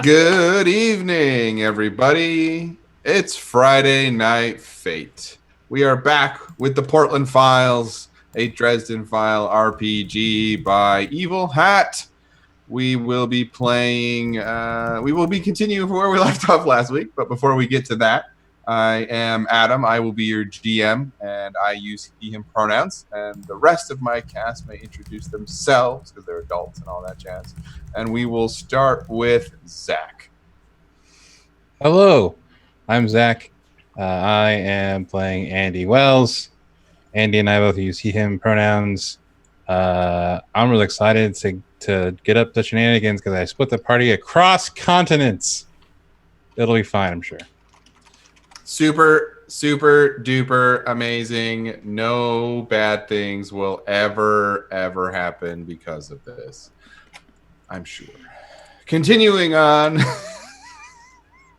Good evening, everybody. It's Friday Night Fate. We are back with the Portland Files, a Dresden File RPG by Evil Hat. We will be playing, we will be continuing where we left off last week, but before we get to that, I am Adam. I will be your GM, and I use he, him pronouns. And the rest of my cast may introduce themselves because they're adults and all that jazz. And we will start with Zach. Hello, I'm Zach. I am playing Andy Wells. Andy and I both use he, him pronouns. I'm really excited to get up to shenanigans because I split the party across continents. It'll be fine, I'm sure. Super duper amazing. No bad things will ever happen because of this. I'm sure. Continuing on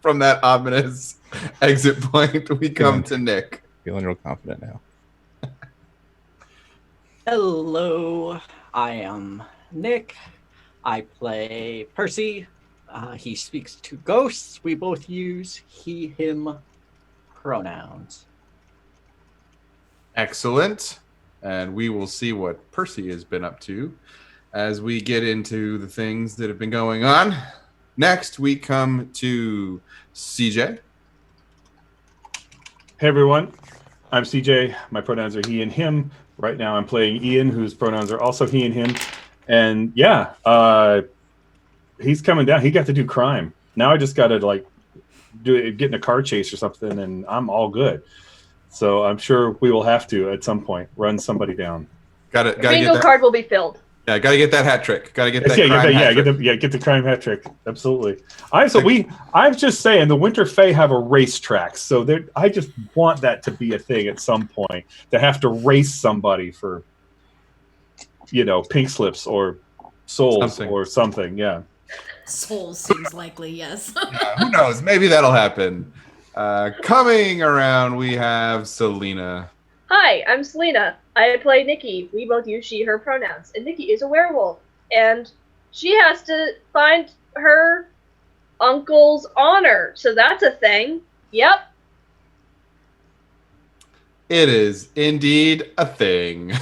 from that ominous exit point, we come to Nick. Feeling real confident now. Hello, I am Nick. I play Percy. He speaks to ghosts. We both use he, him pronouns. Excellent. And we will see what Percy has been up to as we get into the things that have been going on. Next, we come to CJ. Hey everyone, I'm CJ. My pronouns are he and him. Right now I'm playing Ian, whose pronouns are also he and him. And yeah, he's coming down. He got to do crime. Now I just got to get in a car chase or something, and I'm all good. So I'm sure we will have to at some point run somebody down. Got Bingo card will be filled. Yeah, got to get that hat trick. Got to get that. Get the crime hat trick. Absolutely. I'm just saying the Winter Fae have a racetrack, so I just want that to be a thing at some point, to have to race somebody for, pink slips or souls or something. Yeah. Souls seems likely, yes. Yeah, who knows? Maybe that'll happen. Coming around, we have Selena. Hi, I'm Selena. I play Nikki. We both use she, her pronouns. And Nikki is a werewolf. And she has to find her uncle's honor. So that's a thing. Yep. It is indeed a thing.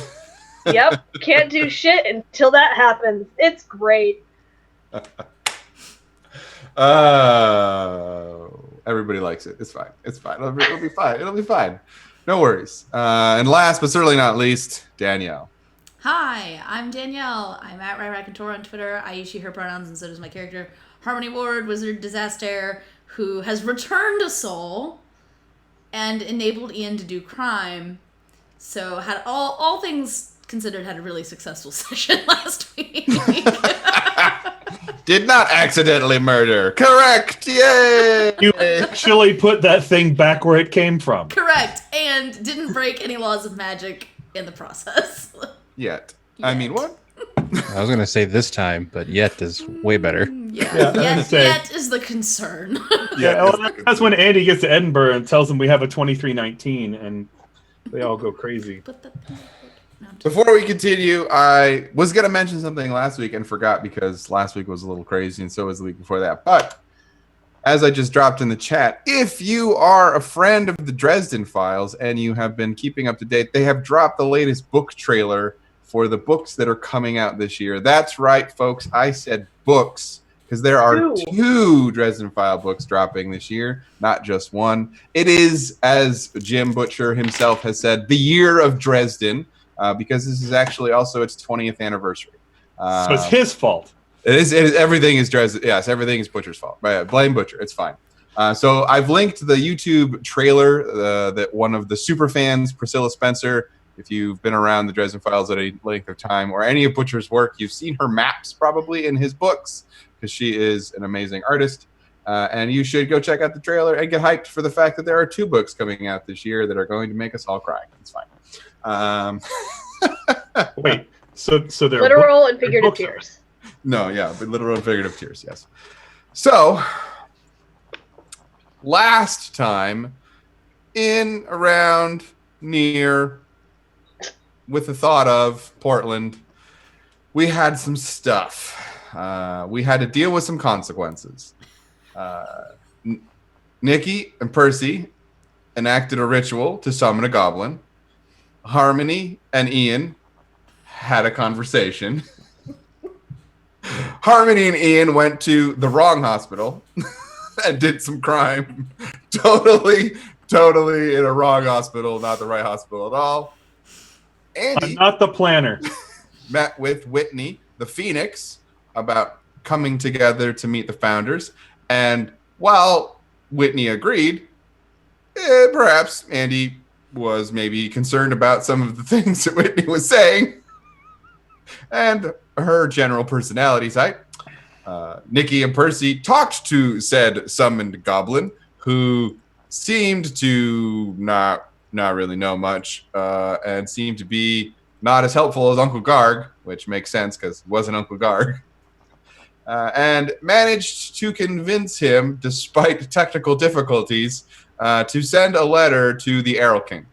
Yep. Can't do shit until that happens. It's great. Everybody likes it. It's fine. It's fine. It'll be fine. It'll be fine. No worries. And last but certainly not least, Danielle. Hi, I'm Danielle. I'm at RyRacontor on Twitter. I use she, her pronouns, and so does my character, Harmony Ward, Wizard Disaster, who has returned a soul and enabled Ian to do crime. So had all things considered, had a really successful session last week. Did not accidentally murder. Correct. Yay! You actually put that thing back where it came from. Correct. And didn't break any laws of magic in the process. Yet. I mean, what? I was going to say this time, but yet is way better. Yet is the concern. That's when Andy gets to Edinburgh and tells them we have a 2319, and they all go crazy. Before we continue, I was going to mention something last week and forgot because last week was a little crazy and so was the week before that. But as I just dropped in the chat, if you are a friend of the Dresden Files and you have been keeping up to date, they have dropped the latest book trailer for the books that are coming out this year. That's right, folks. I said books because there are two Dresden File books dropping this year, not just one. It is, as Jim Butcher himself has said, the year of Dresden. Because this is actually also its 20th anniversary. So it's his fault. It is. Everything is Dresden. Yes, everything is Butcher's fault. Blame Butcher. It's fine. So I've linked the YouTube trailer that one of the super fans, Priscilla Spencer, if you've been around the Dresden Files at a length of time or any of Butcher's work, you've seen her maps probably in his books because she is an amazing artist. And you should go check out the trailer and get hyped for the fact that there are two books coming out this year that are going to make us all cry. It's fine. Wait, so they're literal and figurative tears. No, yeah, but literal and figurative tears, yes. So, last time, in, around, near, with the thought of Portland, we had some stuff. we had to deal with some consequences. Nikki and Percy enacted a ritual to summon a goblin. Harmony and Ian had a conversation. Harmony and Ian went to the wrong hospital and did some crime. Totally in a wrong hospital, not the right hospital at all. I'm Andy not the planner. met with Whitney, the Phoenix, about coming together to meet the founders. And while Whitney agreed, perhaps Andy was maybe concerned about some of the things that Whitney was saying and her general personality type. Nikki and Percy talked to said summoned goblin, who seemed to not really know much and seemed to be not as helpful as Uncle Garg, which makes sense because it wasn't Uncle Garg, and managed to convince him, despite technical difficulties, to send a letter to the Errol King.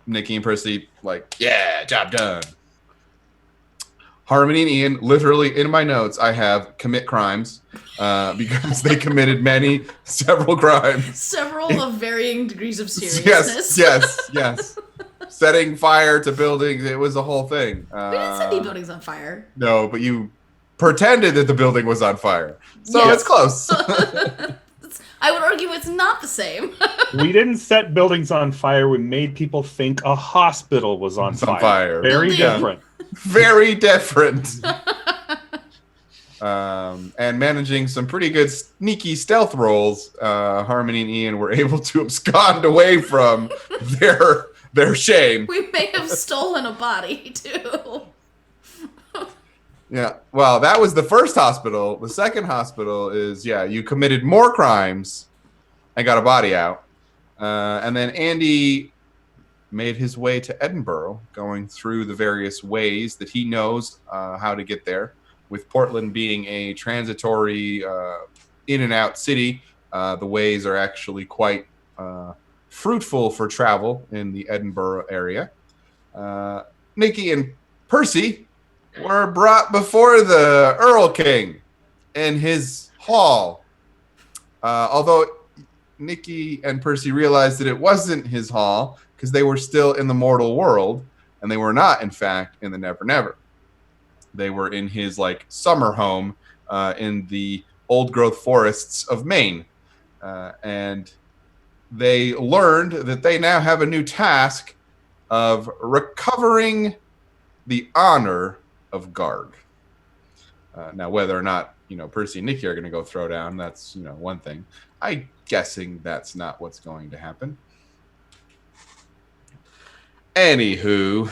Nikki and Percy, like, yeah, job done. Harmony and Ian, literally in my notes, I have commit crimes because they committed several crimes. Several of varying degrees of seriousness. Yes. Setting fire to buildings, it was a whole thing. We didn't set any buildings on fire. No, but you pretended that the building was on fire. So Yes. it's close. I would argue it's not the same. We didn't set buildings on fire. We made people think a hospital was on It's fire. on fire. Very Yeah. different. Very different. And managing some pretty good sneaky stealth rolls, Harmony and Ian were able to abscond away from their shame. We may have stolen a body, too. Yeah. Well, that was the first hospital. The second hospital is, you committed more crimes and got a body out. And then Andy made his way to Edinburgh, going through the various ways that he knows how to get there. With Portland being a transitory in and out city, the ways are actually quite fruitful for travel in the Edinburgh area. Nikki and Percy were brought before the Earl King in his hall. Although Nikki and Percy realized that it wasn't his hall because they were still in the mortal world, and they were not, in fact, in the Never Never. They were in his summer home in the old growth forests of Maine. And they learned that they now have a new task of recovering the honor of Garg. Now, whether or not Percy and Nikki are going to go throw down, that's one thing. I'm guessing that's not what's going to happen. Anywho,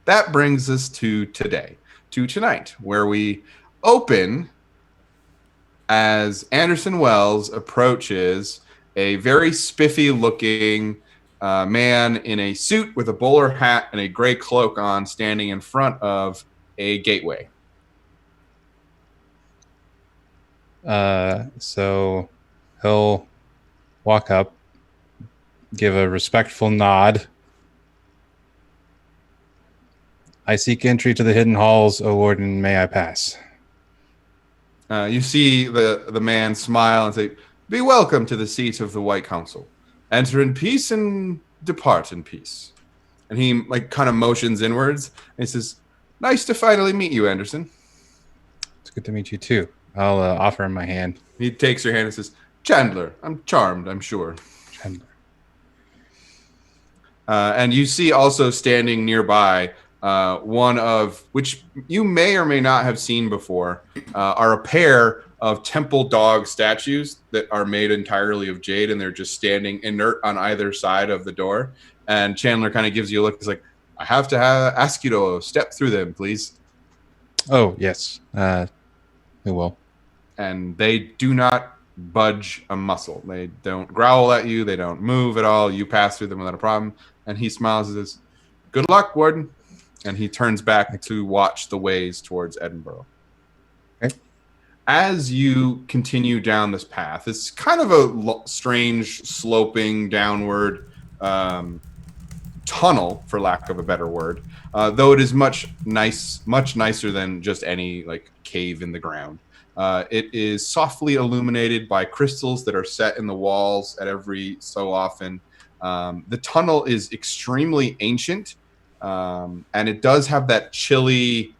that brings us to tonight, where we open as Anderson Wells approaches a very spiffy-looking man in a suit with a bowler hat and a gray cloak on, standing in front of a gateway. So he'll walk up, give a respectful nod. I seek entry to the hidden halls, O Warden, may I pass? You see the man smile and say, "Be welcome to the seat of the White Council. Enter in peace and depart in peace." And he kind of motions inwards and he says, "Nice to finally meet you, Anderson." It's good to meet you too. I'll offer him my hand. He takes your hand and says, "Chandler, I'm charmed, I'm sure." Chandler. And you see also standing nearby, one of which you may or may not have seen before, are a pair of temple dog statues that are made entirely of jade, and they're just standing inert on either side of the door. And Chandler kind of gives you a look. He's like, "I have to ask you to step through them, please." Oh, yes. We will. And they do not budge a muscle. They don't growl at you. They don't move at all. You pass through them without a problem. And he smiles and says, "Good luck, Warden." And he turns back to watch the ways towards Edinburgh. Okay. As you continue down this path, it's kind of a strange, sloping, downward, tunnel, for lack of a better word, though it is much nicer than just any like cave in the ground. It is softly illuminated by crystals that are set in the walls at every so often. The tunnel is extremely ancient, and it does have that chilly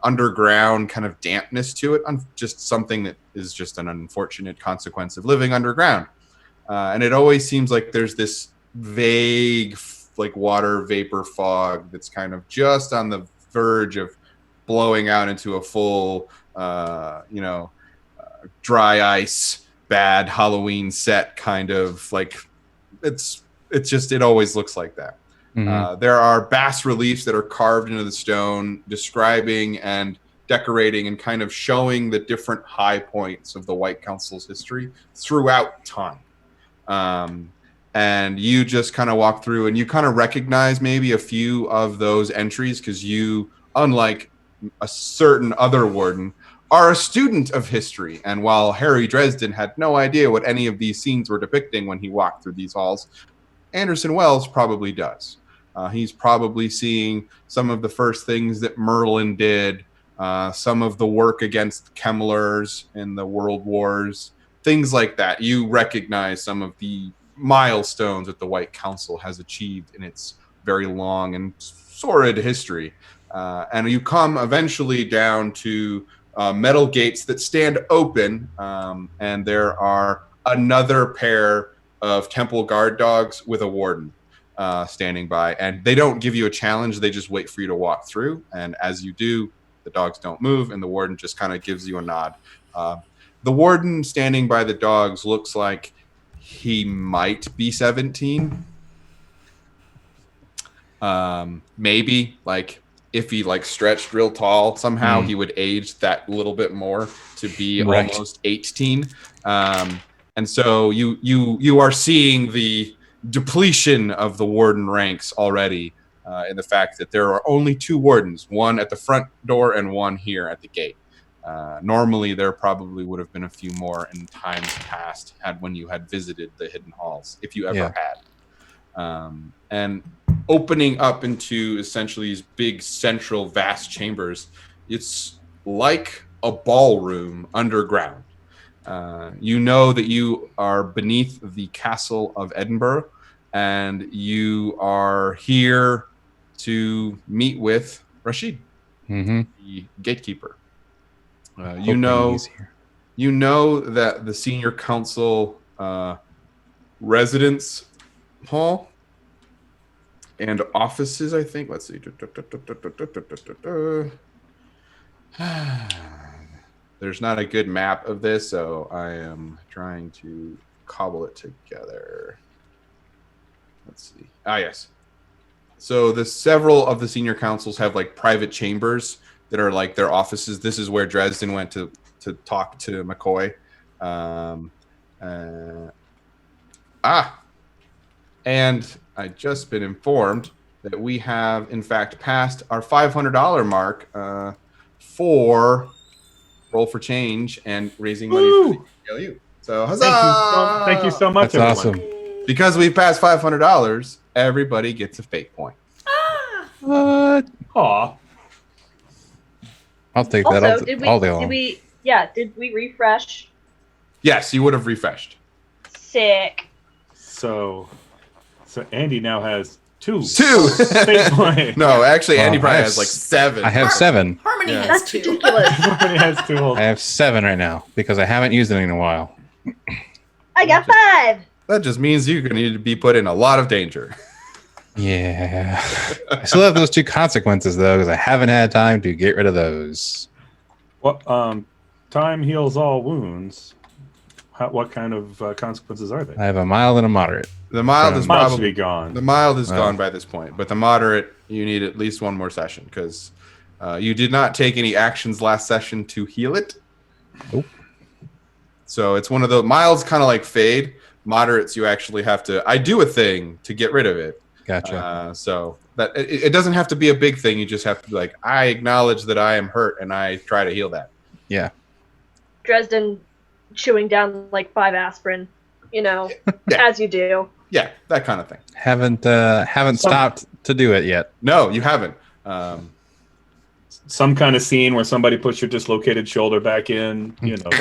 underground kind of dampness to it. Just something that is just an unfortunate consequence of living underground. And it always seems like there's this vague like water vapor fog that's kind of just on the verge of blowing out into a full dry ice bad Halloween set kind of like it always looks like that. There are bas reliefs that are carved into the stone describing and decorating and kind of showing the different high points of the White Council's history throughout time. And you just kind of walk through and you kind of recognize maybe a few of those entries because you, unlike a certain other warden, are a student of history. And while Harry Dresden had no idea what any of these scenes were depicting when he walked through these halls, Anderson Wells probably does. He's probably seeing some of the first things that Merlin did, some of the work against Kemmlers in the World Wars, things like that. You recognize some of the milestones that the White Council has achieved in its very long and sordid history. And you come eventually down to metal gates that stand open, and there are another pair of temple guard dogs with a warden standing by. And they don't give you a challenge. They just wait for you to walk through. And as you do, the dogs don't move, and the warden just kind of gives you a nod. The warden standing by the dogs looks like he might be 17. Maybe like if he like stretched real tall somehow, he would age that little bit more to be almost 18. And so you are seeing the depletion of the warden ranks already in the fact that there are only 2 wardens, one at the front door and one here at the gate. Normally, there probably would have been a few more in times past when you had visited the hidden halls, if you ever had. And opening up into essentially these big central vast chambers, it's like a ballroom underground. You know that you are beneath the Castle of Edinburgh, and you are here to meet with Rashid, the gatekeeper. You know that the senior council residence hall and offices, I think. Let's see. There's not a good map of this, so I am trying to cobble it together. Let's see. Yes. So several of the senior councils have like private chambers that are like their offices. This is where Dresden went to talk to McCoy. And I just been informed that we have in fact passed our $500 mark for Roll for Change and raising money for the ALU. So huzzah! Thank you so much, That's everyone. awesome. Because we've passed $500, everybody gets a fate point. What? Aw. I'll take that Also, all day long. did we refresh? Yes, you would have refreshed. Sick. So Andy now has 2 2. fate points. No, actually, Andy I probably have has like 7. I have 7. Harmony Yeah. has That's 2. ridiculous. He has 2 whole. I have 7 right now because I haven't used it in a while. I got 5. That just means you're going to need to be put in a lot of danger. Yeah. I still have those 2 consequences though because I haven't had time to get rid of those. What time heals all wounds. What kind of consequences are they? I have a mild and a moderate. The mild is Miles should probably be gone. the mild is Oh. gone by this point, but the moderate you need at least one more session because you did not take any actions last session to heal it. Nope. So it's one of the milds kind of like fade. Moderates you actually have to. I do a thing to get rid of it. Gotcha. So that it doesn't have to be a big thing. You just have to be like, I acknowledge that I am hurt and I try to heal that. Yeah. Dresden chewing down like 5 aspirin, Yeah. as you do. Yeah, that kind of thing. Haven't stopped to do it yet. No, you haven't. Some kind of scene where somebody puts your dislocated shoulder back in,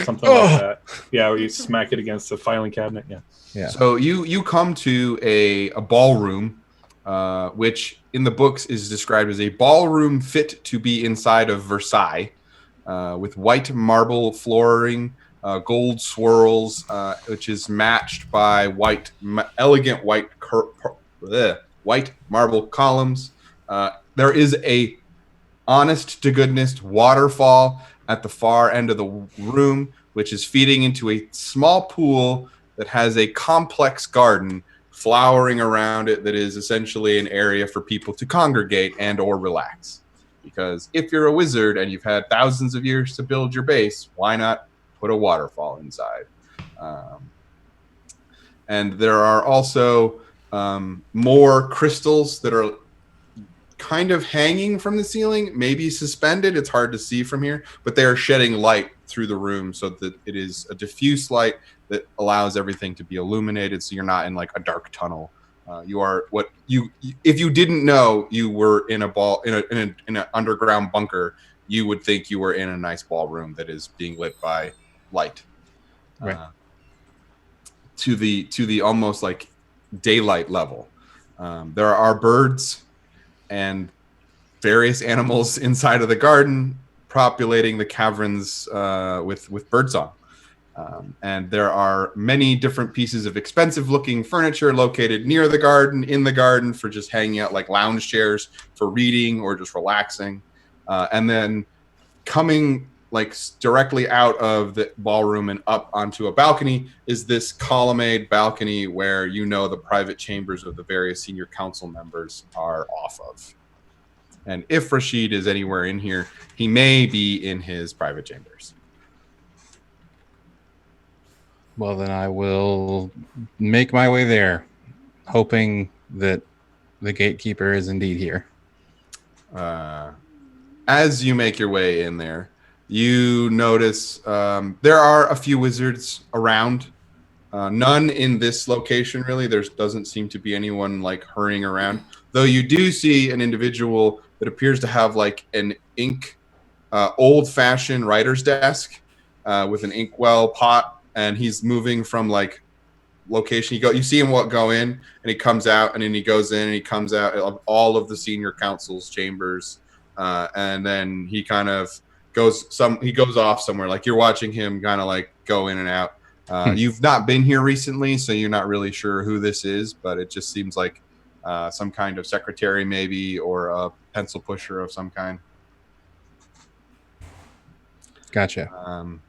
something like that. Yeah, or you smack it against the filing cabinet. Yeah. So you come to a ballroom, which in the books is described as a ballroom fit to be inside of Versailles, with white marble flooring, gold swirls, which is matched by elegant white marble columns. There is a honest to goodness waterfall at the far end of the room, which is feeding into a small pool that has a complex garden flowering around it that is essentially an area for people to congregate and or relax. Because if you're a wizard and you've had thousands of years to build your base, why not put a waterfall inside? And there are also more crystals that are kind of hanging from the ceiling, maybe suspended. It's hard to see from here, but they are shedding light through the room so that it is a diffuse light that allows everything to be illuminated, so you're not in like a dark tunnel. You are if you didn't know you were in an underground bunker, you would think you were in a nice ballroom that is being lit by light. Right. To the almost like daylight level. There are birds and various animals inside of the garden populating the caverns with birdsong. And there are many different pieces of expensive looking furniture located near the garden, in the garden, for just hanging out, like lounge chairs for reading or just relaxing. And then coming like directly out of the ballroom and up onto a balcony is this colonnade balcony where the private chambers of the various senior council members are off of. And if Rashid is anywhere in here, he may be in his private chambers. Well, then I will make my way there, hoping that the gatekeeper is indeed here. As you make your way in there, you notice there are a few wizards around. None in this location, really. There doesn't seem to be anyone like hurrying around. Though you do see an individual that appears to have like an old-fashioned writer's desk with an inkwell pot, and he's moving from like location. You see him go in, and he comes out, and then he goes in, and he comes out of all of the senior council's chambers, and then he kind of goes off somewhere. Like you're watching him kind of like go in and out. You've not been here recently, so you're not really sure who this is, but it just seems like some kind of secretary maybe, or a pencil pusher of some kind. Gotcha.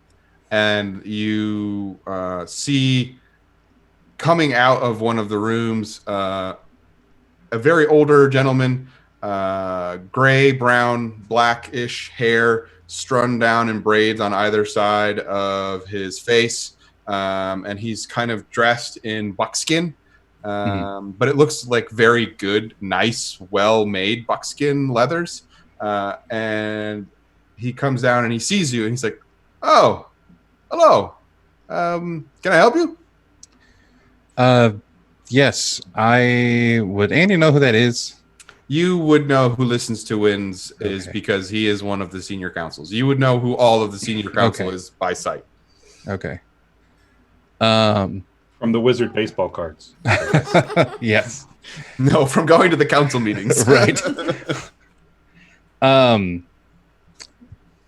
And you see coming out of one of the rooms a very older gentleman, gray, brown, blackish hair strung down in braids on either side of his face. And he's kind of dressed in buckskin. But it looks like very good, nice, well-made buckskin leathers. And he comes down and he sees you and he's like, "Oh, hello. Can I help you?" Yes, I would. Andy, know who that is? You would know who Listens to Wins is, Okay. because he is one of the senior councils. You would know who all of the senior council Okay. is by sight. Okay. From the wizard baseball cards. Yes. No, from going to the council meetings. Right.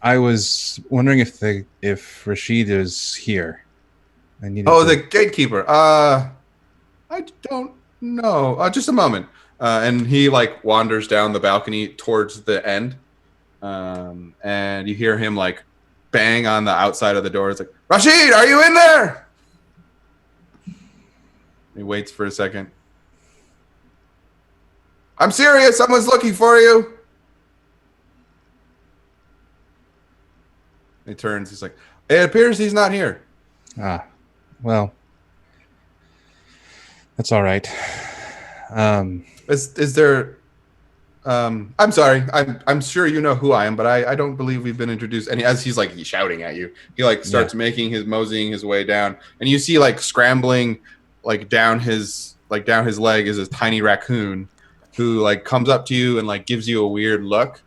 I was wondering if Rashid is here. I needed Oh, to- the gatekeeper. I don't know. Just a moment. And he like wanders down the balcony towards the end. And you hear him like bang on the outside of the door. It's like, "Rashid, are you in there?" He waits for a second. "I'm serious. Someone's looking for you." He turns. He's like, "It appears he's not here." Well, that's all right. Is there? I'm sorry. I'm sure you know who I am, but I don't believe we've been introduced. And as he's shouting at you, he like starts moseying his way down, and you see like scrambling, like down his leg is a tiny raccoon, who like comes up to you and like gives you a weird look,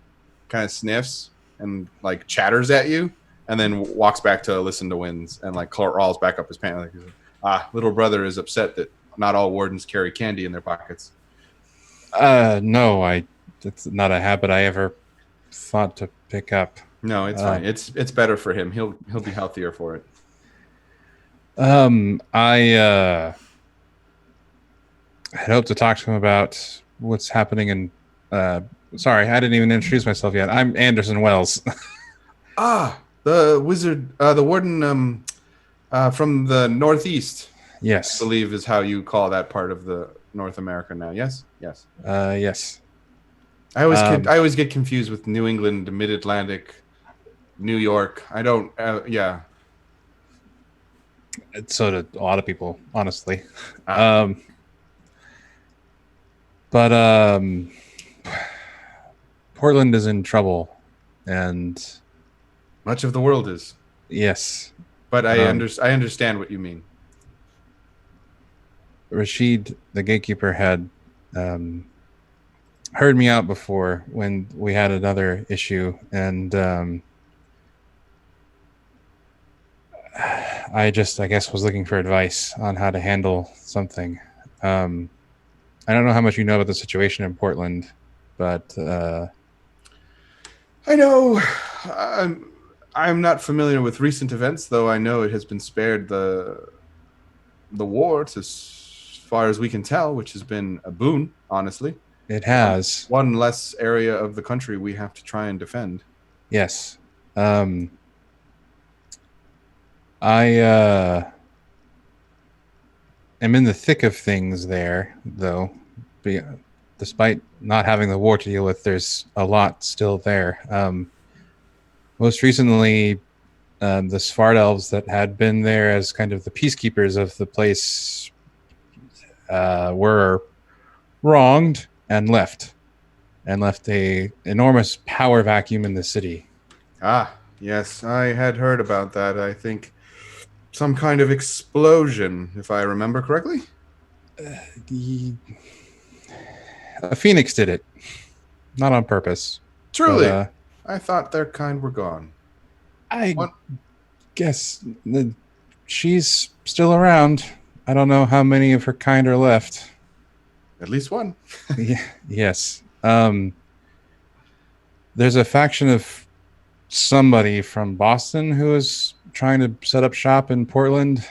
kind of sniffs and like chatters at you, and then walks back to listen to winds and like crawls back up his pants. Like, little brother is upset that not all wardens carry candy in their pockets. No, it's not a habit I ever thought to pick up. No, it's fine. It's better for him. He'll be healthier for it. I had hoped to talk to him about what's happening in. Sorry, I didn't even introduce myself yet. I'm Anderson Wells. The wizard, the warden, from the Northeast. Yes, I believe is how you call that part of the North America now. Yes. yes. I always get confused with New England, Mid-Atlantic, New York. I don't. Yeah. So did a lot of people, honestly. Ah. But Portland is in trouble, and Much of the world is, yes, but I understand what you mean. Rashid, the gatekeeper, had heard me out before when we had another issue, and I guess, was looking for advice on how to handle something. I don't know how much you know about the situation in Portland, but I know. I'm not familiar with recent events, though I know it has been spared the war, as far as we can tell, which has been a boon, honestly. it has. One less area of the country we have to try and defend. Yes. I am in the thick of things there, though. Despite not having the war to deal with, there's a lot still there. Most recently, the Svart elves that had been there as kind of the peacekeepers of the place were wronged and left a enormous power vacuum in the city. Yes, I had heard about that. I think some kind of explosion, if I remember correctly. A phoenix did it, not on purpose. Truly, But, I thought their kind were gone. I What? guess she's still around. I don't know how many of her kind are left. At least one. Yes. There's a faction of somebody from Boston who is trying to set up shop in Portland.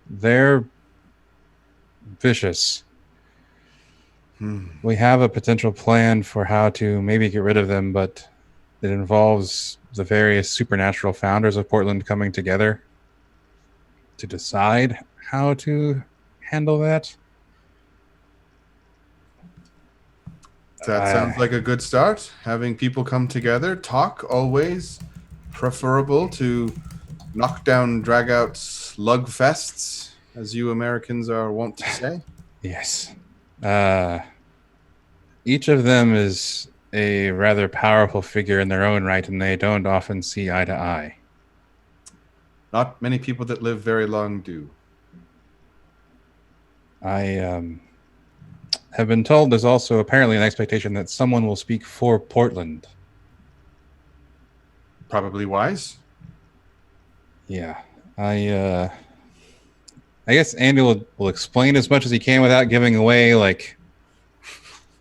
They're vicious. We have a potential plan for how to maybe get rid of them, but it involves the various supernatural founders of Portland coming together to decide how to handle that. That sounds like a good start. Having people come together, talk, always preferable to knock down, drag out slug fests, as you Americans are wont to say. Yes. Each of them is a rather powerful figure in their own right, and they don't often see eye to eye. Not many people that live very long do. I have been told there's also apparently an expectation that someone will speak for Portland. Probably wise. Yeah. I guess Andy will explain as much as he can without giving away, like,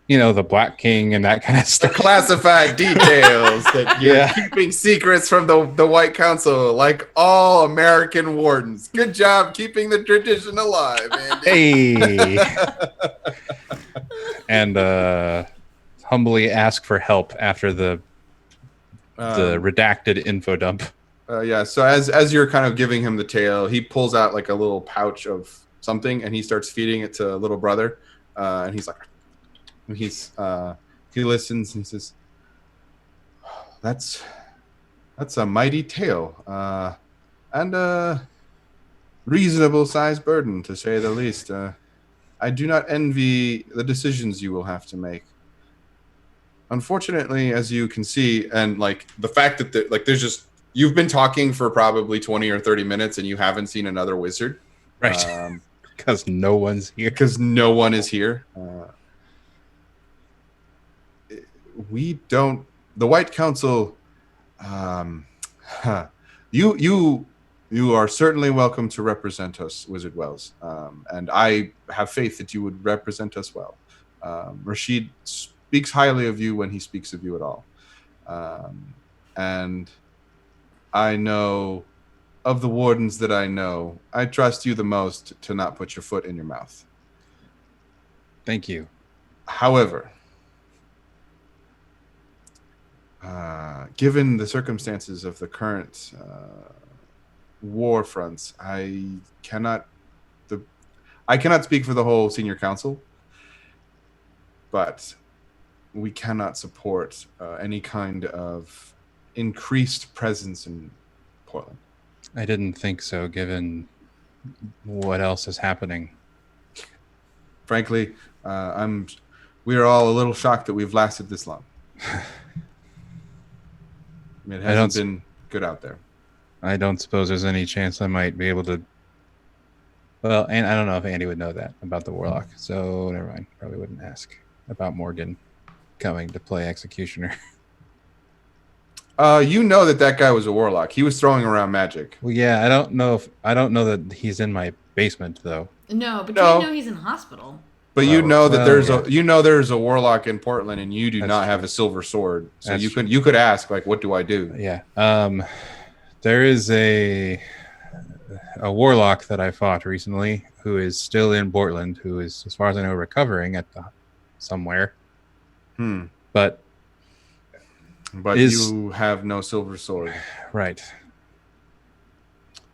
the Black King and that kind of The stuff. classified details that you're Yeah. keeping secrets from the White Council, like all American wardens. Good job keeping the tradition alive, Andy. Hey. And humbly ask for help after the redacted info dump. Yeah, so as you're kind of giving him the tale, he pulls out like a little pouch of something and he starts feeding it to little brother. And he's like, he listens and he says, that's a mighty tale, and a reasonable sized burden, to say the least. I do not envy the decisions you will have to make. Unfortunately, as you can see, and like the fact that there's just, you've been talking for probably 20 or 30 minutes and you haven't seen another wizard. Right. Because no one's here. because no one is here. We don't. The White Council. You are certainly welcome to represent us, Wizard Wells, and I have faith that you would represent us well. Rashid speaks highly of you when he speaks of you at all, and I know of the wardens that I know, I trust you the most to not put your foot in your mouth. Thank you. However, given the circumstances of the current war fronts, I cannot speak for the whole senior council, but we cannot support any kind of increased presence in Portland. I didn't think so, given what else is happening. Frankly, we are all a little shocked that we've lasted this long. It hasn't been good out there. I don't suppose there's any chance I might be able to. Well, and I don't know if Andy would know that about the Warlock, so never mind. Probably wouldn't ask about Morgan coming to play Executioner. You know that guy was a warlock. He was throwing around magic. Well, yeah, I don't know that he's in my basement though. No, but No. you know he's in hospital. But you know that well, there's a warlock in Portland, and you do That's not true. have a silver sword. So That's you could ask, like, what do I do? Yeah. There is a warlock that I fought recently who is still in Portland, who is, as far as I know, recovering at somewhere. But You have no silver sword. right.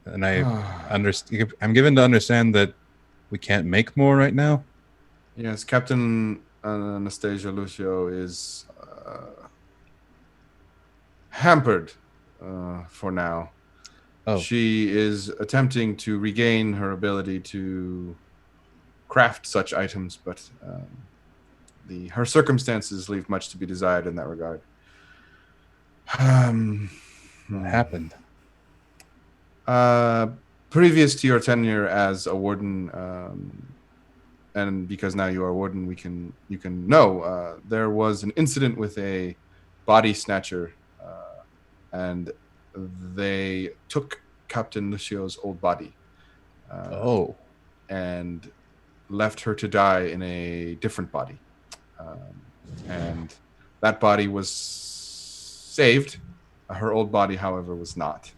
And I'm given to understand that we can't make more right now. Yes, Captain Anastasia Lucio is hampered for now. Oh. She is attempting to regain her ability to craft such items, but her circumstances leave much to be desired in that regard. What happened? Previous to your tenure as a warden, and because now you are a warden, you can know there was an incident with a body snatcher, and they took Captain Lucio's old body and left her to die in a different body. And that body was saved. Her old body, however, was not.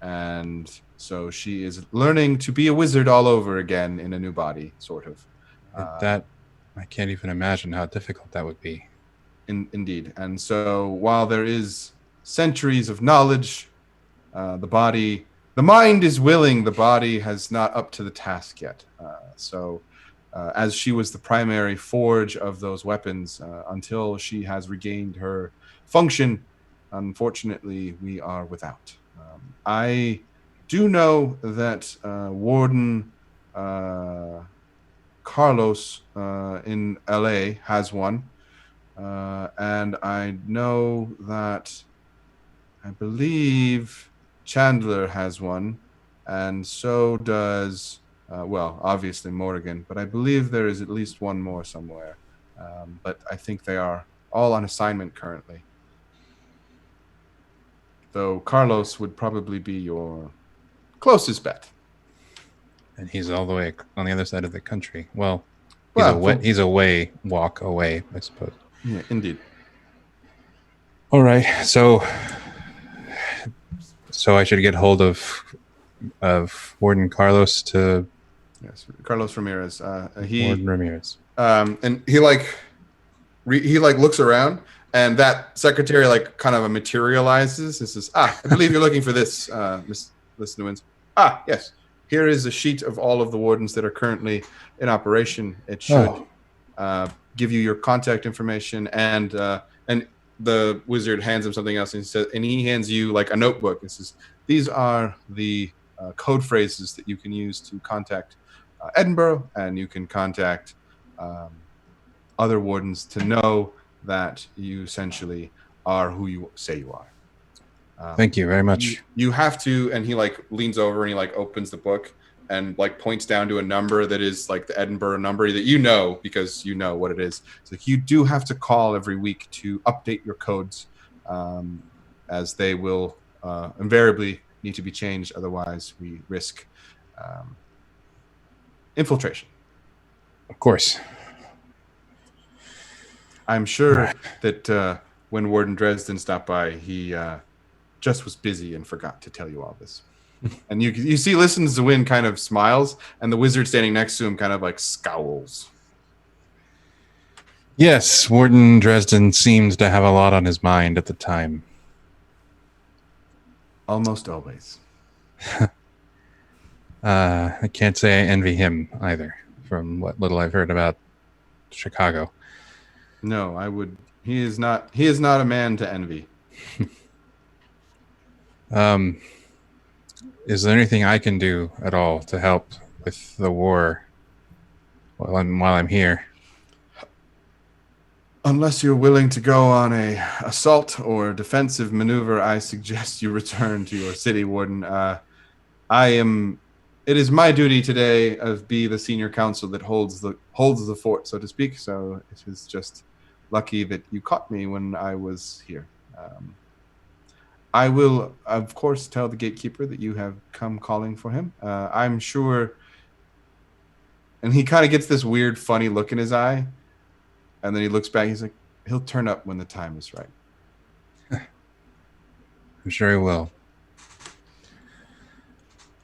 And so she is learning to be a wizard all over again in a new body, sort of. That I can't even imagine how difficult that would be. Indeed. And so while there is centuries of knowledge, the mind is willing, the body has not up to the task yet. So as she was the primary forge of those weapons, until she has regained her function, unfortunately, we are without. I do know that Warden Carlos in LA has one. And I know that I believe Chandler has one, and so does, obviously Morgan, but I believe there is at least one more somewhere. But I think they are all on assignment currently. Though Carlos would probably be your closest bet. And he's all the way on the other side of the country. Well, Well, he's a walk away, I suppose. Yeah, indeed. All right, so I should get hold of Warden Carlos to Yes, Carlos Ramirez. He Warden Ramirez. and he looks around, and that secretary kind of materializes and says, I believe you're looking for this, Miss Newins. Yes. Here is a sheet of all of the wardens that are currently in operation. It should give you your contact information, and the wizard hands him something else, and he hands you a notebook and says, these are the code phrases that you can use to contact Edinburgh, and you can contact other wardens to know that you essentially are who you say you are. Thank you very much. You have to, and he leans over and he opens the book, and like points down to a number that is like the Edinburgh number that you know because you know what it is. So you do have to call every week to update your codes, as they will invariably need to be changed. Otherwise, we risk infiltration. Of course. I'm sure that when Warden Dresden stopped by, he just was busy and forgot to tell you all this. And you see, listens to Win kind of smiles, and the wizard standing next to him kind of like scowls. Yes, Warden Dresden seems to have a lot on his mind at the time. Almost always. I can't say I envy him either, from what little I've heard about Chicago. No, I would. He is not a man to envy. Is there anything I can do at all to help with the war while I'm here? Unless you're willing to go on a assault or defensive maneuver, I suggest you return to your city, Warden. It is my duty today as be the senior counsel that holds the fort, so to speak. So it is just lucky that you caught me when I was here. I will, of course, tell the gatekeeper that you have come calling for him. I'm sure. And he kind of gets this weird, funny look in his eye. And then he looks back. He's like, he'll turn up when the time is right. I'm sure he will.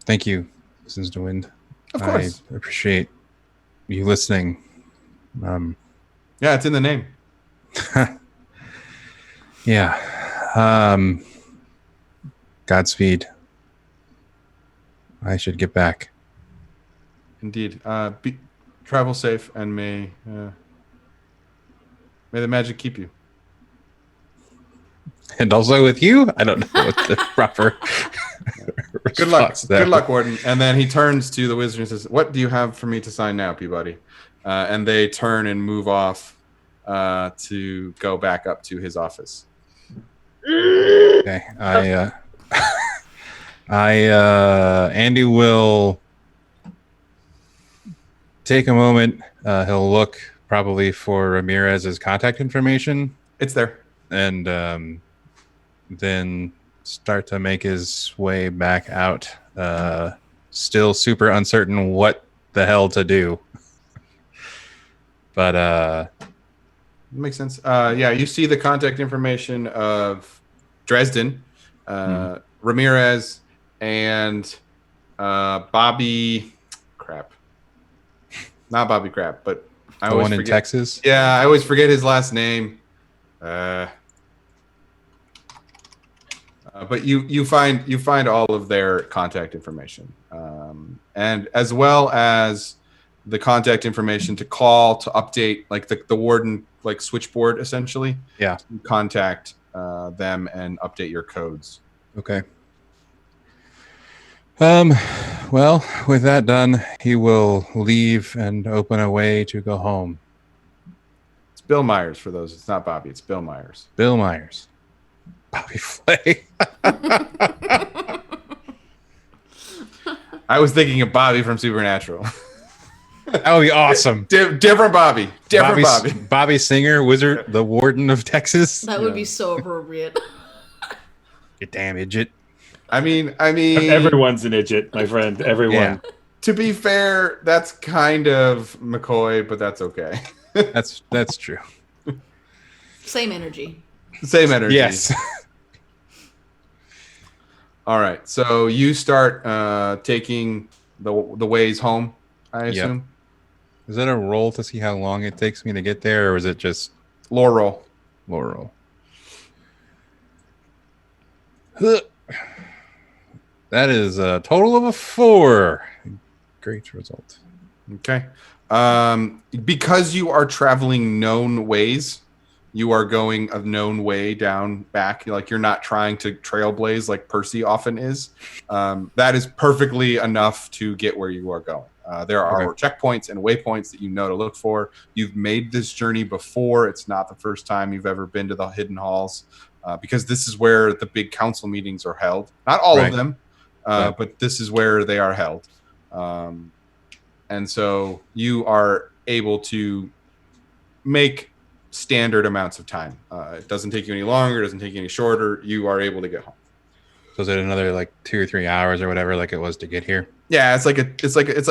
Thank you, Mrs. DeWind. Of course. I appreciate you listening. Yeah, it's in the name. Yeah. Godspeed. I should get back. Indeed. Travel safe, and may the magic keep you. And also with you? I don't know what the proper Good luck. response to that. Good luck, Warden. And then he turns to the wizard and says, "What do you have for me to sign now, Peabody?" And they turn and move off to go back up to his office. Okay. Andy will take a moment. He'll look probably for Ramirez's contact information It's there. and then start to make his way back out. Still super uncertain what the hell to do. But Makes sense. Yeah, you see the contact information of Dresden, Ramirez, and Bobby. Crap. Not Bobby Crap, but I the always one in forget. Texas. Yeah, I always forget his last name. But you find all of their contact information, and as well as the contact information to call to update, like the warden like switchboard essentially. Yeah. To contact them and update your codes. Okay. Well, with that done, he will leave and open a way to go home. It's Bill Myers for those. It's not Bobby. It's Bill Myers. Bill Myers. Bobby Flay. I was thinking of Bobby from Supernatural. That would be awesome. Different Bobby. Different Bobby. Bobby Singer, wizard, the warden of Texas. That would be so appropriate. You damn idiot. I mean, Everyone's an idiot, my friend. Everyone. Yeah. to be fair, that's kind of McCoy, but that's okay. That's true. Same energy. Same energy. Yes. All right. So you start taking the ways home, I Yep. assume. Is that a roll to see how long it takes me to get there, or is it just Lore roll. roll? Huh. That is a total of a 4. Great result. Okay. Because you are traveling known ways, you are going a known way down back. Like you're not trying to trailblaze like Percy often is. That is perfectly enough to get where you are going. There are checkpoints and waypoints that you know to look for. You've made this journey before. It's not the first time you've ever been to the hidden halls, because this is where the big council meetings are held. Not all Right. of them, but this is where they are held. And so you are able to make standard amounts of time. It doesn't take you any longer. It doesn't take you any shorter. You are able to get home. So is it another like 2 or 3 hours or whatever, like it was to get here? Yeah, it's like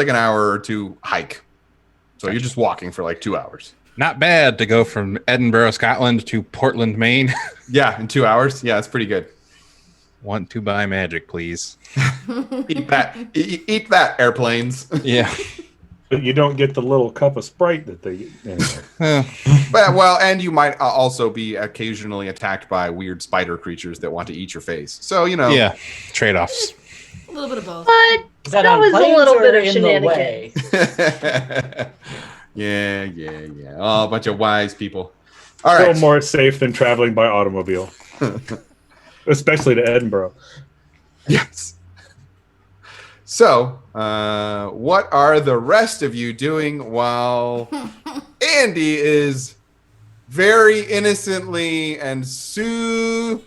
an hour or two hike. So you're just walking for like 2 hours. Not bad to go from Edinburgh, Scotland to Portland, Maine. Yeah, in 2 hours. Yeah, it's pretty good. Want to buy magic, please. Eat that. Eat that, airplanes. Yeah. But you don't get the little cup of Sprite that they. Anyway. But, well, and you might also be occasionally attacked by weird spider creatures that want to eat your face. So, you know. Yeah. Trade-offs. A little bit of both. But Is that, that on was a planes little or bit of in the shenanigans. way? Yeah. Oh, a bunch of wise people. All Still right. more safe than traveling by automobile, especially to Edinburgh. Yes. So, what are the rest of you doing while Andy is very innocently and super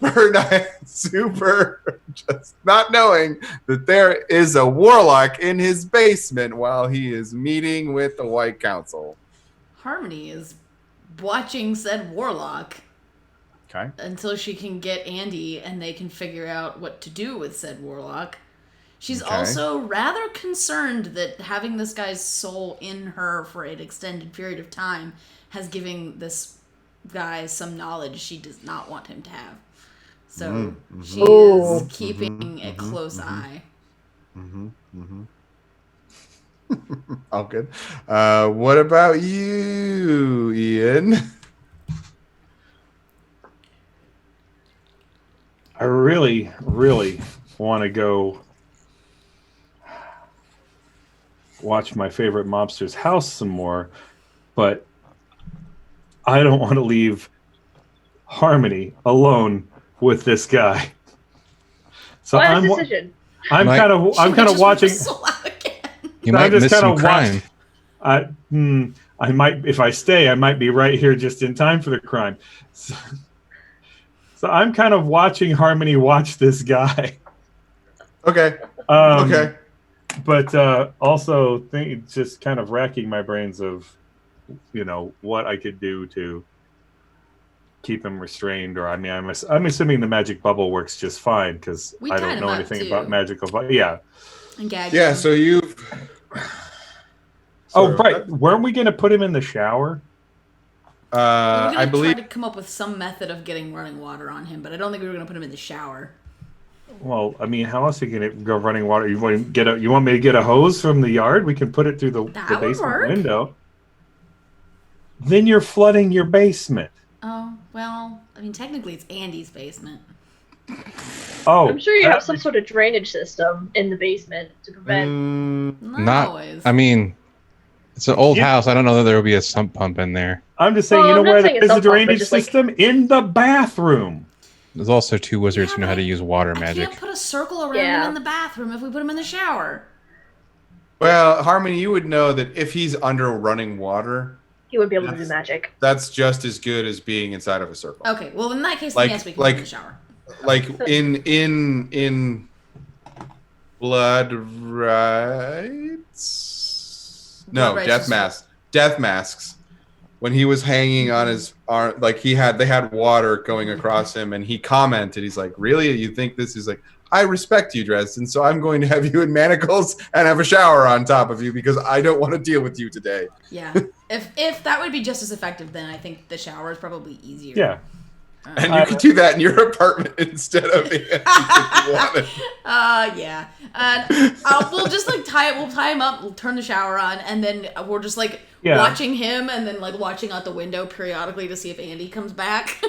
just not knowing that there is a warlock in his basement while he is meeting with the White Council? Harmony is watching said warlock Okay. until she can get Andy and they can figure out what to do with said warlock. She's Okay. also rather concerned that having this guy's soul in her for an extended period of time has given this guy some knowledge she does not want him to have. So she Ooh. is keeping a close eye. All good. What about you, Ian? I really, really want to go watch my favorite mobster's house some more, but I don't want to leave Harmony alone with this guy. So Wise I'm decision. kind Mike- of She might just rip watching. the soul out again. You No, might I'm just miss some kinda crime. I might, if I stay, I might be right here just in time for the crime. So I'm kind of watching Harmony watch this guy. Okay. Um, Okay. But also just kind of racking my brains of, what I could do to keep him restrained. Or I'm assuming the magic bubble works just fine because We I tied don't him know up, anything too. about magical. But yeah. And gag Yeah, him. so you've. Oh, right. Weren't we going to put him in the shower? We were gonna I believe. try to come up with some method of getting running water on him, but I don't think we were gonna put him in the shower. Well, I mean, how else are you going to go running water? You want me to get a hose from the yard? We can put it through the That would basement work. window. Then you're flooding your basement. Oh, well, I mean, technically it's Andy's basement. Oh, I'm sure you have some sort of drainage system in the basement to prevent. Not, Not- always. I mean, it's an old You- house. I don't know that there will be a sump pump in there. I'm just saying, Well, you I'm know not where saying there's it's a sump pump, but drainage just, like- system? In the bathroom. There's also 2 wizards who know how to use water I magic. can't put a circle around Yeah. him in the bathroom if we put him in the shower. Well, Harmony, you would know that if he's under running water, He would be able to do Yes. magic. that's just as good as being inside of a circle. Okay, well, in that case, Like- then yes, we can put him in like- the shower. Like in Blood Rights. No, Blood Rights Death is- Masks. Death Masks. When he was hanging on his arm, like they had water going across him, and he commented, he's like, "Really? You think this is like? I respect you, Dresden, so I'm going to have you in manacles and have a shower on top of you because I don't want to deal with you today." Yeah. if that would be just as effective, then I think the shower is probably easier. Yeah. And you could do that in your apartment instead of Andy's if you wanted. Yeah. We'll just like we'll tie him up, we'll turn the shower on, and then we're just like Yeah. watching him and then like watching out the window periodically to see if Andy comes back.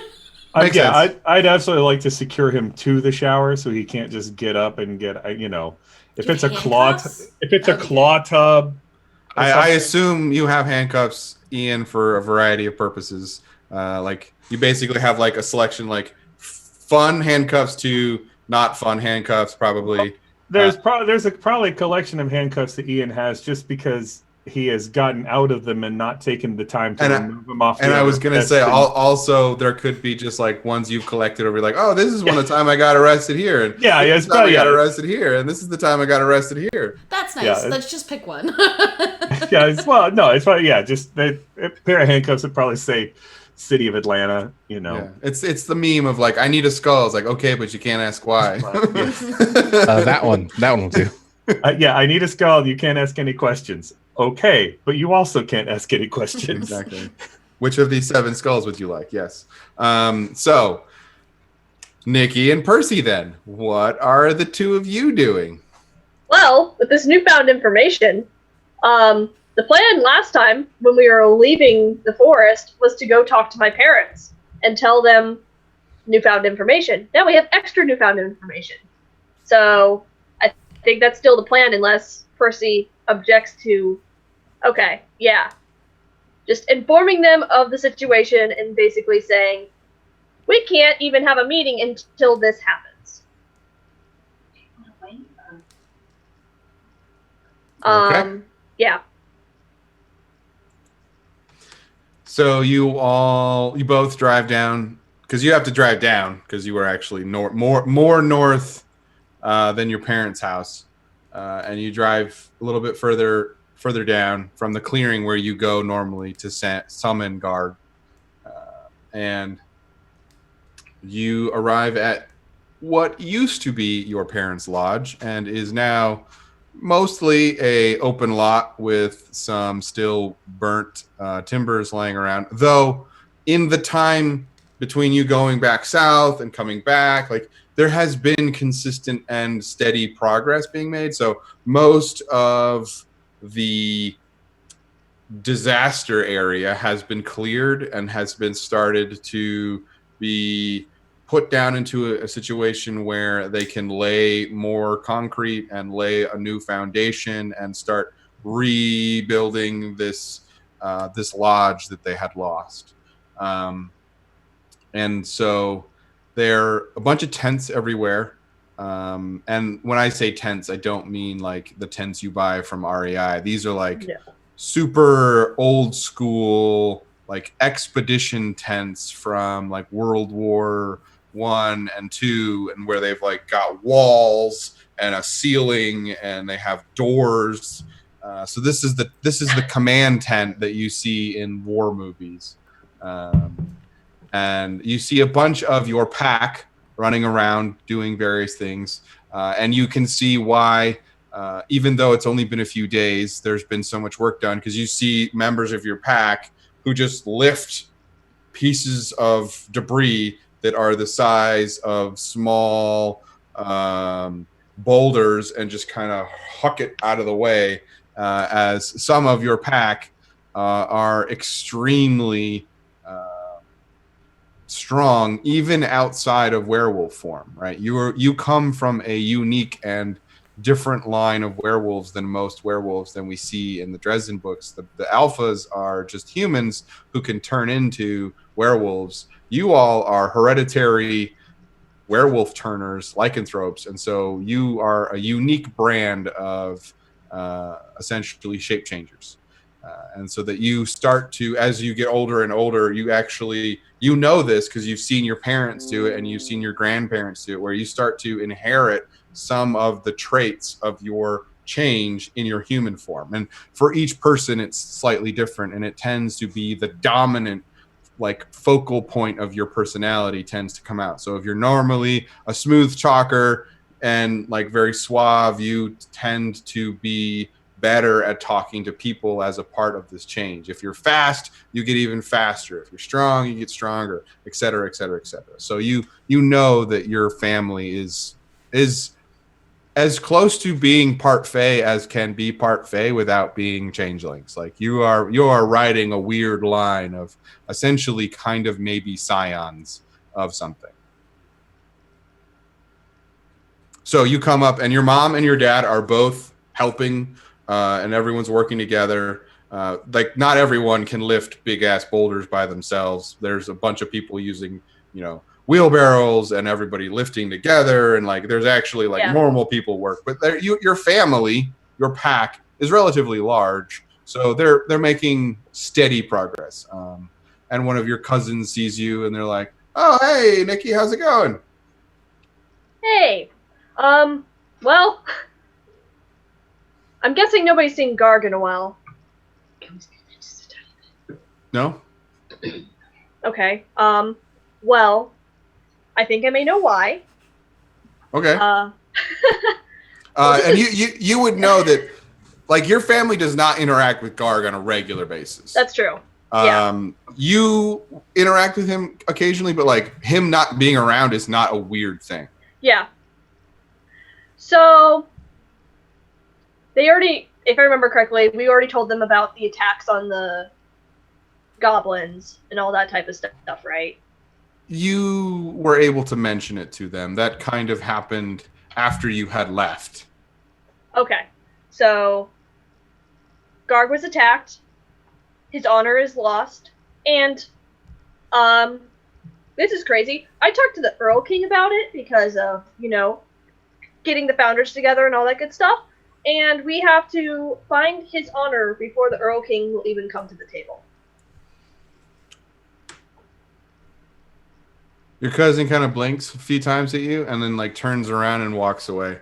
Makes sense. I'd absolutely like to secure him to the shower so he can't just get up and get, if Do it's a handcuffs? claw tub. or I something. assume you have handcuffs, Ian, for a variety of purposes. Like you basically have like a selection, like fun handcuffs to not fun handcuffs, probably. There's probably a collection of handcuffs that Ian has just because he has gotten out of them and not taken the time to remove them off. And I was going to say, also, there could be just like ones you've collected over, like, oh, this is one of the time I got arrested here. And yeah, this is the time I got arrested here. And this is the time I got arrested here. That's nice. Yeah, Let's just pick one. Yeah, it's probably, yeah, just a pair of handcuffs would probably say City of Atlanta, you know. Yeah. It's the meme of like, I need a skull. It's like, okay, but you can't ask why. That one will do. Yeah, I need a skull. You can't ask any questions. Okay, but you also can't ask any questions. Exactly. Which of these 7 skulls would you like? Yes. So, Nikki and Percy, then, what are the 2 of you doing? Well, with this newfound information, the plan last time when we were leaving the forest was to go talk to my parents and tell them newfound information. Now we have extra newfound information. So I think that's still the plan unless Percy objects to, okay, yeah. Just informing them of the situation and basically saying, we can't even have a meeting until this happens. Okay. Yeah. So you both drive down, because you have to drive down because you were actually more north than your parents' house, and you drive a little bit further down from the clearing where you go normally to summon guard, and you arrive at what used to be your parents' lodge and is now mostly a open lot with some still burnt timbers laying around. Though in the time between you going back south and coming back, like, there has been consistent and steady progress being made. So most of the disaster area has been cleared and has been started to be put down into a situation where they can lay more concrete and lay a new foundation and start rebuilding this lodge that they had lost. And so there are a bunch of tents everywhere. And when I say tents, I don't mean like the tents you buy from REI. These are like super old school, like expedition tents from like World War I and II, and where they've like got walls and a ceiling and they have doors. So this is the command tent that you see in war movies. And you see a bunch of your pack running around doing various things. And you can see why, even though it's only been a few days, there's been so much work done, because you see members of your pack who just lift pieces of debris that are the size of small boulders and just kind of huck it out of the way, as some of your pack are extremely strong, even outside of werewolf form, right? You come from a unique and different line of werewolves than most werewolves than we see in the Dresden books. The alphas are just humans who can turn into werewolves. You all are hereditary werewolf turners, lycanthropes, and so you are a unique brand of essentially shape changers. And so that you start to, as you get older and older, you know this because you've seen your parents do it and you've seen your grandparents do it, where you start to inherit some of the traits of your change in your human form. And for each person, it's slightly different, and it tends to be the dominant, like, focal point of your personality tends to come out. So if you're normally a smooth talker and like very suave, you tend to be better at talking to people as a part of this change. If you're fast, you get even faster. If you're strong, you get stronger, et cetera, et cetera, et cetera. So you know that your family is as close to being part Fae as can be part Fae without being changelings. Like you are riding a weird line of essentially kind of maybe scions of something. So you come up and your mom and your dad are both helping, and everyone's working together. Like not everyone can lift big ass boulders by themselves. There's a bunch of people using, wheelbarrows and everybody lifting together, and like there's actually like normal people work. But your family, your pack is relatively large, So they're making steady progress. And one of your cousins sees you, and they're like, "Oh, hey, Nikki, how's it going?" Hey, well, I'm guessing nobody's seen Garg in a while. No. Okay, well, I think I may know why. Okay. Uh, And you would know that, like, your family does not interact with Garg on a regular basis. that's true. Yeah. You interact with him occasionally, but like him not being around is not a weird thing. Yeah. So, they already, if I remember correctly, we already told them about the attacks on the goblins and all that type of stuff, right? You were able to mention it to them. That kind of happened after you had left. Okay. So, Garg was attacked. His honor is lost. And, this is crazy. I talked to the Earl King about it because of, getting the founders together and all that good stuff. And we have to find his honor before the Earl King will even come to the table. Your cousin kind of blinks a few times at you and then like turns around and walks away.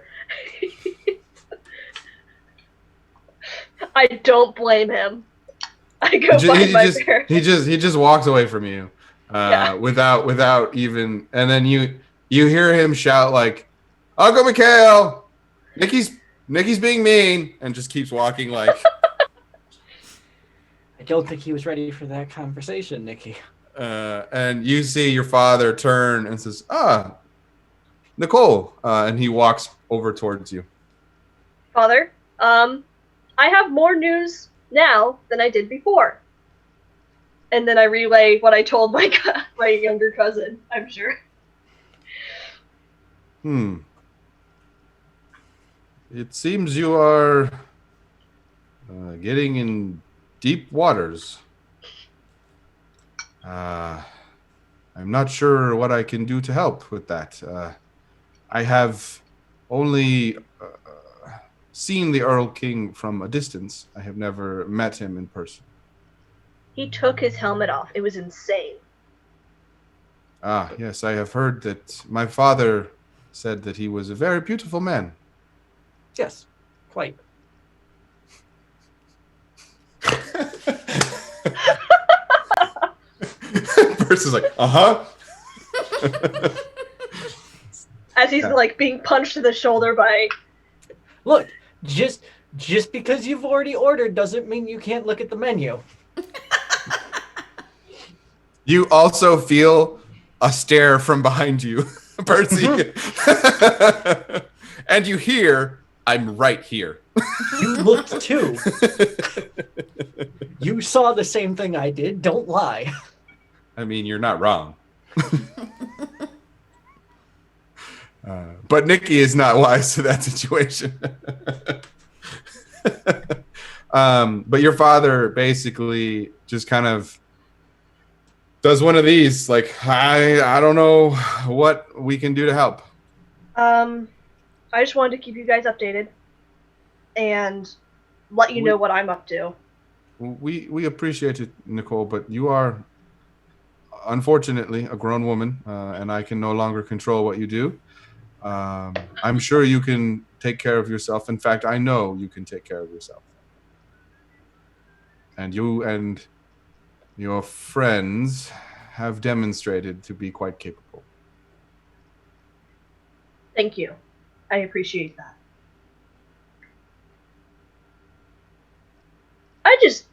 I don't blame him. I go find my parents. He just walks away from you, Yeah. without even. And then you hear him shout like, "Uncle Mikhail, Nikki's being mean," and just keeps walking like. I don't think he was ready for that conversation, Nikki. And you see your father turn and says, Nicole, and he walks over towards you. Father, I have more news now than I did before. And then I relay what I told my my younger cousin, I'm sure. It seems you are getting in deep waters. I'm not sure what I can do to help with that. I have only seen the Earl King from a distance. I have never met him in person. He took his helmet off. It was insane. Yes, I have heard that my father said that he was a very beautiful man. Yes, quite. Person's like, uh-huh. As he's like being punched in the shoulder by... Look, just because you've already ordered doesn't mean you can't look at the menu. You also feel a stare from behind you, Percy. And you hear, "I'm right here." You looked too. You saw the same thing I did. Don't lie. I mean, you're not wrong. But Nikki is not wise to that situation. But your father basically just kind of does one of these, like, I don't know what we can do to help. I just wanted to keep you guys updated and let you know what I'm up to. We appreciate it, Nicole, but you are unfortunately a grown woman, and I can no longer control what you do. I'm sure you can take care of yourself. In fact, I know you can take care of yourself. And you and your friends have demonstrated to be quite capable. Thank you. I appreciate that. I just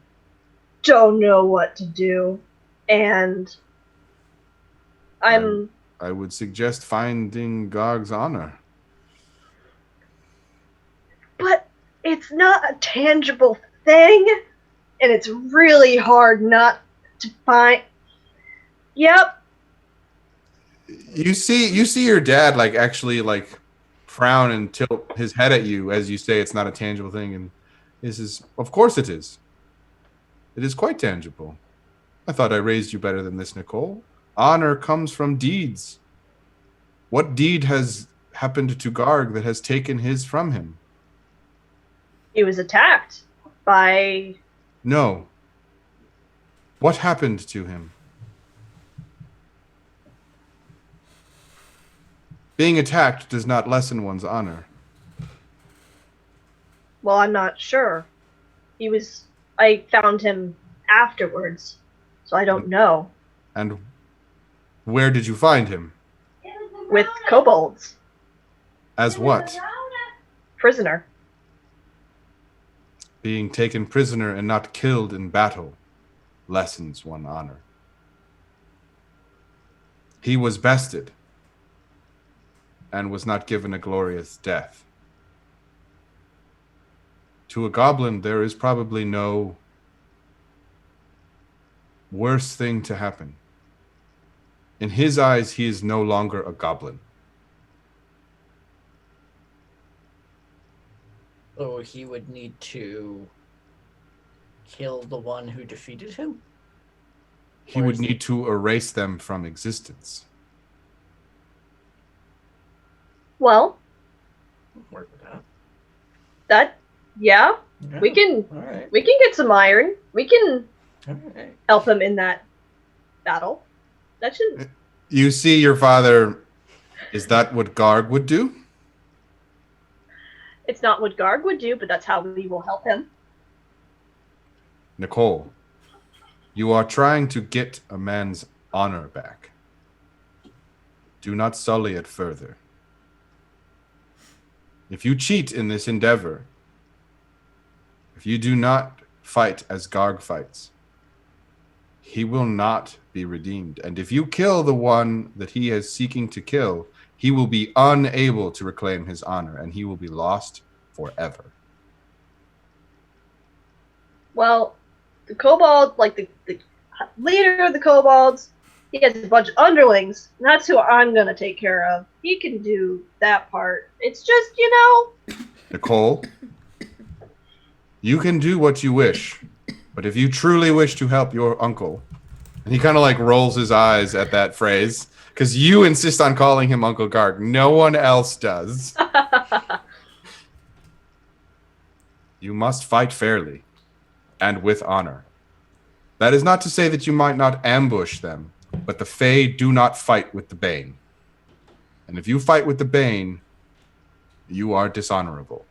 don't know what to do. And I would suggest finding Garg's honor. But it's not a tangible thing, and it's really hard not to find. Yep. You see your dad like actually like frown and tilt his head at you as you say it's not a tangible thing, and this is, of course it is. It is quite tangible. I thought I raised you better than this, Nicole. Honor comes from deeds. What deed has happened to Garg that has taken his from him? He was attacked by No. What happened to him? Being attacked does not lessen one's honor. Well, I'm not sure. I found him afterwards, so I don't know. And where did you find him? With kobolds. As what? Prisoner. Being taken prisoner and not killed in battle lessens one honor. He was bested and was not given a glorious death. To a goblin, there is probably no worse thing to happen. In his eyes, he is no longer a goblin. So he would need to kill the one who defeated him? He would need to erase them from existence. Well, Work with that. yeah, Yeah. we can All right. get some iron. We can All right. help him in that battle. That should. You see your father, is that what Garg would do? It's not what Garg would do, but that's how we will help him. Nicole, you are trying to get a man's honor back. Do not sully it further. If you cheat in this endeavor, if you do not fight as Garg fights, he will not be redeemed. And if you kill the one that he is seeking to kill, he will be unable to reclaim his honor, and he will be lost forever. Well, the kobold, like the leader of the kobolds, he has a bunch of underlings, and that's who I'm going to take care of. He can do that part. It's just, Nicole, you can do what you wish, but if you truly wish to help your uncle, and he kind of like rolls his eyes at that phrase, because you insist on calling him Uncle Garg. No one else does. You must fight fairly and with honor. That is not to say that you might not ambush them, but the Fae do not fight with the Bane. And if you fight with the Bane, you are dishonorable.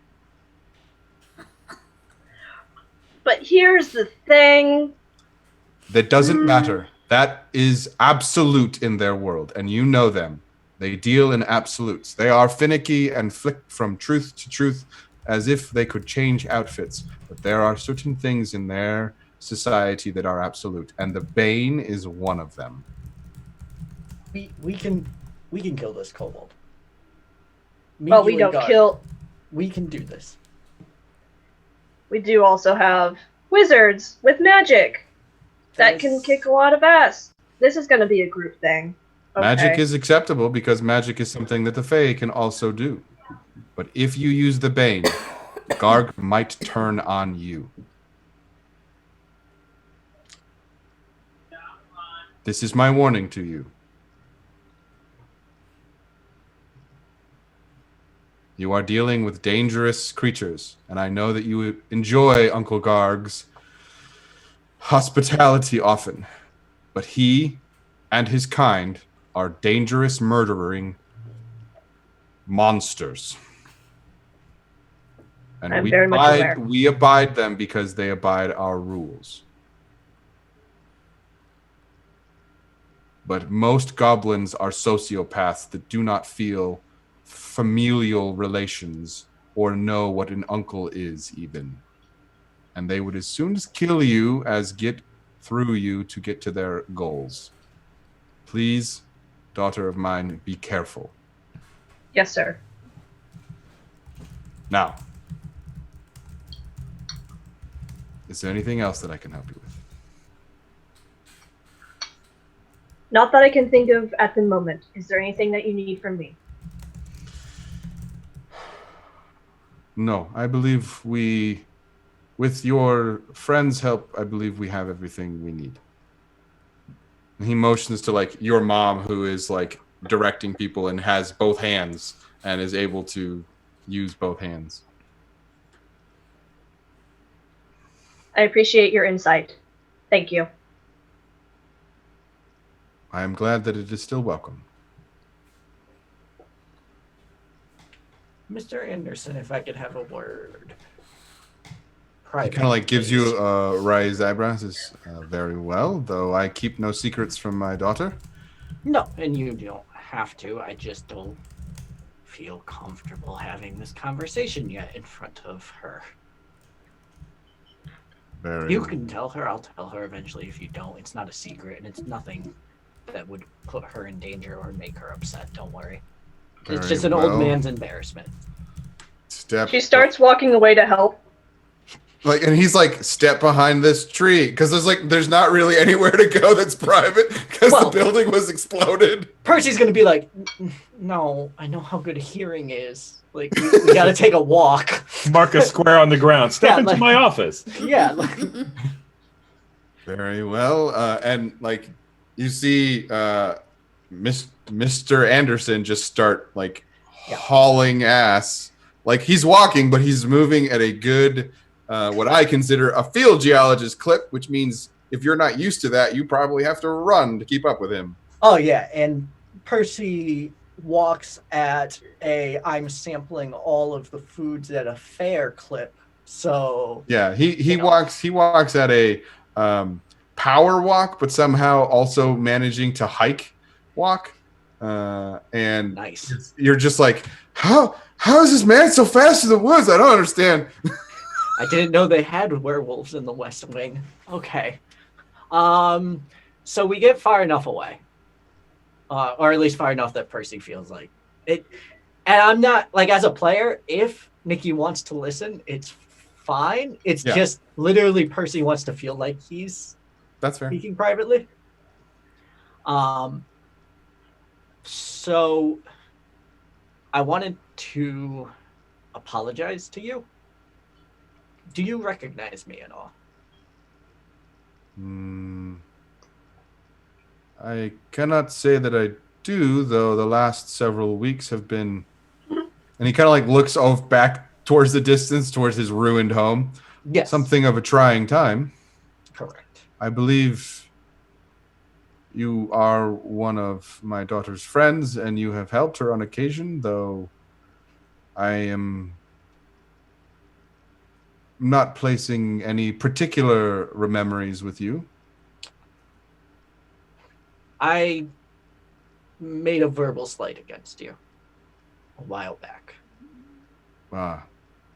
But here's the thing. That doesn't matter. That is absolute in their world, and you know them. They deal in absolutes. They are finicky and flick from truth to truth as if they could change outfits. But there are certain things in their society that are absolute, and the Bane is one of them. We can kill this kobold. Me, But you, we and don't Garg. kill. We can do this. We do also have wizards with magic that can kick a lot of ass. This is going to be a group thing. Okay. Magic is acceptable because magic is something that the Fae can also do. But if you use the Bane, Garg might turn on you. This is my warning to you. You are dealing with dangerous creatures, and I know that you enjoy Uncle Garg's hospitality often, but he and his kind are dangerous, murdering monsters. And I'm very much aware. we abide them because they abide our rules. But most goblins are sociopaths that do not feel familial relations or know what an uncle is even. And they would as soon as kill you as get through you to get to their goals. Please, daughter of mine, be careful. Yes, sir. Now, is there anything else that I can help you with? Not that I can think of at the moment. Is there anything that you need from me? No, I believe with your friend's help, I believe we have everything we need. And he motions to like your mom, who is like directing people and has both hands and is able to use both hands. I appreciate your insight. Thank you. I am glad that it is still welcome. Mr. Anderson, if I could have a word. He Private, kind of like gives please. you a raised eyebrows. Is very well, though I keep no secrets from my daughter. No, and you don't have to. I just don't feel comfortable having this conversation yet in front of her. Very. You can tell her. I'll tell her eventually if you don't. It's not a secret, and it's nothing that would put her in danger or make her upset. Don't worry. It's Very just an well. old man's embarrassment. Step. She starts walking away to help. Like, and he's like, step behind this tree, because there's not really anywhere to go that's private, because Well- the building was exploded. Percy's gonna be like, no, I know how good hearing is. Like, we gotta take a walk. Mark a square on the ground. Step Yeah, into like- my office. Yeah, like, Very well, and like you see, Mr. Anderson just start like Yeah. hauling ass. Like he's walking, but he's moving at a good, what I consider a field geologist clip, which means if you're not used to that, you probably have to run to keep up with him. oh yeah, and Percy walks at a I'm sampling all of the foods at a fair clip. So Yeah, he You know. walks at a power walk, but somehow also managing to hike walk. And nice. you're just like, how is this man so fast in the woods? I don't understand. I didn't know they had werewolves in the West Wing. Okay. So we get far enough away. Or at least far enough that Percy feels like it. And I'm not, like, as a player, if Nikki wants to listen, it's fine. It's Yeah. just literally Percy wants to feel like he's That's fair. speaking privately. So I wanted to apologize to you. Do you recognize me at all? I cannot say that I do, though the last several weeks have been. And he kind of like looks off back towards the distance, towards his ruined home. Yes. Something of a trying time. Correct. I believe you are one of my daughter's friends, and you have helped her on occasion, though I am not placing any particular memories with you. I made a verbal slight against you a while back. Ah,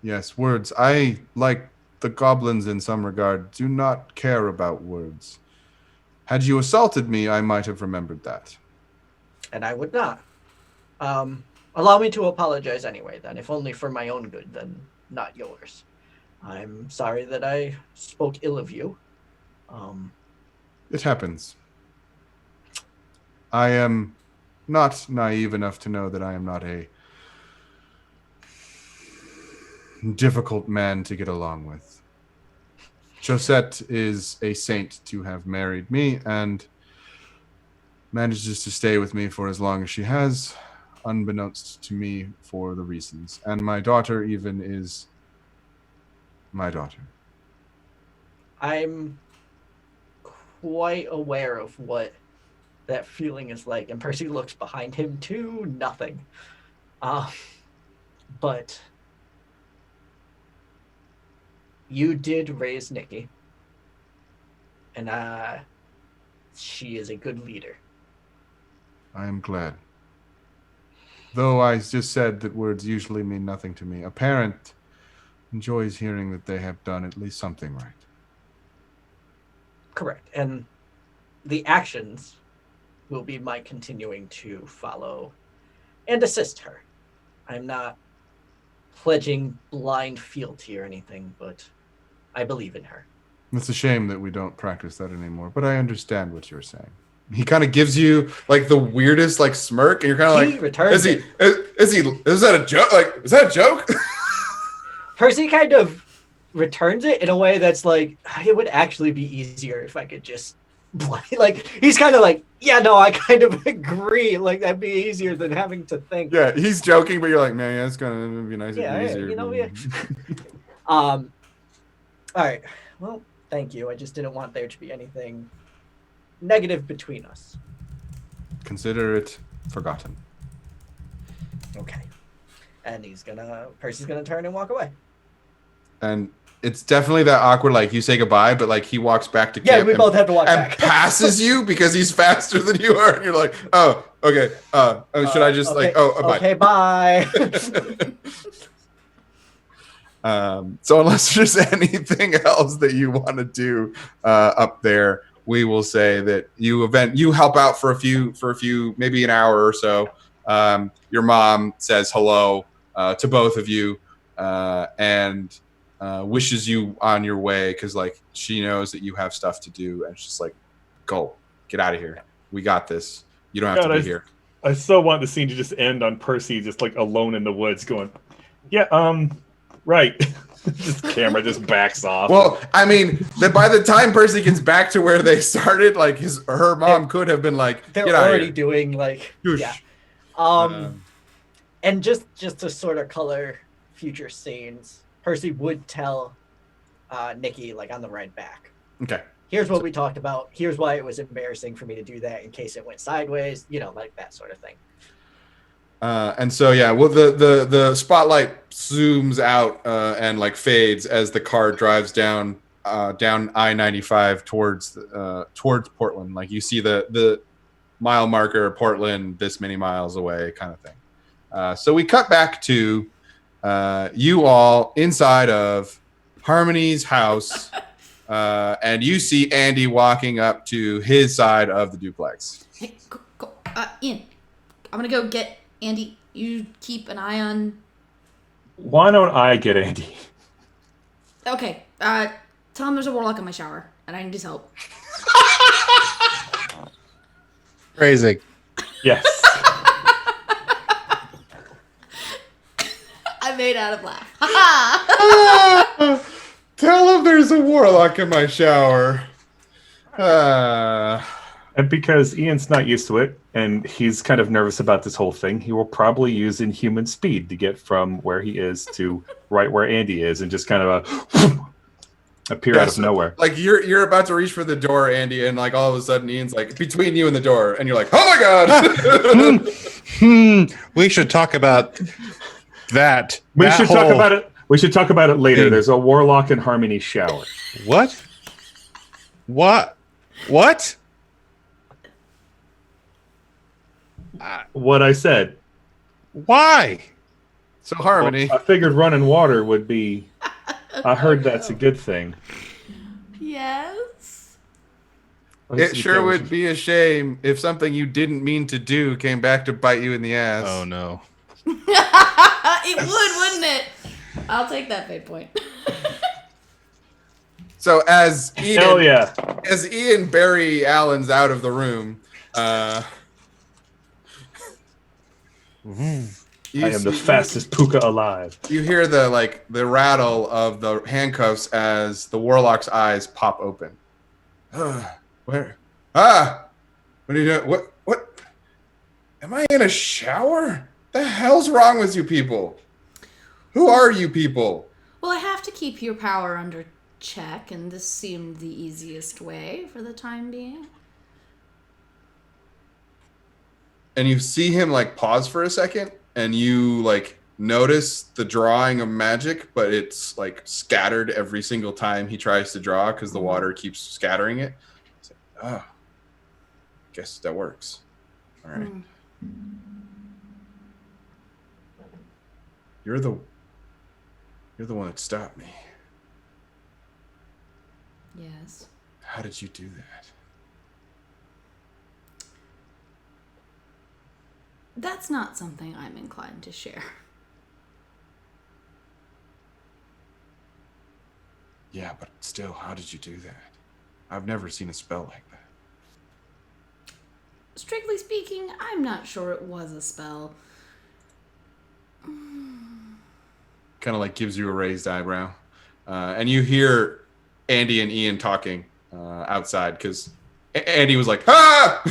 yes, words. I, like the goblins in some regard, do not care about words. Had you assaulted me, I might have remembered that. And I would not. Allow me to apologize anyway, then, if only for my own good, then not yours. I'm sorry that I spoke ill of you. It happens. I am not naive enough to know that I am not a difficult man to get along with. Josette is a saint to have married me and manages to stay with me for as long as she has, unbeknownst to me for the reasons. And my daughter even is my daughter. I'm quite aware of what that feeling is like. And Percy looks behind him to nothing. But you did raise Nikki. And she is a good leader. I am glad. Though I just said that words usually mean nothing to me, a parent enjoys hearing that they have done at least something right. Correct. And the actions will be my continuing to follow and assist her. I'm not pledging blind fealty or anything, but I believe in her. It's a shame that we don't practice that anymore, but I understand what you're saying. He kind of gives you like the weirdest like smirk, and you're kind of He like, returns is that a joke? Like, is that a joke? Percy kind of returns it in a way that's like, it would actually be easier if I could just like, he's kind of like, yeah, no, I kind of agree. Like, that'd be easier than having to think. Yeah, he's joking, but you're like, man, yeah, it's gonna be nice. Yeah, It'd be easier. you know, yeah. All right. Well, thank you. I just didn't want there to be anything negative between us. Consider it forgotten. Okay. And Percy's gonna turn and walk away. And it's definitely that awkward, like you say goodbye, but like he walks back to Yeah, camp we both have to walk and back. passes you because he's faster than you are. And you're like, oh, okay. Should I just okay, bye. Okay, bye. So unless there's anything else that you want to do up there, we will say that you help out for a few, maybe an hour or so. Your mom says hello to both of you and wishes you on your way because like she knows that you have stuff to do and it's just like, go, get out of here. We got this. You don't have to be here. I so want the scene to just end on Percy just like alone in the woods going, yeah, right. This camera just backs off. Well, I mean, that by the time Percy gets back to where they started, like her mom could have been like, They're get out of already here. doing like Whoosh. yeah. And just to sort of color future scenes, Percy would tell Nikki like on the ride back. Okay. Here's what we talked about. Here's why it was embarrassing for me to do that in case it went sideways. Like that sort of thing. And so yeah, well the spotlight zooms out and like fades as the car drives down I-95 towards Portland. Like you see the mile marker Portland this many miles away kind of thing. So we cut back to you all inside of Harmony's house, and you see Andy walking up to his side of the duplex. Hey, go, Ian. I'm gonna go get Andy. You keep an eye on. Why don't I get Andy? Okay. Tell him there's a warlock in my shower, and I need his help. Crazy. Yes. I made Adam laugh. Ha Tell him there's a warlock in my shower. And because Ian's not used to it, and he's kind of nervous about this whole thing, he will probably use inhuman speed to get from where he is to right where Andy is, and just kind of appear out of nowhere. Like you're about to reach for the door, Andy, and like all of a sudden Ian's like between you and the door, and you're like, oh my god. We should talk about that. We That should talk whole- about it. We should talk about it later. thing. There's a warlock in Harmony's shower. What? What? What? What I said. Why? So Harmony, I figured running water would be. I heard that's a good thing. Yes. it sure would be a shame if something you didn't mean to do came back to bite you in the ass. Oh no. It would, wouldn't it? I'll take that fate point. So as Hell yeah. Ian Barry Allen's out of the room, I am the fastest puka alive. You hear the rattle of the handcuffs as the warlock's eyes pop open. Where? What are you doing? What? Am I in a shower? The hell's wrong with you people? Who are you people? Well, I have to keep your power under check, and this seemed the easiest way for the time being. And you see him like pause for a second, and you like notice the drawing of magic, but it's like scattered every single time he tries to draw because the water keeps scattering it. It's like, oh, guess that works. All right. You're the one that stopped me. Yes. How did you do that? That's not something I'm inclined to share. Yeah, but still, how did you do that? I've never seen a spell like that. Strictly speaking, I'm not sure it was a spell. Kind of like gives you a raised eyebrow. And you hear Andy and Ian talking outside because Andy was like, ah!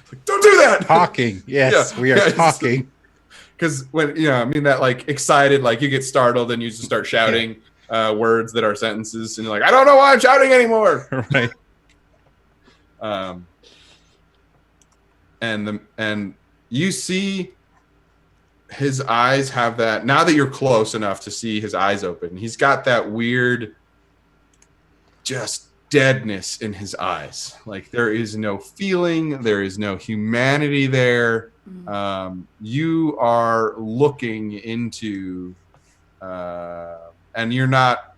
Like, don't do that! Talking. Yes, Yeah, we are yeah, talking. Because when, that like excited, like you get startled and you just start shouting. words that are sentences, and you're like, I don't know why I'm shouting anymore. Right. And you see his eyes have that. Now that you're close enough to see his eyes open, he's got that weird, just deadness in his eyes. Like there is no feeling, there is no humanity there. You are looking into, and you're not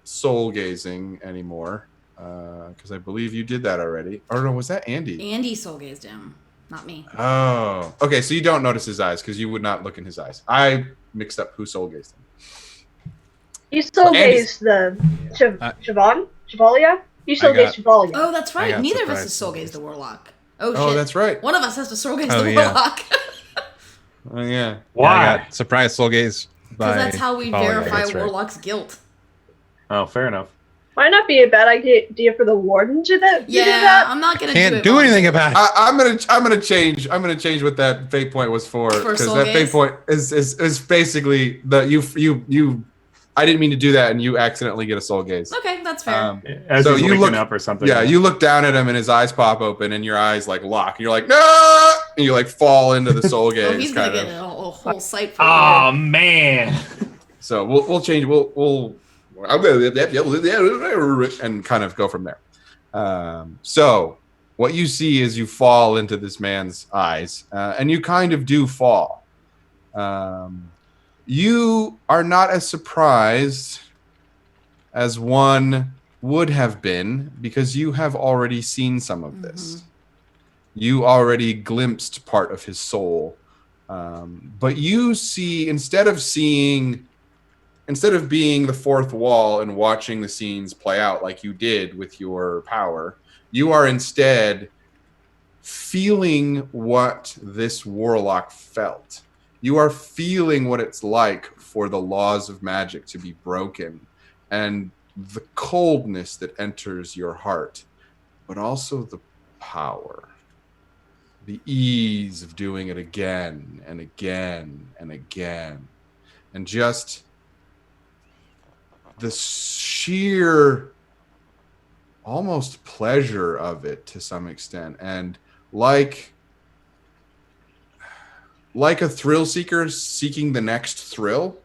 soul gazing anymore, because I believe you did that already. Or no, was that Andy? Andy soul gazed him, not me. Oh, okay. So you don't notice his eyes because you would not look in his eyes. I mixed up who soul gazed him. You soul Andy's- gazed the Chavalia? You soul I got- gazed Chavalia. Oh, that's I right. got Neither of us surprised is soul soul gazed gazed. the warlock. Oh, Oh, shit. that's right. One of us has to soul gaze Oh, the yeah. warlock. Oh, yeah. Yeah, Why? I got surprise soul gaze. Because that's how we Oh, yeah, verify that's right. warlock's guilt. Oh, fair enough. Might not be a bad idea for the warden to do Yeah, that. I'm not gonna Can't do it. do anything about it. I'm gonna change what that fate point was for, because soul that fate gaze? point is basically the you. I didn't mean to do that, and you accidentally get a soul gaze. Okay, that's fair. As So he's you waking look- up or something. Yeah, you look down at him, and his eyes pop open, and your eyes like lock, and you're like, no, and you like fall into the soul Oh, gaze, he's gonna kind get of. a whole sight for Oh later. man. So we'll change. We'll and kind of go from there. So what you see is you fall into this man's eyes, and you kind of do fall. You are not as surprised as one would have been, because you have already seen some of this. You already glimpsed part of his soul. But you see, instead of being the fourth wall and watching the scenes play out like you did with your power, you are instead feeling what this warlock felt. You are feeling what it's like for the laws of magic to be broken, and the coldness that enters your heart, but also the power, the ease of doing it again and again and again, and just the sheer almost pleasure of it to some extent. And like a thrill seeker seeking the next thrill,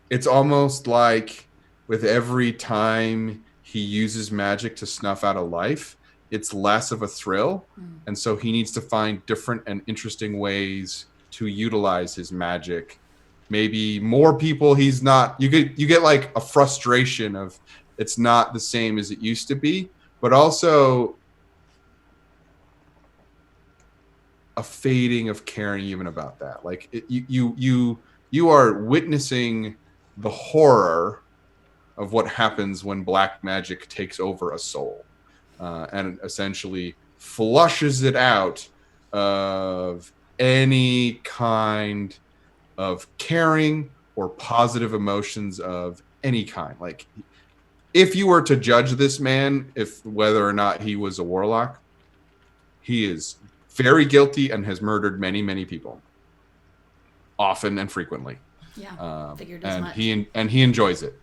it's almost like with every time he uses magic to snuff out a life, it's less of a thrill. And so he needs to find different and interesting ways to utilize his magic. Maybe more people you get like a frustration of it's not the same as it used to be, but also a fading of caring even about that. Like you are witnessing the horror of what happens when black magic takes over a soul, and essentially flushes it out of any kind of caring or positive emotions of any kind. Like, if you were to judge this man, whether or not he was a warlock, he is very guilty and has murdered many, many people, often and frequently. Yeah, figured as and much. he enjoys it.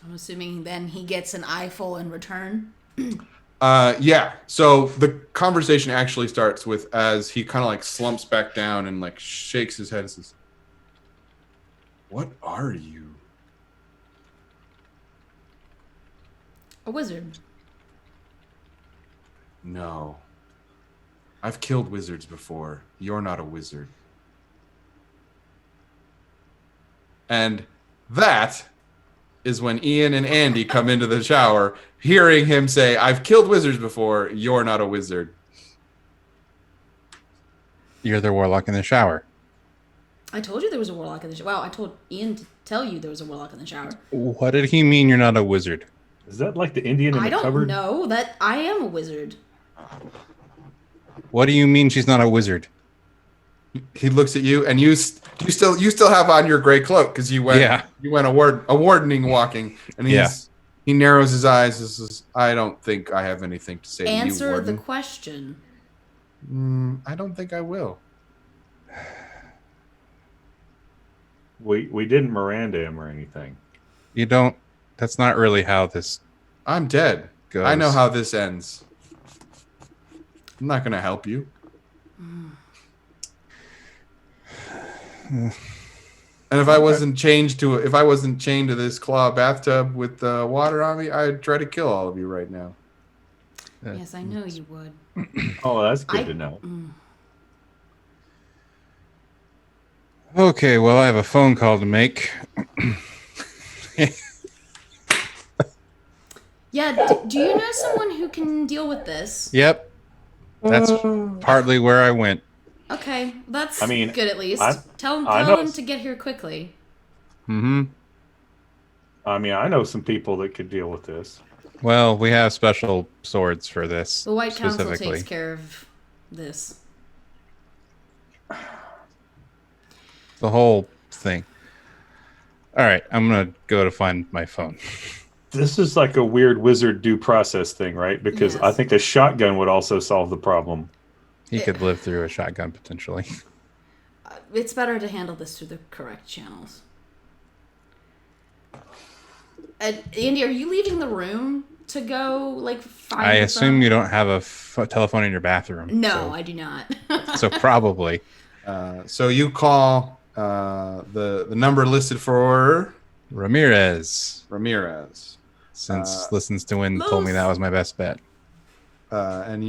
I'm assuming then he gets an eyeful in return. Yeah. So the conversation actually starts with, as he kind of like slumps back down and like shakes his head and says, "What are you?" A wizard. No. I've killed wizards before. You're not a wizard. And that is when Ian and Andy come into the shower, hearing him say, "I've killed wizards before. You're not a wizard." You're the warlock in the shower. I told you there was a warlock in the shower. Wow, I told Ian to tell you there was a warlock in the shower. What did he mean you're not a wizard? Is that like the Indian in I the don't cupboard? know that I am a wizard. What do you mean she's not a wizard? He looks at you, and you still have on your gray cloak because you went a wardening walking, and he narrows his eyes and says, "I don't think I have anything to say to you, Answer the Warden." question. I don't think I will. We didn't Miranda him or anything. You don't. That's not really how this I'm dead. goes. I know how this ends. I'm not gonna help you. And if I wasn't chained to this claw bathtub with water on me, I'd try to kill all of you right now. Yes, I know you would. Oh, that's good I- to know. Okay, well, I have a phone call to make. Yeah, do you know someone who can deal with this? Yep, that's partly where I went. Okay, that's I mean, good at least. Tell I know- him to get here quickly. Mm-hmm. I mean, I know some people that could deal with this. Well, we have special swords for this. The White Council specifically. takes care of this. The whole thing. All right, I'm gonna go to find my phone. This is like a weird wizard due process thing, right? Because I Yes. think a shotgun would also solve the problem. He could live through a shotgun potentially. It's better to handle this through the correct channels. And Andy, are you leaving the room to go like find I the assume phone? you don't have a telephone in your bathroom. No, I do not. So probably. So you call the number listed for Ramirez, Ramirez, since Listens to Win told me that was my best bet. and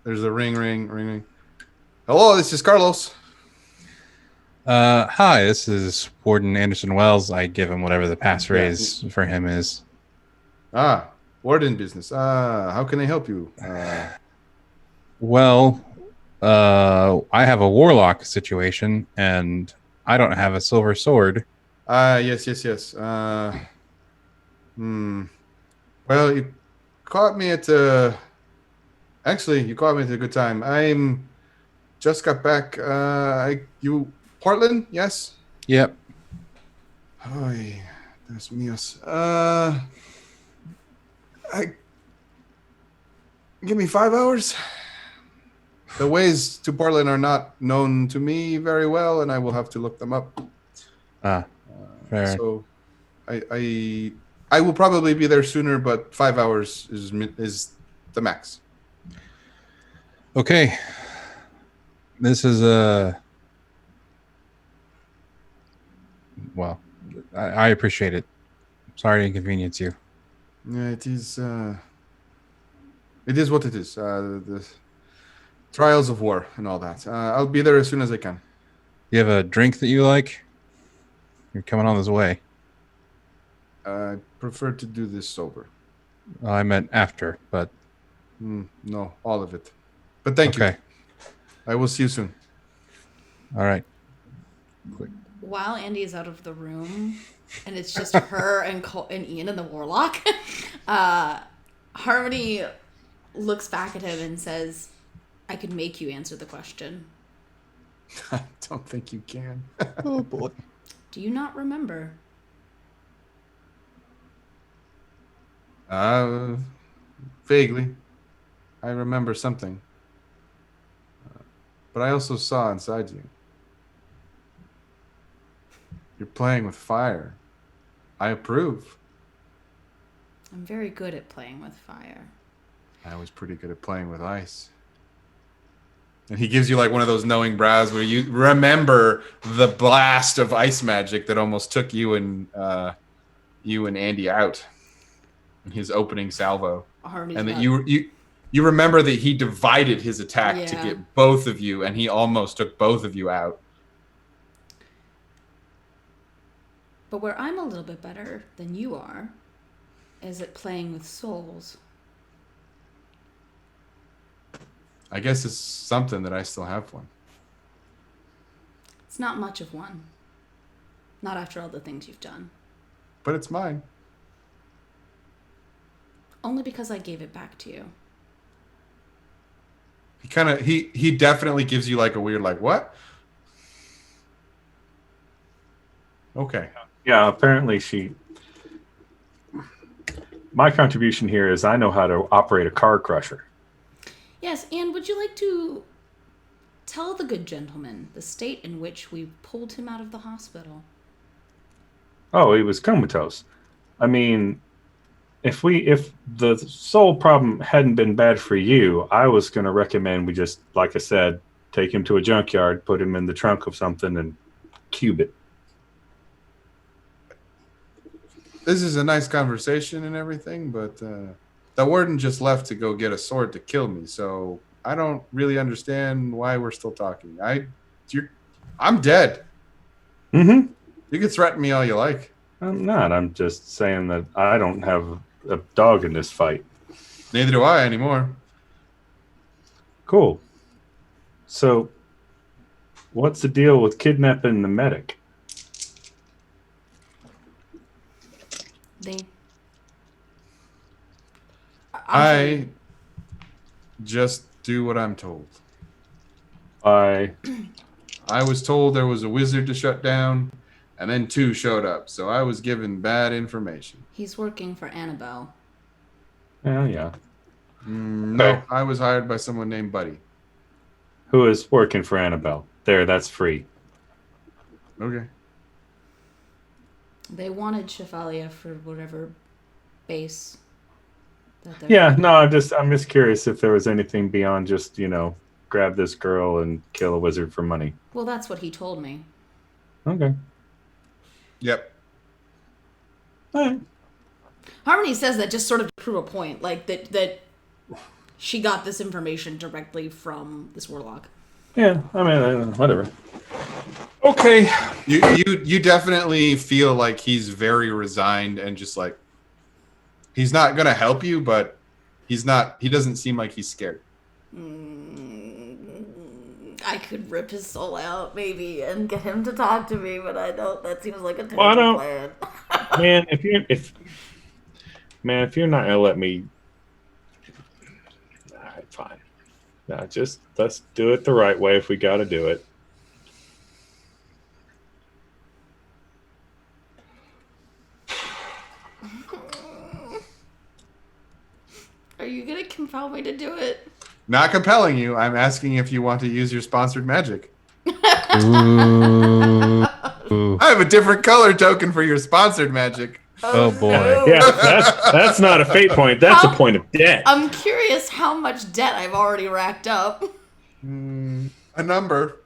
there's a ring. Hello, this is Carlos. Hi, this is Warden Anderson Wells. I give him whatever the passphrase for him is. Warden business. How can I help you? Well, I have a warlock situation, and I don't have a silver sword. Yes. Well, you caught me at actually, you caught me at a good time. I'm just got back. You Portland? Yes. Yep. Ay, Dios míos. Give me 5 hours. The ways to Portland are not known to me very well, and I will have to look them up. Fair. So, I will probably be there sooner, but 5 hours is the max. Okay. This is well, I appreciate it. Sorry to inconvenience you. Yeah, it is. It is what it is. The trials of war and all that. I'll be there as soon as I can. You have a drink that you like? You're coming on this way. I prefer to do this sober. I meant after, but No, all of it. But thank okay. you. I will see you soon. All right. While Andy is out of the room, and it's just her and Ian and the Warlock, Harmony looks back at him and says, "I could make you answer the question. I don't think you can. Oh boy. Do you not remember?" Vaguely. I remember something. But I also saw inside you. You're playing with fire. I approve. I'm very good at playing with fire. I was pretty good at playing with ice. And he gives you like one of those knowing brows where you remember the blast of ice magic that almost took you and Andy out in his opening salvo. Harmony's And that not- you remember that he divided his attack to Yeah. get both of you, and he almost took both of you out. But where I'm a little bit better than you are is at playing with souls. I guess it's something that I still have one. It's not much of one. Not after all the things you've done. But it's mine. Only because I gave it back to you. He definitely gives you like a weird like what? Okay. Yeah, apparently my contribution here is I know how to operate a car crusher. Yes, and would you like to tell the good gentleman the state in which we pulled him out of the hospital? Oh, he was comatose. I mean, if the soul problem hadn't been bad for you, I was going to recommend we just, like I said, take him to a junkyard, put him in the trunk of something, and cube it. This is a nice conversation and everything, but the warden just left to go get a sword to kill me. So I don't really understand why we're still talking. I'm dead. Mm-hmm. You can threaten me all you like. I'm not. I'm just saying that I don't have a dog in this fight. Neither do I anymore. Cool. So, what's the deal with kidnapping the medic? They. I just do what I'm told. I was told there was a wizard to shut down, and then 2 showed up. So I was given bad information. He's working for Annabelle. yeah. No, Okay. I was hired by someone named Buddy. Who is working for Annabelle? There, that's free. Okay. They wanted Chevalier for whatever base that they're. Yeah, no, I'm just curious if there was anything beyond just, grab this girl and kill a wizard for money. Well, that's what he told me. Okay. Yep. All right. Harmony says that just sort of to prove a point, like that she got this information directly from this warlock. Yeah, I mean, whatever. Okay. You definitely feel like he's very resigned and just like he's not gonna help you, but he doesn't seem like he's scared. I could rip his soul out maybe and get him to talk to me, but I don't. That seems like a terrible Well, I don't- plan. Man, if you're not gonna let me, all right, fine. No, just let's do it the right way if we got to do it. Are you gonna compel me to do it? Not compelling you. I'm asking if you want to use your sponsored magic. Ooh. Ooh. I have a different color token for your sponsored magic. Oh, boy. no. Yeah, that's not a fate point. That's a point of debt. I'm curious how much debt I've already racked up. A number.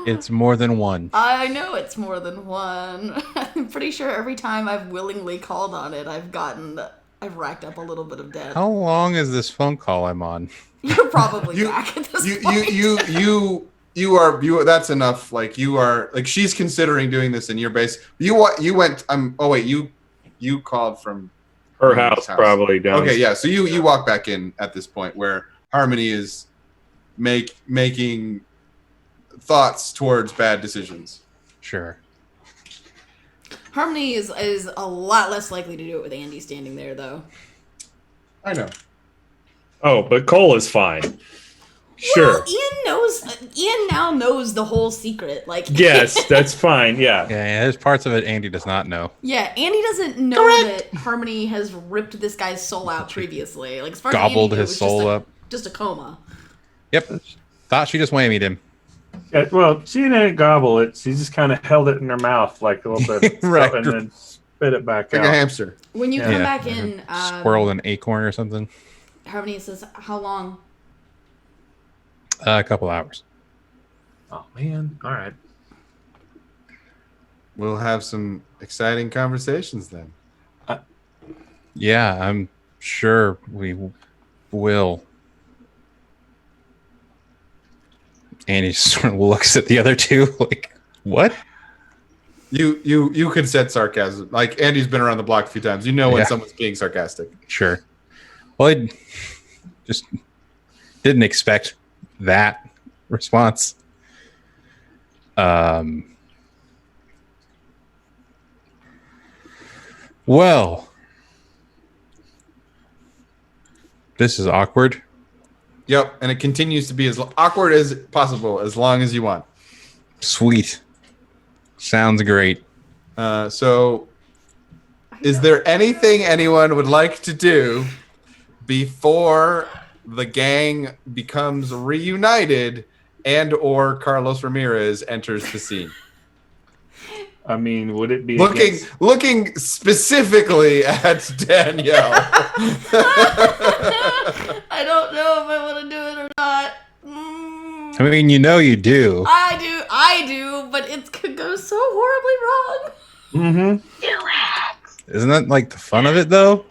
It's more than 1. I know it's more than 1. I'm pretty sure every time I've willingly called on it, I've racked up a little bit of debt. How long is this phone call I'm on? You're probably You- back at this point. You are that's enough. Like you are like she's considering doing this in your base. You went. Oh wait, you called from Her house probably down. Okay, yeah. So you walk back in at this point where Harmony is making thoughts towards bad decisions. Sure. Harmony is a lot less likely to do it with Andy standing there, though. I know. Oh, but Cole is fine. Sure. Well, Ian now knows the whole secret. Like, Yes, that's fine. Yeah. Yeah, there's parts of it Andy does not know. yeah, Andy doesn't know that Harmony has ripped this guy's soul out previously. Like, as far as Gobbled Andy knew, his it was soul up. just a coma. Yep. Thought she just whammied him. Yeah, well, she didn't gobble it. She just kind of held it in her mouth like a little bit, Right. and then spit it back Like out. a hamster. When you Yeah. come back in, Squirreled an acorn or something. Harmony says, "How long?" A couple hours. Oh man! All right. We'll have some exciting conversations then. Yeah, I'm sure we will. Andy sort of looks at the other two like, what? You could set sarcasm. Like Andy's been around the block a few times. You know when Yeah. someone's being sarcastic. Sure. Well, I just didn't expect that response. Well, this is awkward. Yep, and it continues to be as awkward as possible as long as you want. Sweet. Sounds great. So, is there anything anyone would like to do before the gang becomes reunited and or Carlos Ramirez enters the scene? I mean, would it be looking specifically at Danielle? I don't know if I want to do it or not. I mean, you know you do. I do, but it could go so horribly wrong. Mm-hmm. Isn't that like the fun of it, though?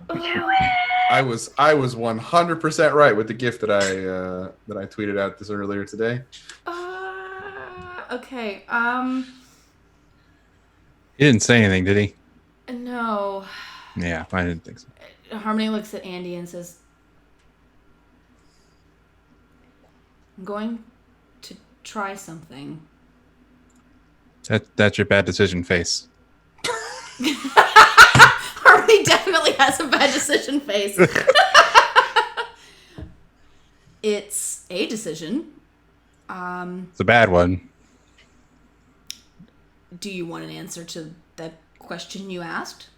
I was 100% right with the gift that I tweeted out this earlier today. Okay. He didn't say anything, did he? No. Yeah, I didn't think so. Harmony looks at Andy and says, I'm going to try something. That's your bad decision face. Harmony definitely has a bad decision face. It's a decision. It's a bad one. Do you want an answer to that question you asked?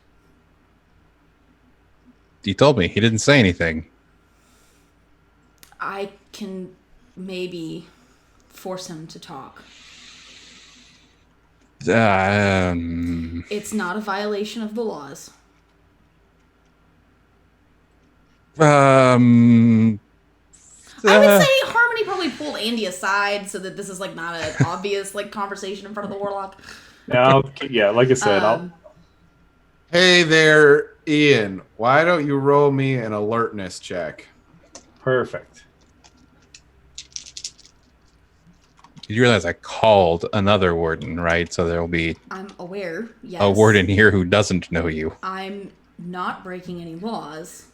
He told me. He didn't say anything. I can maybe force him to talk. It's not a violation of the laws. I I would say Harmony probably pulled Andy aside so that this is like not an obvious like conversation in front of the warlock. Now, yeah, like I said, Hey there, Ian. Why don't you roll me an alertness check? perfect. You realize I called another warden, right? So there will be I'm aware, yes. a warden here who doesn't know you. I'm not breaking any laws.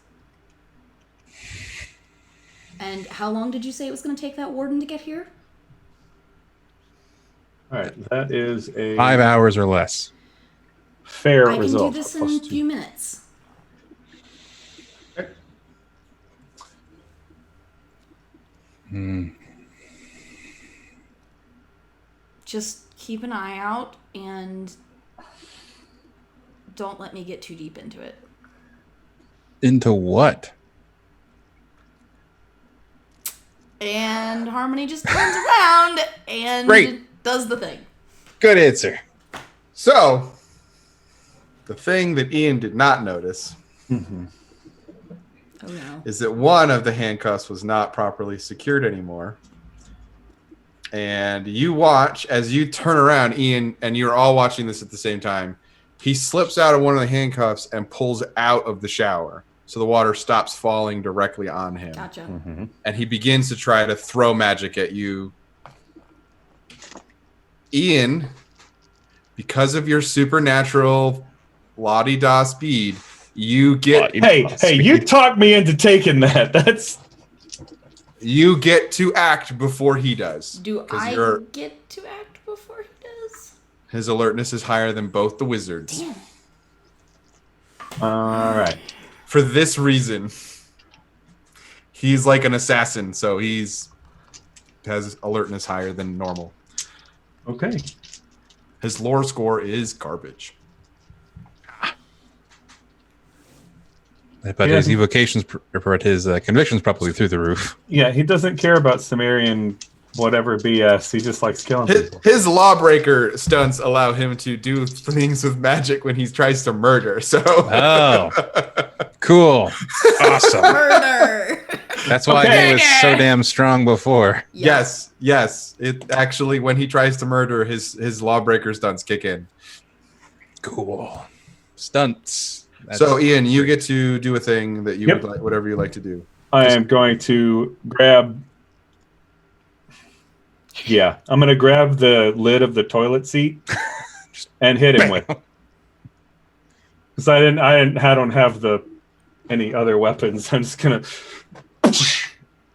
And how long did you say it was going to take that warden to get here? All right, that is a 5 hours or less. fair I can result. do this Plus in a 2. few minutes. Just keep an eye out and don't let me get too deep into it. Into what? And Harmony just turns around and Great. does the thing. Good answer. So, the thing that Ian did not notice Mm-hmm. Oh no. is that one of the handcuffs was not properly secured anymore. And you watch as you turn around, Ian, and you're all watching this at the same time. He slips out of one of the handcuffs and pulls out of the shower. So the water stops falling directly on him. Gotcha. Mm-hmm. And he begins to try to throw magic at you. Ian, because of your supernatural la-di-da speed, you get Hey, you talked me into taking that. you get to act before he does. Do 'Cause I you're- get to act before he does? His alertness is higher than both the wizards. Damn. All right. For this reason, he's like an assassin, so has alertness higher than normal. Okay. His lore score is garbage. But Yeah. his evocations, but his convictions probably through the roof. Yeah, he doesn't care about Sumerian whatever BS. He just likes killing people. His lawbreaker stunts allow him to do things with magic when he tries to murder. So, Oh, cool. Awesome. Murder! That's why Okay. he was so damn strong before. yes. It actually, when he tries to murder, his lawbreaker stunts kick in. Cool. Stunts. So, Ian, you get to do a thing that you Yep. would like, whatever you like to do. I am going to grab. Yeah, I'm going to grab the lid of the toilet seat and hit him with. Because I don't have any other weapons. I'm just gonna.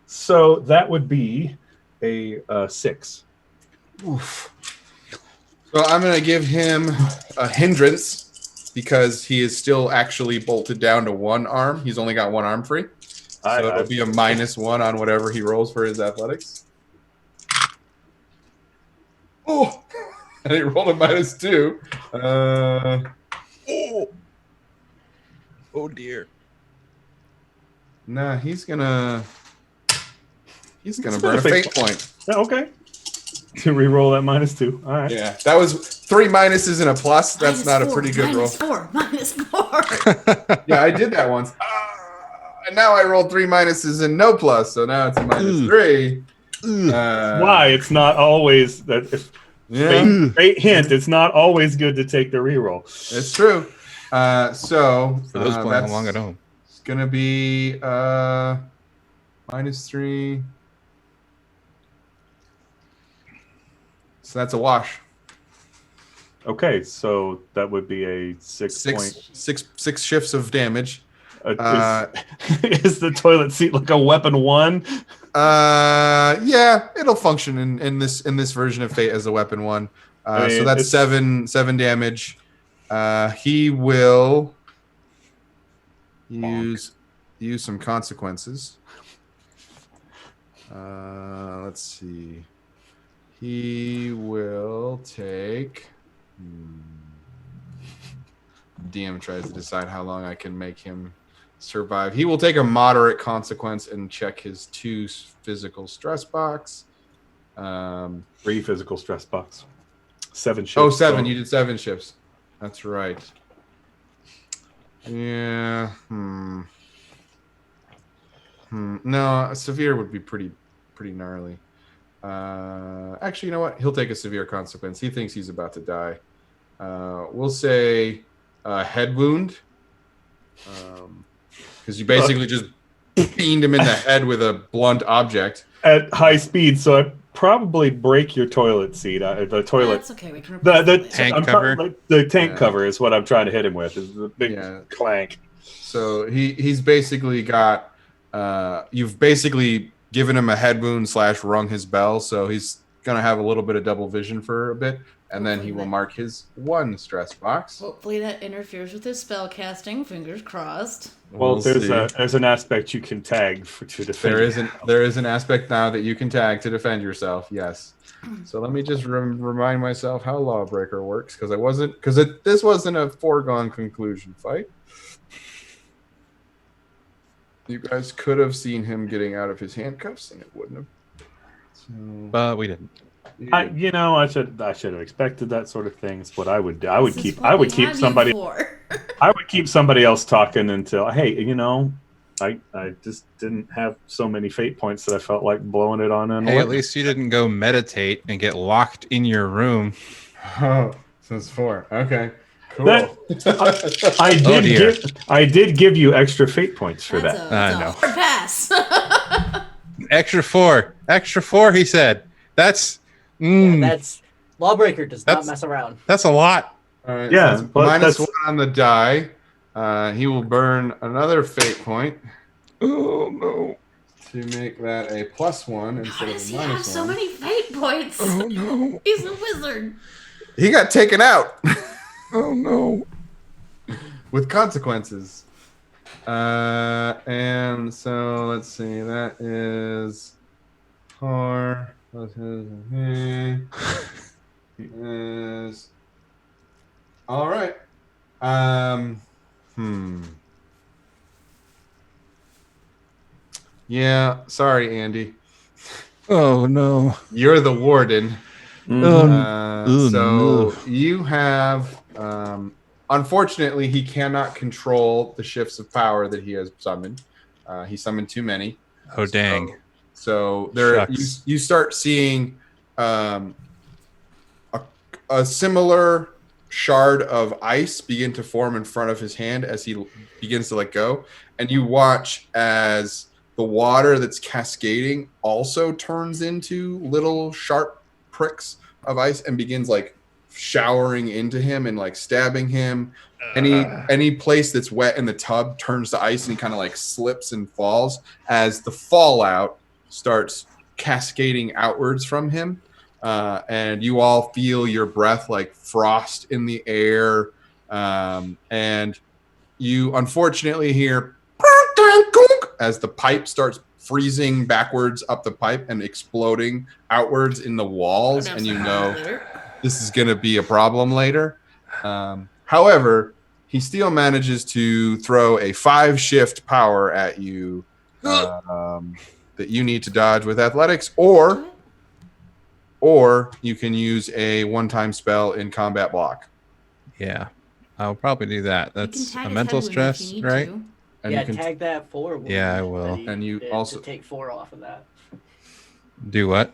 So that would be a 6. Oof. So I'm going to give him a hindrance because he is still actually bolted down to one arm. He's only got one arm free. So it'll be a -1 on whatever he rolls for his athletics. Oh, and he rolled a -2. Oh dear. Nah, he's gonna burn gonna a fake fate point. Yeah, okay. To re-roll that -2. All right. Yeah, that was 3 minuses and a plus. That's not a pretty good roll. -4. Yeah, I did that once. And now I rolled 3 minuses and no plus, so now it's a -3. Why? It's not always that. If Yeah, great hint. It's not always good to take the re-roll. it's true. So For those playing that's along at home. It's gonna be -3. So that's a wash. Okay, so that would be a 6 point. Six shifts of damage. Is the toilet seat like a weapon 1? Yeah, it'll function in this version of Fate as a weapon 1. I mean, So that's it's- 7 damage. He will use some consequences. Let's see. He will take. DM tries to decide how long I can make him survive. He will take a moderate consequence and check his 2 physical stress box. 3 physical stress box. 7 shifts. Oh, 7. total. You did 7 shifts. That's right. Yeah. No, a severe would be pretty gnarly. Actually, you know what? He'll take a severe consequence. He thinks he's about to die. We'll say head wound. Because you basically just beamed him in the head with a blunt object. At high speed, so I probably break your toilet seat. The toilet. That's okay. We can The replace it tank later. cover? The tank Yeah. cover is what I'm trying to hit him with. Is the big Yeah. clank. So he's basically got you've basically given him a head wound / rung his bell, so he's gonna have a little bit of double vision for a bit, and then he will mark his 1 stress box. Hopefully that interferes with his spell casting. Fingers crossed. Well, We'll there's see. an aspect you can tag to defend. There is an aspect now that you can tag to defend yourself. Yes. So let me just remind myself how Lawbreaker works, because this wasn't a foregone conclusion fight. You guys could have seen him getting out of his handcuffs, and it wouldn't have. So, But we didn't. I should have expected that sort of thing. It's what I would do. I would This keep is what we keep have you somebody for. I would keep somebody else talking until hey, I just didn't have so many fate points that I felt like blowing it on an Hey, at Olympic. least you didn't go meditate and get locked in your room. Oh, so it's 4. Okay. Cool. That- I Oh, dear. did give you extra fate points for That's that. I a know. hard pass. Extra 4, he said. That's That's Lawbreaker does not That's- mess around. that's a lot. All right, Yeah, so it's but minus that's- 1 on the die. He will burn another fate point Oh no. to make that a +1 How instead of does a he have minus so 1. many fate points? Oh no. He's a wizard. He got taken out Oh no. with consequences. And so let's see. That is 4. Is all right. Yeah, sorry, Andy. Oh no. You're the warden. Oh, So you have, unfortunately, he cannot control the shifts of power that he has summoned. He summoned too many. Oh dang. So there, Shucks. you start seeing a similar shard of ice begin to form in front of his hand as he begins to let go, and you watch as the water that's cascading also turns into little sharp pricks of ice and begins like showering into him and like stabbing him. Any place that's wet in the tub turns to ice and he kind of like slips and falls as the fallout starts cascading outwards from him. And you all feel your breath like frost in the air. And you unfortunately hear as the pipe starts freezing backwards up the pipe and exploding outwards in the walls. And you know this is going to be a problem later. However, he still manages to throw a 5-shift power at you that you need to dodge with athletics, or or you can use a one-time spell in combat block. Yeah, I'll probably do that. You can That's tag a his mental head wound if stress, you need right? to. And yeah, you can tag that 4 wound. Yeah, I will. that he And you did also- to take 4 off of that. Do what?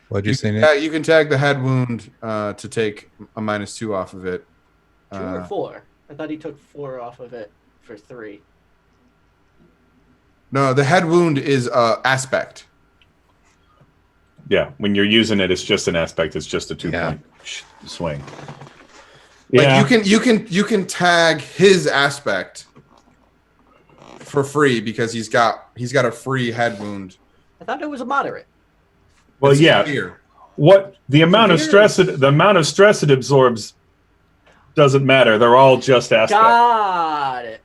What'd you say, Nick? you can tag the head wound to take a -2 off of it. 2 or 4? I thought he took 4 off of it for 3. No, the head wound is aspect. Yeah, when you're using it, it's just an aspect. It's just a 2-point swing. Yeah, Like you can tag his aspect for free because he's got a free head wound. I thought it was a moderate. well, It's yeah. severe. What the amount of Severe stress it absorbs doesn't matter. They're all just aspects. Got it.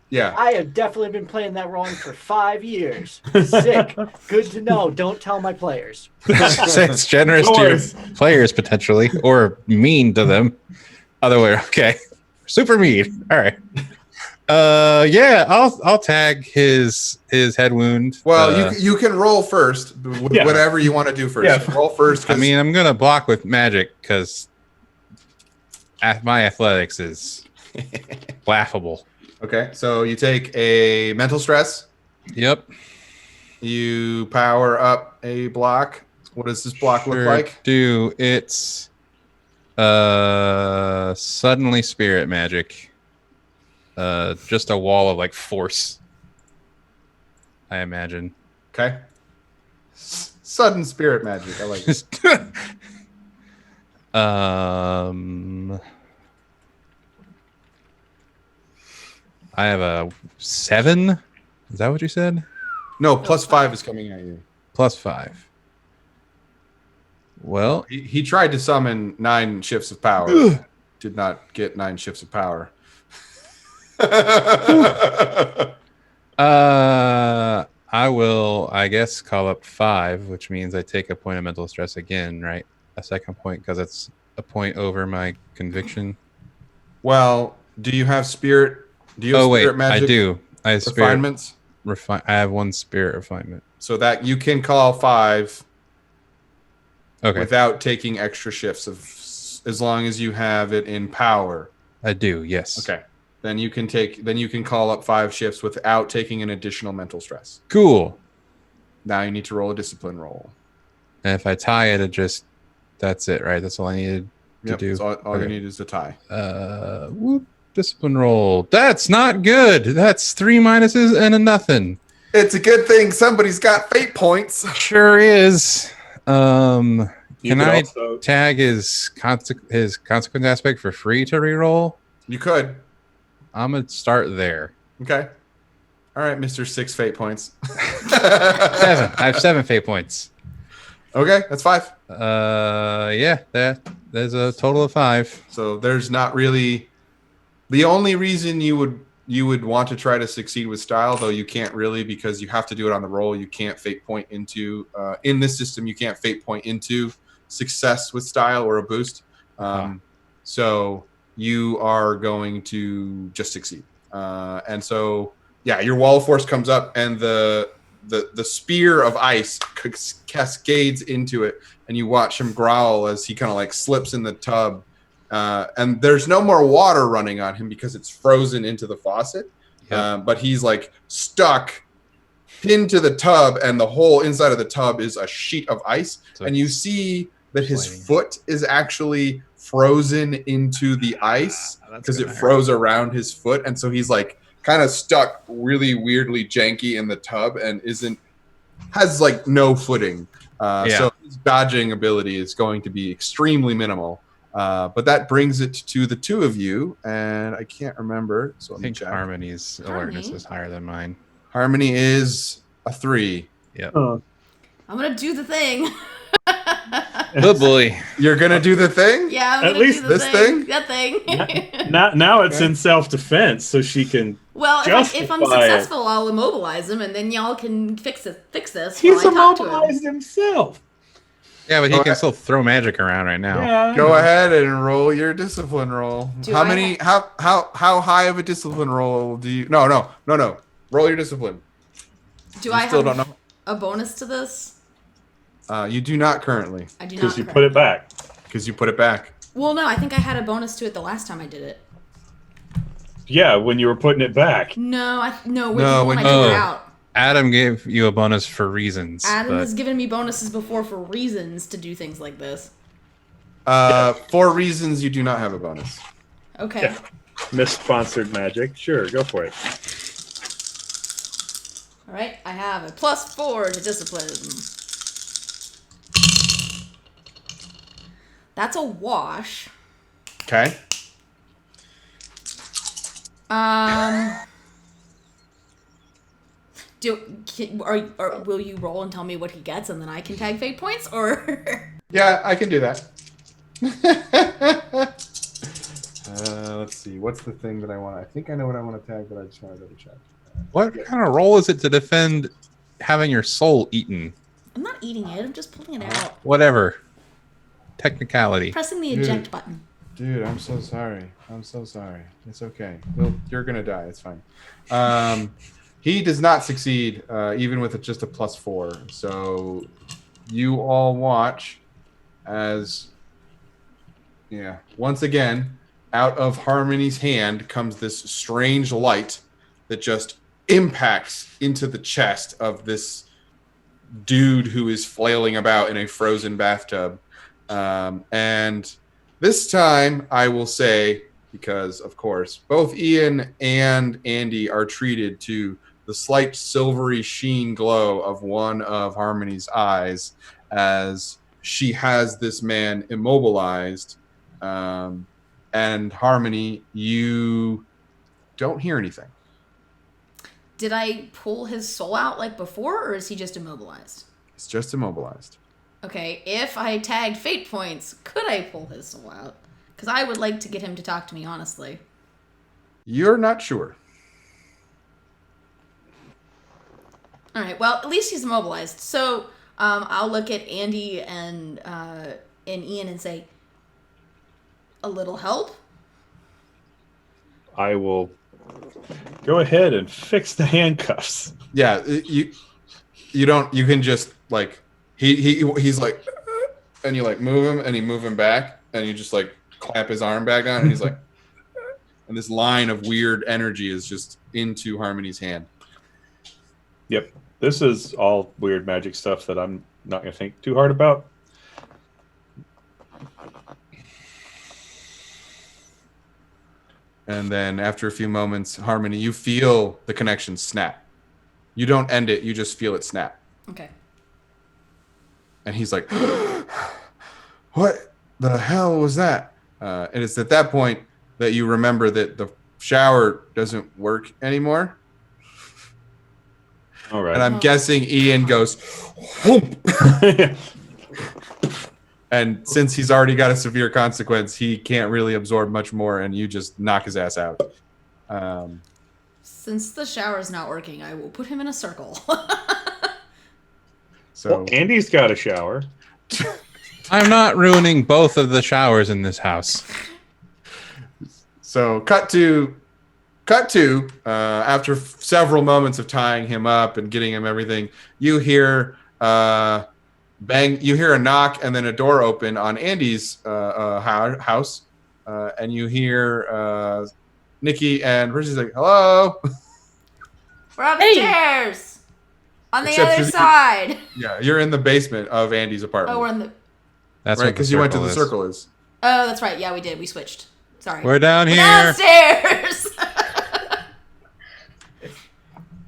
Yeah. I have definitely been playing that wrong for 5 years. Sick. Good to know. Don't tell my players. It's generous Don't to your worry. players potentially, or mean to them. Other way, okay. Super mean. All right. Yeah, I'll tag his head wound. Well, you can roll first. Yeah. Whatever you want to do first. Yeah. Roll first. I 'cause- mean, I'm gonna block with magic because my athletics is laughable. okay. So you take a mental stress. Yep. You power up a block. What does this block look like? Do it's suddenly spirit magic. Just a wall of like force. I imagine. Okay. Sudden spirit magic. I like it. Just I have a 7. Is that what you said? No, +5 is coming at you. +5. Well, He tried to summon 9 shifts of power. Did not get 9 shifts of power. I will, I guess, call up 5, which means I take a point of mental stress again, right? A second point because it's a point over my conviction. Well, do you have spirit? Do you have Oh wait, spirit magic I do. I have spirit refinements? I have 1 spirit refinement. So that you can call 5 Okay, without taking extra shifts of, as long as you have it in power. I do. Yes. Okay. Then you can call up 5 shifts without taking an additional mental stress. Cool. Now you need to roll a discipline roll. And if I tie it, that's it, right? That's all I needed to Yep, do. so all you Okay. need is the tie. Whoop, discipline roll. That's not good. That's 3 minuses and a nothing. It's a good thing somebody's got fate points. Sure is. You Can could I also- tag his consequence aspect for free to reroll? You could. I'm gonna start there. Okay. All right, Mr. 6 fate points. 7. I have 7 fate points. Okay, that's 5. Yeah, there's a total of 5. So there's not really the only reason you would want to try to succeed with style, though you can't really because you have to do it on the roll. You can't fate point into in this system. You can't fate point into success with style or a boost. So you are going to just succeed. And so yeah, your wall of force comes up, and the spear of ice cascades into it, and you watch him growl as he kind of like slips in the tub. And there's no more water running on him because it's frozen into the faucet. Yep. But he's like stuck pinned to the tub, and the whole inside of the tub is a sheet of ice. So And you see that his Sliding. foot is actually frozen into the ice because it gonna hurt. froze around his foot. And so he's like kind of stuck really weirdly janky in the tub and has like no footing. So his dodging ability is going to be extremely minimal. But that brings it to the 2 of you, and I can't remember. So I let me think check. Harmony's alertness Harmony? is higher than mine. Harmony is a 3. Oh. I'm gonna do the thing. Good boy. You're gonna do the thing? Yeah, I'm At gonna least do the this thing? That thing. Now it's in self-defense, so she can. Well, if I'm Justify it. successful, I'll immobilize him, and then y'all can fix this He's while I talk to him. immobilized himself. Yeah, but he Go can ahead. still throw magic around right now. Yeah. Go ahead and roll your discipline roll. Do how I many? How high of a discipline roll do you? No. Roll your discipline. Do You I still have don't know. a bonus to this? You do not currently, I do not. Because you put it back. because you put it back. Well, no, I think I had a bonus to it the last time I did it. Yeah, when you were putting it back. No, No, when I when took you- it out. Adam gave you a bonus for reasons. Adam but has given me bonuses before for reasons to do things like this. For reasons you do not have a bonus. Okay. Yeah. Miss-sponsored magic. Sure, go for it. All right, I have a +4 to discipline. That's a wash. Okay. Will you roll and tell me what he gets, and then I can tag fate points, or? Yeah, I can do that. Let's see. What's the thing that I want? I think I know what I want to tag, but I just want to double check. what kind of role is it to defend having your soul eaten? I'm not eating it. I'm just pulling it out, Whatever. Technicality. pressing the eject button. Dude, I'm so sorry. I'm so sorry. It's okay. You're gonna die. It's fine. He does not succeed, even with just a +4. So you all watch as, once again, out of Harmony's hand comes this strange light that just impacts into the chest of this dude who is flailing about in a frozen bathtub. And this time, I will say, because of course, both Ian and Andy are treated to the slight silvery sheen glow of one of Harmony's eyes as she has this man immobilized. And Harmony, you don't hear anything. Did I pull his soul out like before, or is he just immobilized? It's just immobilized. Okay, if I tagged fate points, could I pull his soul out? Because I would like to get him to talk to me honestly. You're not sure. All right, well, at least he's immobilized. So I'll look at Andy and Ian and say, a little help? I will go ahead and fix the handcuffs. Yeah, you don't. You can just like he's like, and you like move him, and you move him back, and you just like clap his arm back down, and he's like, and this line of weird energy is just into Harmony's hand. Yep. This is all weird magic stuff that I'm not going to think too hard about. And then after a few moments, Harmony, you feel the connection snap. You don't end it, you just feel it snap. Okay. And he's like, what the hell was that? And it's at that point that you remember that the shower doesn't work anymore. All right. And I'm guessing Ian goes, whoop. And since he's already got a severe consequence, he can't really absorb much more, and you just knock his ass out. Since the shower is not working, I will put him in a circle. So Well, Andy's got a shower. I'm not ruining both of the showers in this house. So cut to after several moments of tying him up and getting him everything, you hear bang. You hear a knock and then a door open on Andy's house, and you hear Nikki and Percy's like, "Hello." We're upstairs on the Except other for the- side. Yeah, you're in the basement of Andy's apartment. Oh, we're in the. That's right, what because you went to the is. circle is. Oh, that's right. Yeah, we did. We switched. Sorry. We're down here. Downstairs.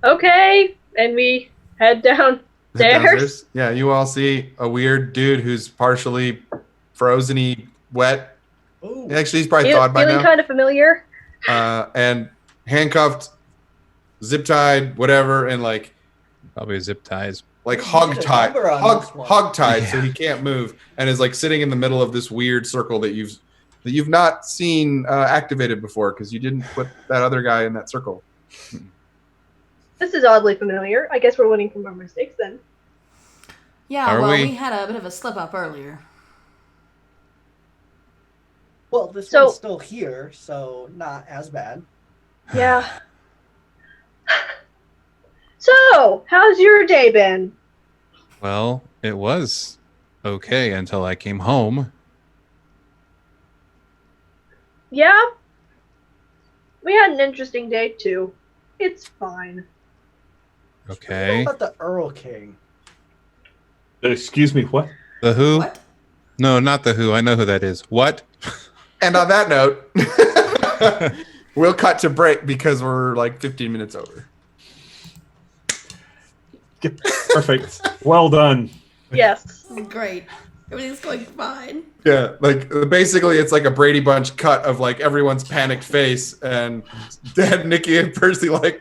Okay, and we head downstairs. Downstairs. Yeah, you all see a weird dude who's partially frozen-y, wet. Ooh. Actually, he's probably thawed by Feeling now. kind of familiar. And handcuffed, zip tied, whatever, and like Probably zip ties. You hog did a tied, number on this one. hog tied, so Yeah. he can't move, and is like sitting in the middle of this weird circle that you've not seen activated before because you didn't put that other guy in that circle. This is oddly familiar. I guess we're learning from our mistakes then. Yeah, Are well, we? we had a bit of a slip up earlier. Well, this So- one's still here, so not as bad. Yeah. So, how's your day been? Well, it was okay until I came home. Yeah, we had an interesting day too. It's fine. What Okay. about the Earl King? Excuse me, what? The Who? What? No, not the Who. I know who that is. What? And on that note, we'll cut to break because we're like 15 minutes over. Perfect. Well done. Yes. This is great. Everything's going fine. Yeah, like basically it's like a Brady Bunch cut of like everyone's panicked face and Dad, Nikki, and Percy like,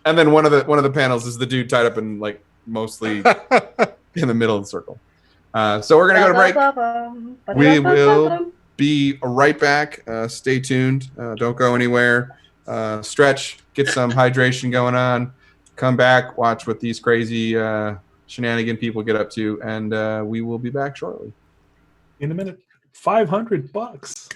and then one of the panels is the dude tied up in like mostly in the middle of the circle. So we're gonna go to break. We will be right back. Stay tuned. Don't go anywhere. Stretch, get some hydration going on. Come back, watch what these crazy shenanigan people get up to, and we will be back shortly. In a minute. $500.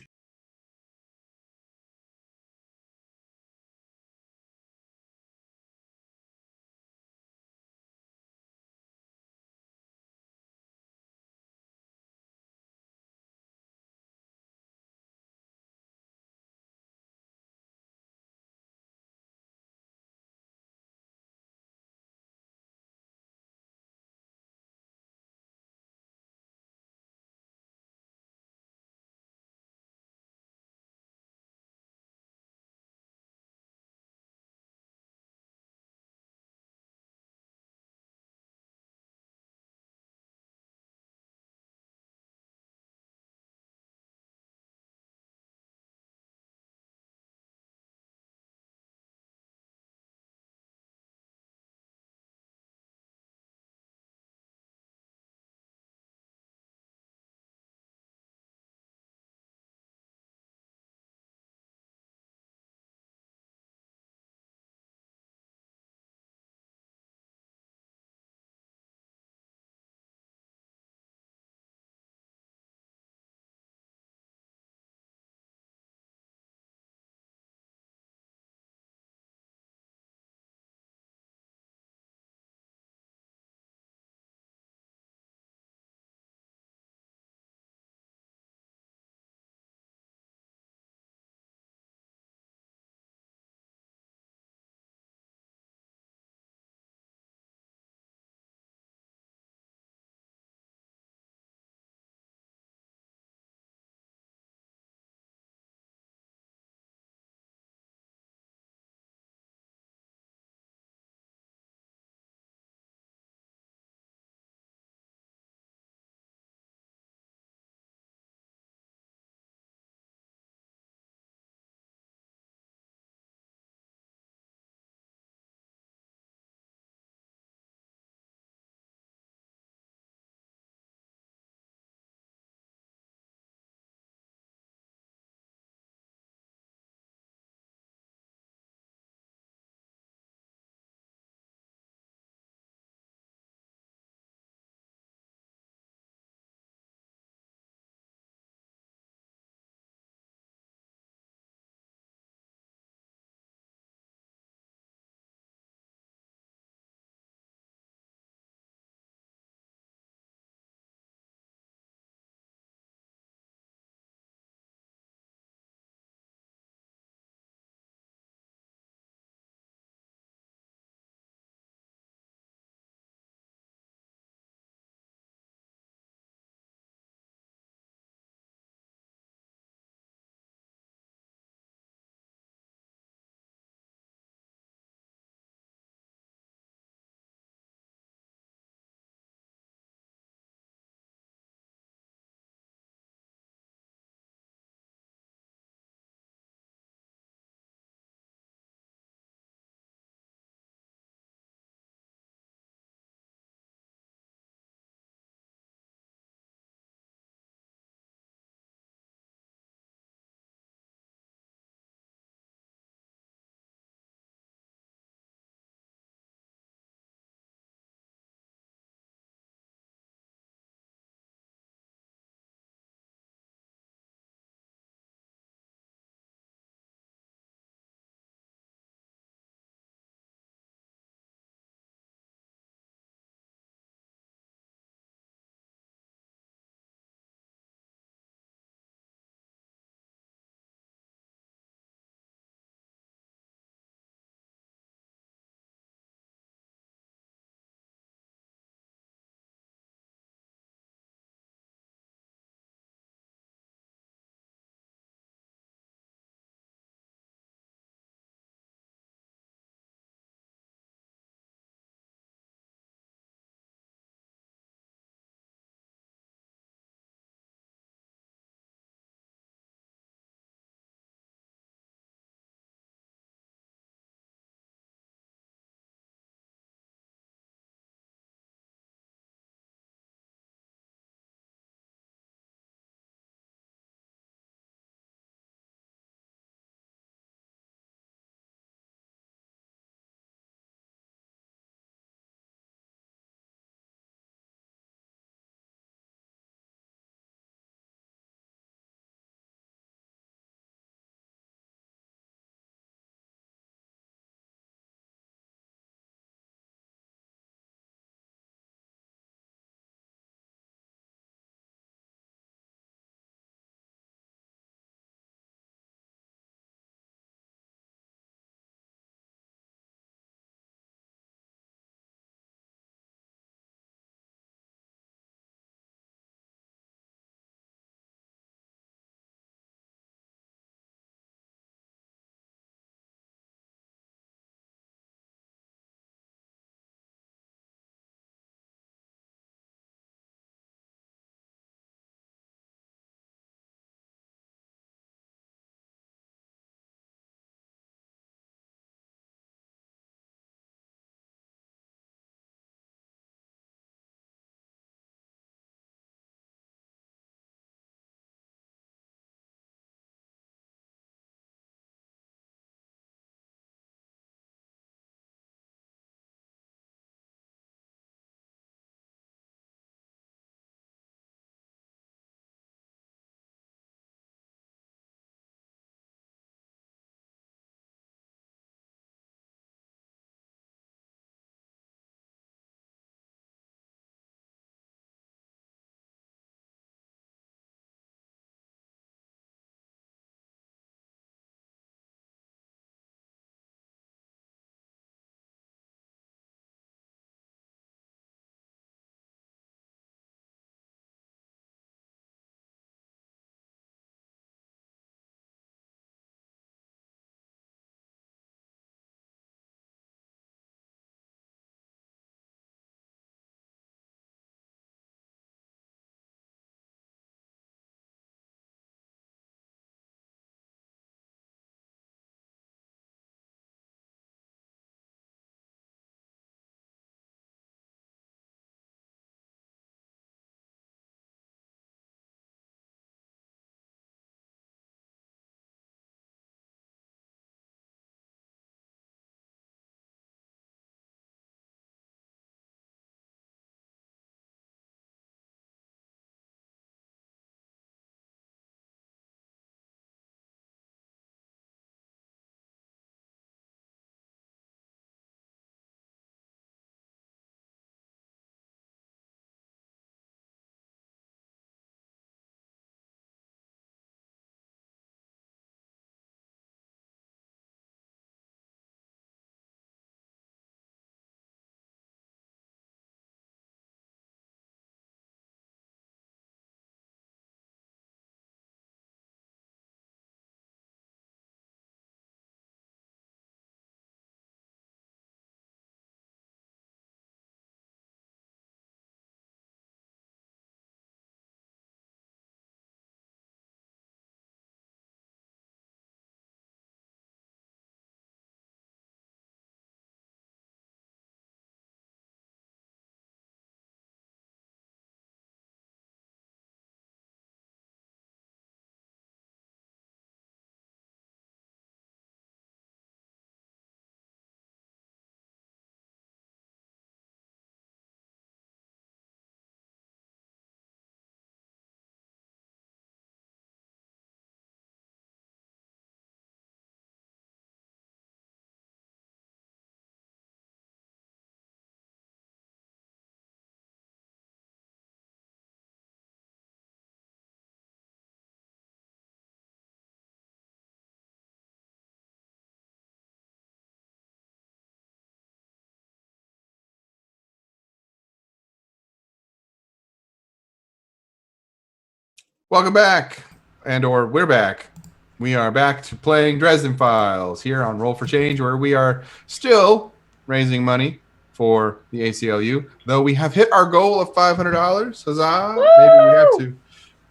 Welcome back, or we're back. We are back to playing Dresden Files here on Roll for Change, where we are still raising money for the ACLU, though we have hit our goal of $500. Huzzah! Woo! Maybe we have to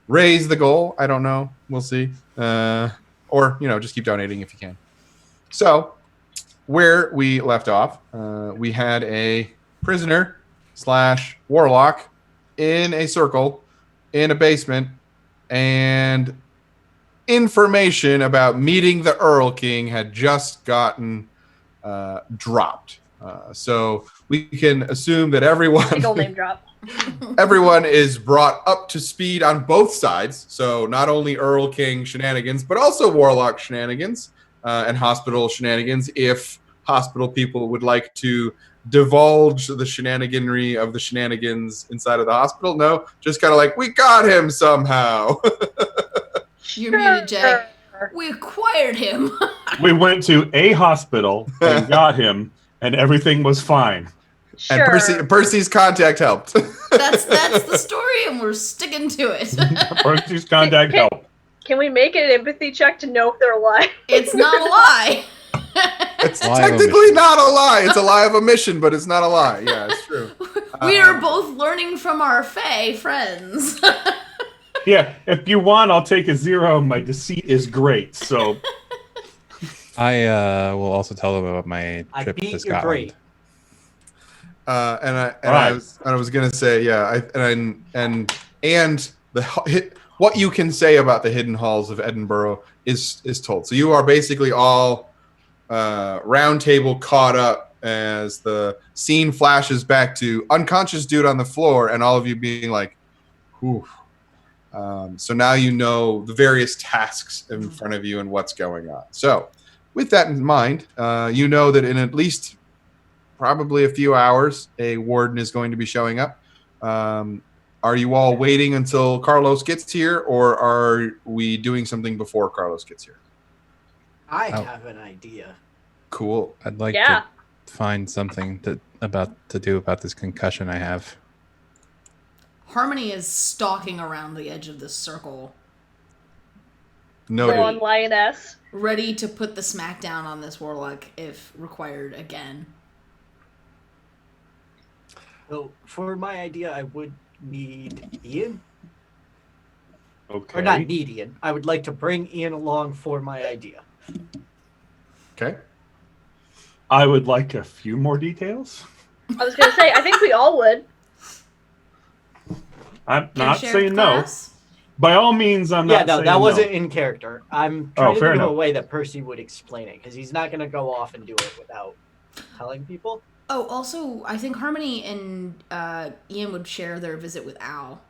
raise the goal. I don't know. We'll see. Or just keep donating if you can. So, where we left off, we had a prisoner / warlock in a circle in a basement, and information about meeting the Earl King had just gotten dropped. So we can assume that Big old name drop. everyone is brought up to speed on both sides. So not only Earl King shenanigans, but also warlock shenanigans and hospital shenanigans. If hospital people would like to divulge the shenaniganry of the shenanigans inside of the hospital, no, just kind of like, we got him somehow. You're muted, Jay. We acquired him. We went to a hospital and got him, and everything was fine. And Sure. Percy's contact helped. That's the story, and we're sticking to it. Percy's contact help. Can we make an empathy check to know if they're alive? It's not a lie. It's Lie of technically omission. not a lie. It's a lie of omission, but it's not a lie. Yeah, it's true. We are both learning from our Fae friends. Yeah, if you want, I'll take a 0. My deceit is great. So I will also tell them about my I trip beat to your Scotland. grade. I was gonna say, yeah, what you can say about the hidden halls of Edinburgh is told. So you are basically all round table caught up as the scene flashes back to unconscious dude on the floor, and all of you being like, "Whew." So now you know the various tasks in front of you and what's going on. So with that in mind, you know that in at least probably a few hours, a warden is going to be showing up. Are you all waiting until Carlos gets here, or are we doing something before Carlos gets here? I Oh. have an idea. Cool. I'd like Yeah. to find something to do about this concussion I have. Harmony is stalking around the edge of this circle, Noted. Go on lioness. ready to put the smackdown on this warlock if required again. So for my idea, I would need Ian. okay. Or not need Ian. I would like to bring Ian along for my idea. Okay. I would like a few more details. I was gonna say, I think we all would. I'm In not shared saying class? no. By all means, I'm Yeah, not no, saying that no. wasn't in character. I'm trying to fair think of a enough. way that Percy would explain it, because he's not going to go off and do it without telling people. Oh, also, I think Harmony and Ian would share their visit with Al,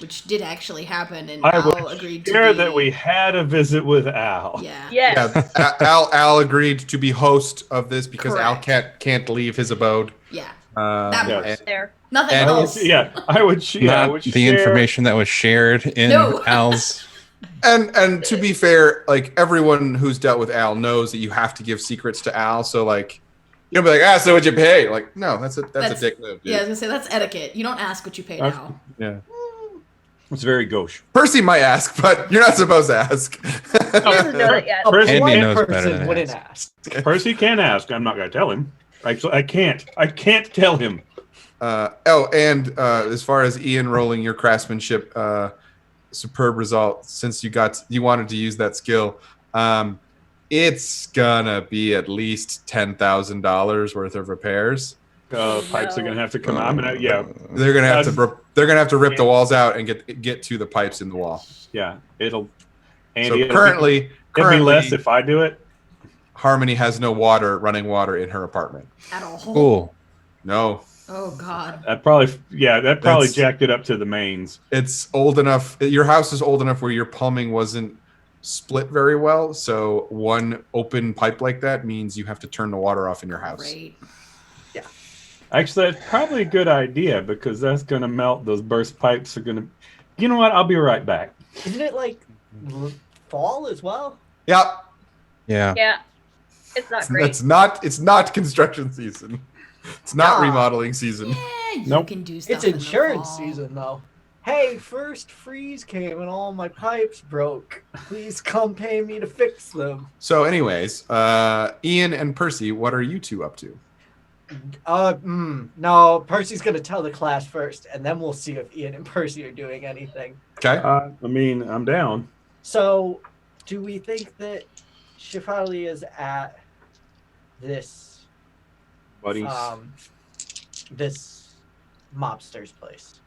which did actually happen, and I Al would agreed to share be... that we had a visit with Al. Yeah. Yes. Yeah, Al agreed to be host of this because Correct. Al can't leave his abode. Yeah. That Yeah. works. There. Nothing And- I would, else. yeah, I would. Yeah, I Not would the share. information that was shared in No. Al's. And to be fair, like everyone who's dealt with Al knows that you have to give secrets to Al. So like, you don't be like, so what'd you pay? Like, no, that's a dick move, dude. Yeah, I was gonna say that's etiquette. You don't ask what you pay now. Yeah. It's very gauche. Percy might ask, but you're not supposed to ask. He doesn't know it yet. A Percy polite knows better person than wouldn't ask. ask. Percy can ask. I'm not going to tell him. Actually, I can't. I can't tell him. And as far as Ian rolling your craftsmanship, superb result. Since you wanted to use that skill, it's gonna be at least $10,000 worth of repairs. Pipes are going to have to come out. I'm gonna, yeah, They're gonna have to rip the walls out and get to the pipes in the wall. yeah. It'll. So Andy, currently, it'll be less if I do it. Harmony has no running water in her apartment. At all. Cool. No, Oh God. That probably That's- jacked it up to the mains. it's old enough. Your house is old enough where your plumbing wasn't split very well. So one open pipe like that means you have to turn the water off in your house. Great. Actually, that's probably a good idea because that's going to melt. Those burst pipes are going to. You know what? I'll be right back. Isn't it like fall as well? Yeah, Yeah. Yeah. It's not great. it's not construction season. It's not Ah. remodeling season. Yeah, you Nope. can do stuff. It's in the insurance fall. season, though. Hey, first freeze came and all my pipes broke. Please come pay me to fix them. So, anyways, Ian and Percy, what are you two up to? No, Percy's gonna tell the class first, and then we'll see if Ian and Percy are doing anything. Okay. I mean, I'm down. So, do we think that Shifali is at this Buddies. this mobster's place?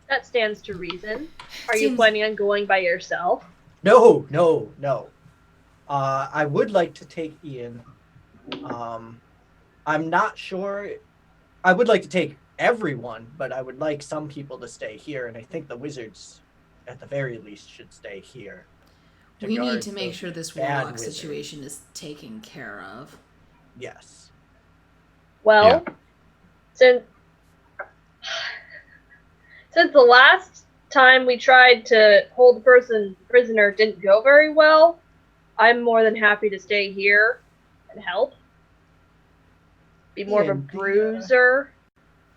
That stands to reason. Are you Seems- planning on going by yourself? No. I would like to take Ian. I'm not sure. I would like to take everyone, but I would like some people to stay here, and I think the wizards, at the very least, should stay here. We guard need to make the sure this bad warlock wizard. situation is taken care of. Yes. Well, since the last time we tried to hold the person prisoner didn't go very well, I'm more than happy to stay here and help. Be more of a Ian, bruiser.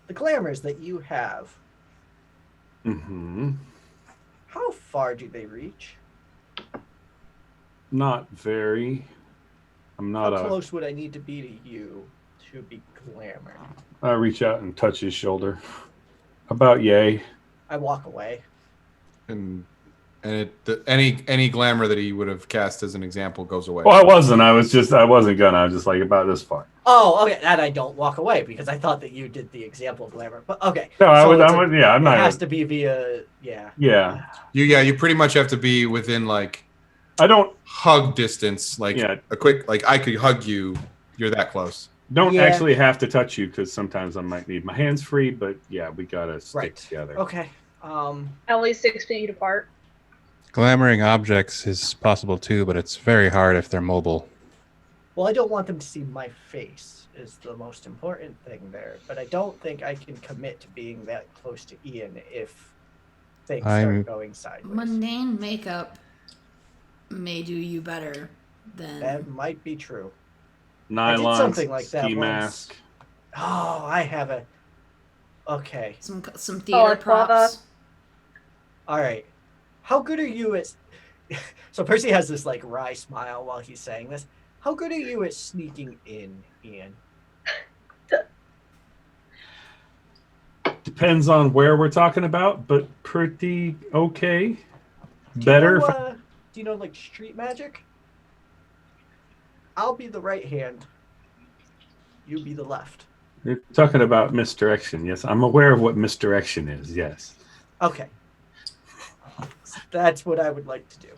The glamours that you have, Mm-hmm. how far do they reach? Not very. I'm not How close would I need to be to you to be glamour? I reach out and touch his shoulder. About yay. I walk away. And any glamour that he would have cast as an example goes away. Well, I wasn't. I wasn't gonna. I was just like about this far. Oh, okay. And I don't walk away because I thought that you did the example glamour. But okay. No, I So was. it's I'm it not. has to be via. Yeah. Yeah. You pretty much have to be within like I don't hug distance, like Yeah. a quick, like I could hug you. You're that close. don't Yeah. actually have to touch you because sometimes I might need my hands free. But yeah, we gotta stick Right. together. Okay. At least 6 feet apart. Glamoring objects is possible too, but it's very hard if they're mobile. Well, I don't want them to see my face is the most important thing there. But I don't think I can commit to being that close to Ian if things I'm- start going sideways. Mundane makeup may do you better than. That might be true. Nylon something like that ski once. mask. Oh, I have a. Okay. Some Oh, theater I thought props. All right. How good are you at? So Percy has this like wry smile while he's saying this. How good are you at sneaking in, Ian? Depends on where we're talking about, but pretty okay. Do you Better. know, if- do you know like street magic? I'll be the right hand. You be the left. You're talking about misdirection. Yes, I'm aware of what misdirection is. Yes. Okay. That's what I would like to do.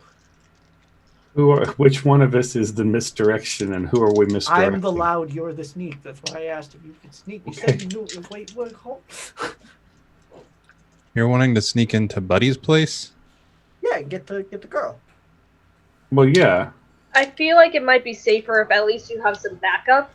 Which one of us is the misdirection, and who are we misdirecting? I'm the loud, you're the sneak. That's why I asked if you could sneak. You Okay. said you knew. Wait, what? Hold. You're wanting to sneak into Buddy's place? Yeah, get the girl. Well, yeah. I feel like it might be safer if at least you have some backup.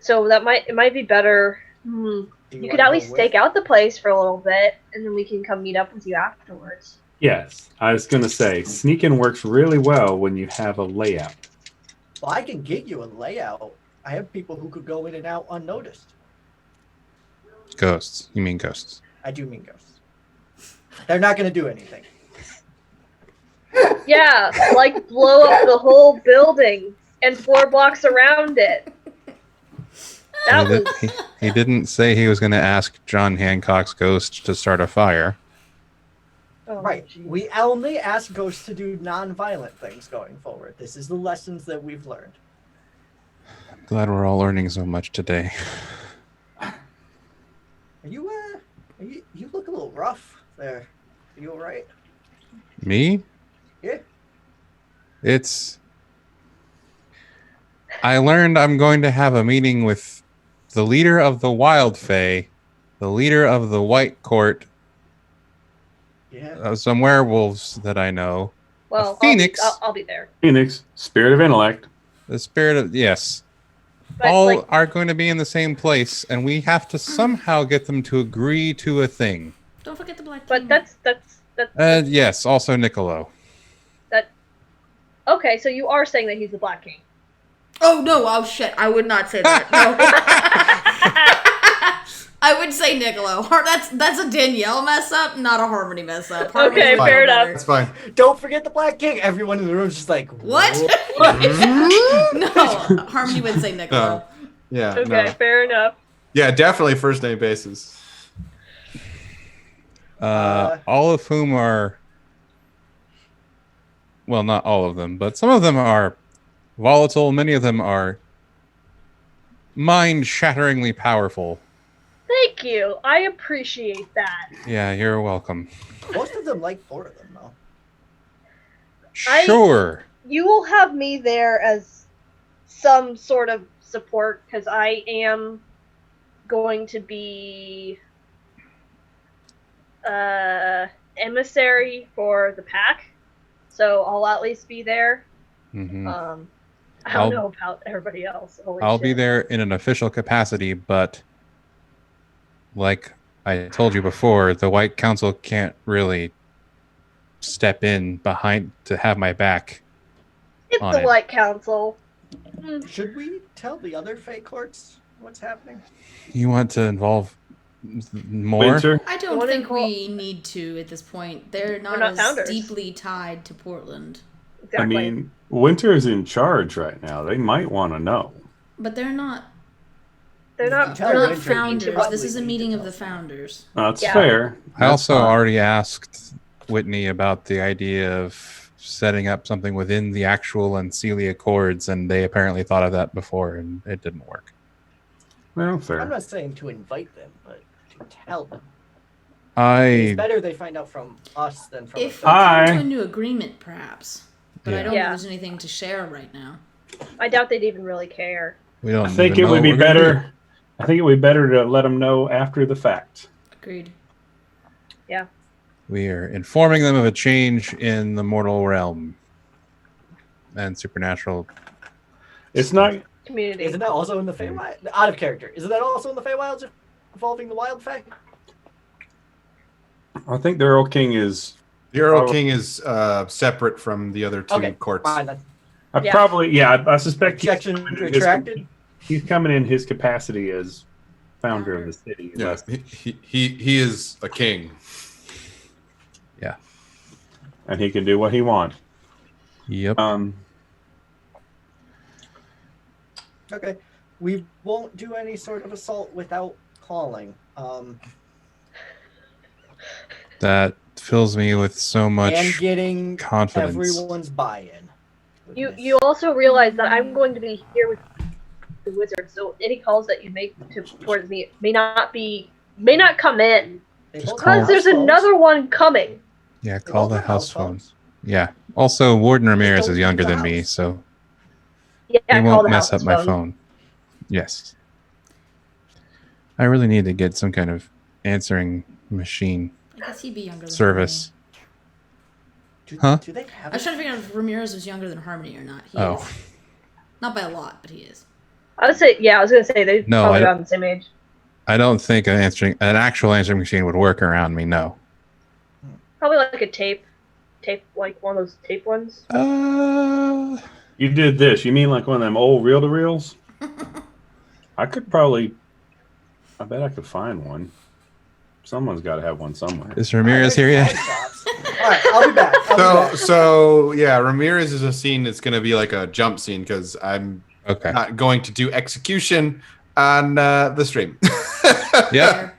So it might be better. Do You wanna could at go least with? stake out the place for a little bit, and then we can come meet up with you afterwards. Yes. I was going to say, sneaking works really well when you have a layout. Well, I can get you a layout. I have people who could go in and out unnoticed. Ghosts. You mean ghosts. I do mean ghosts. They're not going to do anything. Yeah, like blow up the whole building and 4 blocks around it. That He, was he didn't say he was going to ask John Hancock's ghost to start a fire. oh, Right. geez. We only ask ghosts to do non-violent things going forward. This is the lessons that we've learned. Glad we're all learning so much today. Are you you look a little rough there. Are you all right? Me? Yeah. I learned I'm going to have a meeting with the leader of the Wild Fae, the leader of the White Court, Yeah. some werewolves that I know, Well, Phoenix. I'll be there. Phoenix, spirit of intellect. the spirit of, yes. But All like, are going to be in the same place, and we have to somehow get them to agree to a thing. Don't forget the black. but King. that's Yes, also Niccolo. okay. So you are saying that he's the Black King. Oh no! Oh shit! I would not say that. I would say Niccolo. That's a Danielle mess up, not a Harmony mess up. Harmony Okay, would fair know enough. better. That's fine. Don't forget the Black King. Everyone in the room's just like, What? "Whoa." No, Harmony would say Niccolo. Yeah. Okay, No. fair enough. Yeah, definitely first name basis. All of whom are, well, not all of them, but some of them are volatile. Many of them are mind-shatteringly powerful. Thank you. I appreciate that. Yeah, you're welcome. Most of them like 4 of them, though. Sure. You will have me there as some sort of support because I am going to be emissary for the pack, so I'll at least be there. Hmm. I don't know about everybody else. Holy I'll be shit. there in an official capacity, but like I told you before, the White Council can't really step in behind to have my back. It's on the it. White Council. Should we tell the other Fate courts what's happening? You want to involve more? Winter. I don't What think is- we need to at this point. They're not, not as founders. deeply tied to Portland. Exactly. I mean, Winter is in charge right now. They might want to know. But they're not. they're not. Tell They're not Winter, you founders. probably This is a need to meeting of tell the someone. founders. That's Yeah. fair. I That's also fine. already asked Whitney about the idea of setting up something within the actual Celia Accords, and they apparently thought of that before, and it didn't work. Well, I'm fair. not saying to invite them, but to tell them. I It's better they find out from us than from If a we third. Hi. come to a new agreement, perhaps. But I Yeah. don't Yeah. think there's anything to share right now. I doubt they'd even really care. we don't. I think even it know would what be we're gonna do. better. I think it would be better to let them know after the fact. Agreed. We are informing them of a change in the mortal realm and supernatural. It's not. Community. Isn't that also in the Feywild? Out of character. Isn't that also in the Feywilds involving the Wild Fey? I think the Earl King is. The Earl Oh. King is separate from the other two Okay, courts. fine then. Yeah. I suspect Objection retracted. he's coming in his capacity as founder of the city. Yeah, less- he is a king. and he can do what he wants. Yep. Okay. We won't do any sort of assault without calling. That fills me with so And much getting confidence. everyone's buy-in. You also realize that I'm going to be here with the wizard, so any calls that you make towards me may not come in They Just both call. have because there's house phones. another one coming. Yeah, They call both the have house phone. phones. Yeah. Also, Warden Ramirez don't is younger leave the than me, house. so Yeah, he call won't the mess house up my phone. Yes. I really need to get some kind of answering machine I guess he'd be younger than service. Do, Huh? do they have Harmony. I was trying to figure out if Ramirez was younger than Harmony or not. He Oh. is. Not by a lot, but he is. I was gonna say they No, probably I- around the same age. I don't think an actual answering machine would work around me. No. Probably like a tape, like one of those tape ones. You did this. You mean like one of them old reel-to-reels? I bet I could find one. Someone's got to have one somewhere. Is Ramirez here yet? All right, I'll be back. So yeah, Ramirez is a scene that's going to be like a jump scene because I'm Okay. not going to do execution on the stream. Yep. Fair.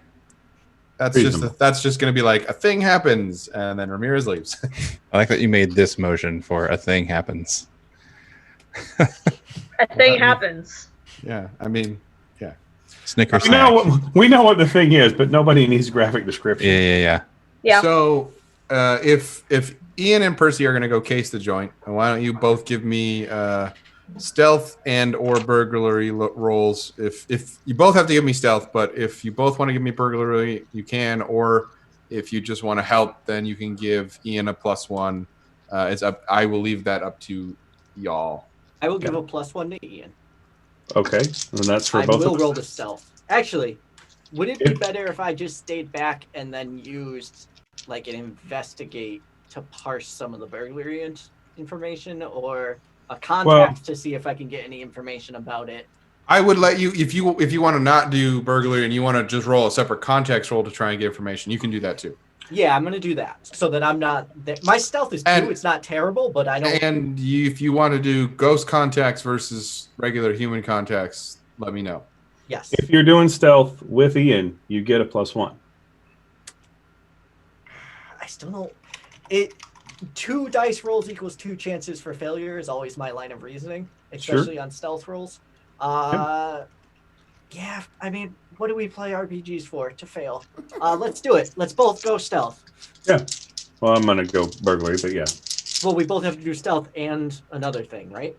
That's just going to be like a thing happens and then Ramirez leaves. I like that you made this motion for a thing happens. A thing happens. Yeah, I mean, Snicker We know, snack. we know what the thing is, but nobody needs graphic description. Yeah. Yeah. So if Ian and Percy are going to go case the joint, why don't you both give me stealth and or burglary rolls? If you both have to give me stealth, but if you both want to give me burglary, you can. Or if you just want to help, then you can give Ian a +1. It's up. I will leave that up to y'all. I will give a +1 to Ian. Okay, and that's for I both will of roll us. the stealth. Actually, would it be If- better if I just stayed back and then used like an investigate to parse some of the burglary information, or a contact to see if I can get any information about it? I would let you if you want to not do burglary and you want to just roll a separate context roll to try and get information, you can do that too. Yeah, I'm gonna do that so that I'm not. My stealth is 2. And- It's not terrible, but I don't. And if you want to do ghost contacts versus regular human contacts, let me know. Yes. If you're doing stealth with Ian, you get a +1. I still don't. It 2 dice rolls equals 2 chances for failure is always my line of reasoning, especially on stealth rolls. Yeah, I mean, what do we play RPGs for? To fail. Let's do it. Let's both go stealth. Yeah. Well, I'm gonna go burglary, but yeah. Well, we both have to do stealth and another thing, right?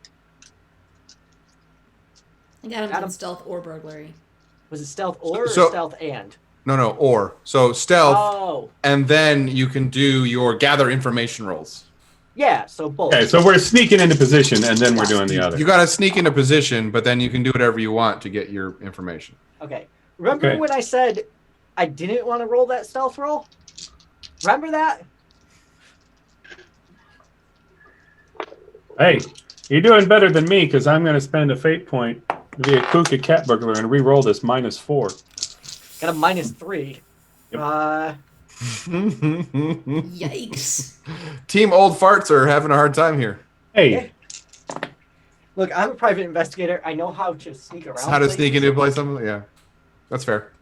I got him Adam. on stealth or burglary. Was it stealth or So- stealth and? No, or. So stealth, Oh, and then you can do your gather information rolls. yeah. So both. Okay, so we're sneaking into position, and then we're doing the other. You got to sneak into position, but then you can do whatever you want to get your information. Okay. Remember Okay. when I said I didn't want to roll that stealth roll? Remember that? Hey, you're doing better than me because I'm going to spend a fate point via Kuka Cat Burglar and re-roll this -4. Got a -3. Yep. Yikes. Team Old Farts are having a hard time here. Hey, Look, I'm a private investigator. I know how to sneak around. How to places. sneak into a place? Something? Yeah, that's fair.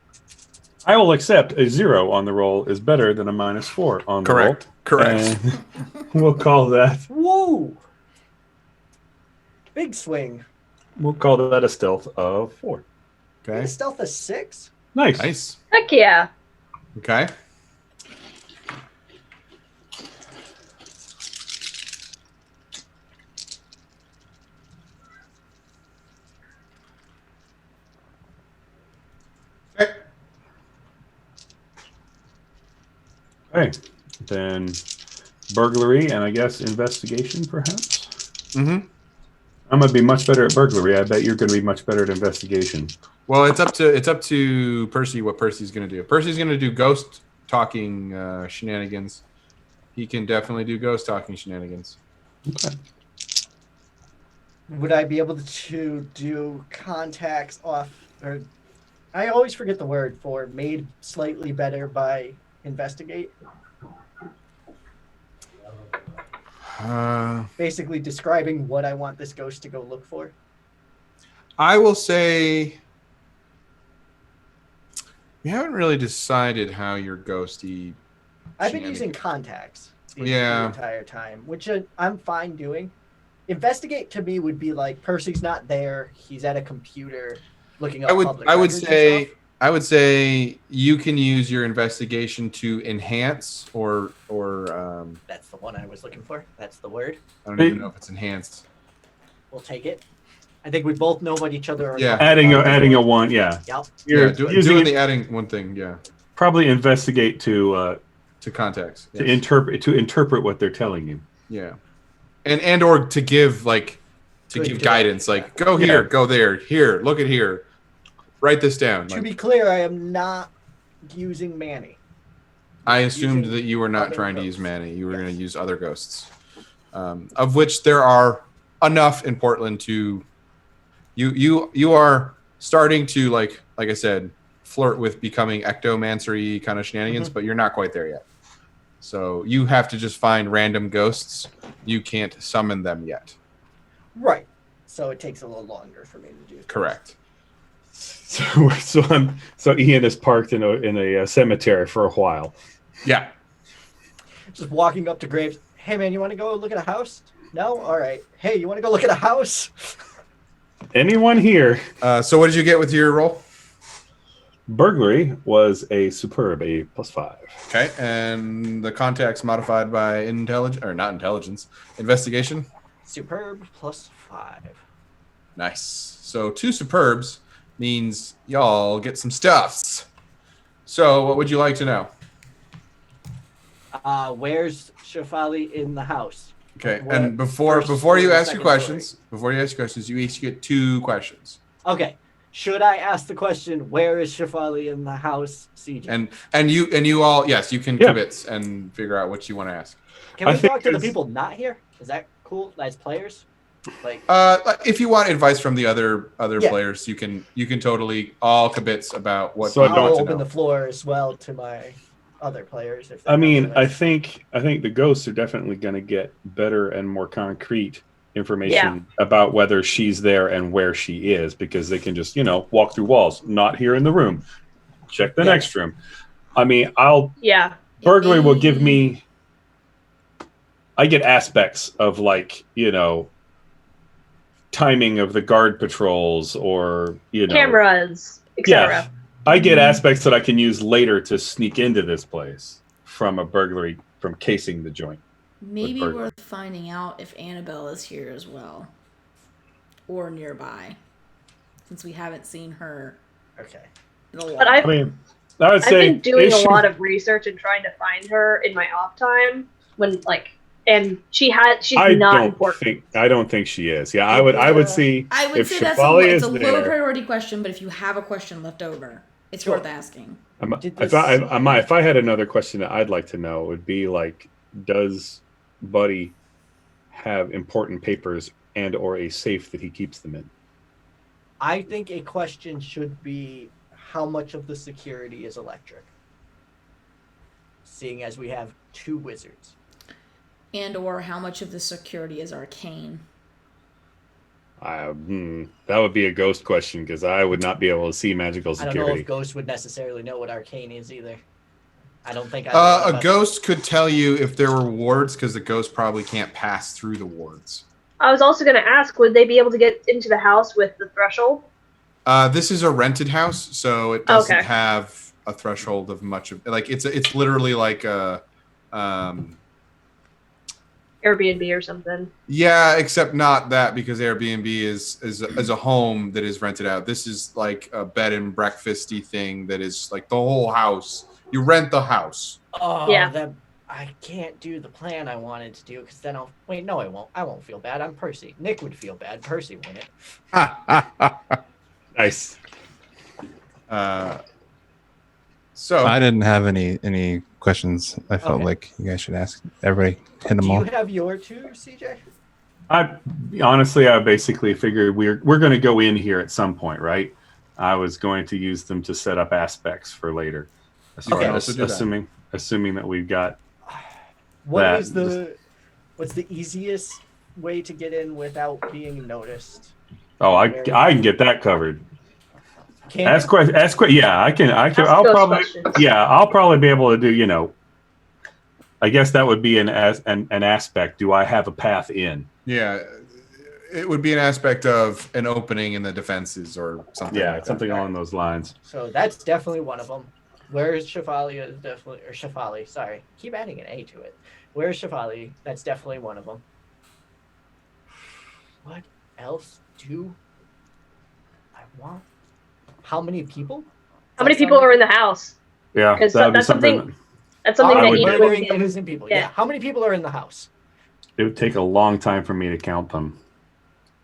I will accept a 0 on the roll is better than a -4 on the roll. Correct. And we'll call that Whoa! Big swing. a stealth of 4. Okay. Stealth is 6. Nice. Nice. Heck yeah. Okay. Okay. Okay. Then burglary and I guess investigation, perhaps. Mm-hmm. I'm gonna be much better at burglary. I bet you're gonna be much better at investigation. Well, it's up to Percy what Percy's going to do. Percy's going to do ghost talking shenanigans. He can definitely do ghost talking shenanigans. Okay. Would I be able to do contacts off, or I always forget the word for made slightly better by investigate? Basically describing what I want this ghost to go look for. I will say we haven't really decided how your ghosty. I've been Shenanigans. using contacts Yeah. the entire time, which I'm fine doing. Investigate to me would be like Percy's not there; he's at a computer looking up. I would public I would records and say stuff. I would say you can use your investigation to enhance or That's the one I was looking for. That's the word. I don't even know if it's enhanced. We'll take it. I think we both know what each other are. Yeah. talking about. Adding a 1, yeah. Yep. You're Yeah, using doing it, the adding one thing, yeah, probably investigate to contacts. to Yes. interpret what they're telling you. Yeah, and or to give Good guidance, direction, like go here, go there, here, look at here, write this down. To Like, be clear, I am not using Manny. I assumed using that you were not other trying to use ghosts. Manny. You were Yes. going to use other ghosts, of which there are enough in Portland to. You are starting to like I said, flirt with becoming ectomancery kind of shenanigans, but you're not quite there yet. So you have to just find random ghosts. You can't summon them yet. Right. So it takes a little longer for me to do. Correct. So Ian is parked in a cemetery for a while. Yeah. Just walking up to graves. Hey man, you want to go look at a house? No. All right. Hey, you want to go look at a house? Anyone here? So what did you get with your roll? Burglary was a superb, a +5. Okay, and the contact's modified by investigation. Superb +5. Nice. So 2 superbs means y'all get some stuffs. So what would you like to know? Where's Shafali in the house? Okay, What- and before first you or ask your second questions, you each get 2 questions. Okay. Should I ask the question, where is Shafali in the house, CJ? And you all, yes, you can Yeah. kibitz and figure out what you want to ask. Can I we think talk to the it's- people not here? Is that cool? As players? Like, If you want advice from the other Yeah. players, you can totally all kibitz about what So I you I'll want to open know. the floor as well to my other players. If I mean, that's the I think the ghosts are definitely going to get better and more concrete information Yeah. about whether she's there and where she is, because they can just, you know, walk through walls, not here in the room, check the Yeah. next room. I mean, Yeah. burglary will give me, I get aspects of, like, you know, timing of the guard patrols, or, you know, Cameras, etc. yeah, I get aspects that I can use later to sneak into this place from a burglary, from casing the joint. Maybe burglary. worth finding out if Annabelle is here as well, or nearby, since we haven't seen her Okay. in a while. But I mean, I would I've say been doing is a she- lot of research and trying to find her in my off time when and she's I not don't important. think she is. Yeah, I would see. I would if say that's Shefali it's a is low there- priority question, but if you have a question left over, it's Sure. worth asking. Did If this- if I had another question that I'd like to know, it would be like, does Buddy have important papers and or a safe that he keeps them in? I think a question should be how much of the security is electric? Seeing as we have 2 wizards. And or how much of the security is arcane. That would be a ghost question, because I would not be able to see magical I don't know security. if Ghost would necessarily know what arcane is either. I don't think A ghost could tell you if there were wards, because the ghost probably can't pass through the wards. I was also going to ask, would they be able to get into the house with the threshold? This is a rented house, so it doesn't Okay. have a threshold of much of, like, it's literally like a Airbnb or something. yeah, except not that, because Airbnb is a home that is rented out. This is like a bed and breakfasty thing that is like the whole house. You rent the house. Oh, Yeah. I can't do the plan I wanted to do because then I'll wait. No, I won't. I won't feel bad. I'm Percy. Nick would feel bad. Percy wouldn't. Nice. So I didn't have any questions. I felt Okay. like you guys should ask. Everybody hit them Do all. you have your 2, CJ? I basically figured we're going to go in here at some point, right? I was going to use them to set up aspects for later. You can also do that. Assuming that we've got. What's That- the easiest way to get in without being noticed? Oh, I can get that covered. Can Ask question. Yeah, I can. Ask I'll those probably. questions. Yeah, I'll probably be able to do. You know, I guess that would be an aspect. Do I have a path in? yeah, it would be an aspect of an opening in the defenses or something. Yeah, like something that. along those lines. So that's definitely one of them. Where's Shefali is definitely, or Shefali, sorry. Keep adding an A to it. Where's Shefali? That's definitely one of them. What else do I want? How many people? How many people are in the house? Yeah, 'Cause that would be that's something- That's something I that would each do. would murdering be. innocent people. Yeah. Yeah. How many people are in the house? It would take a long time for me to count them.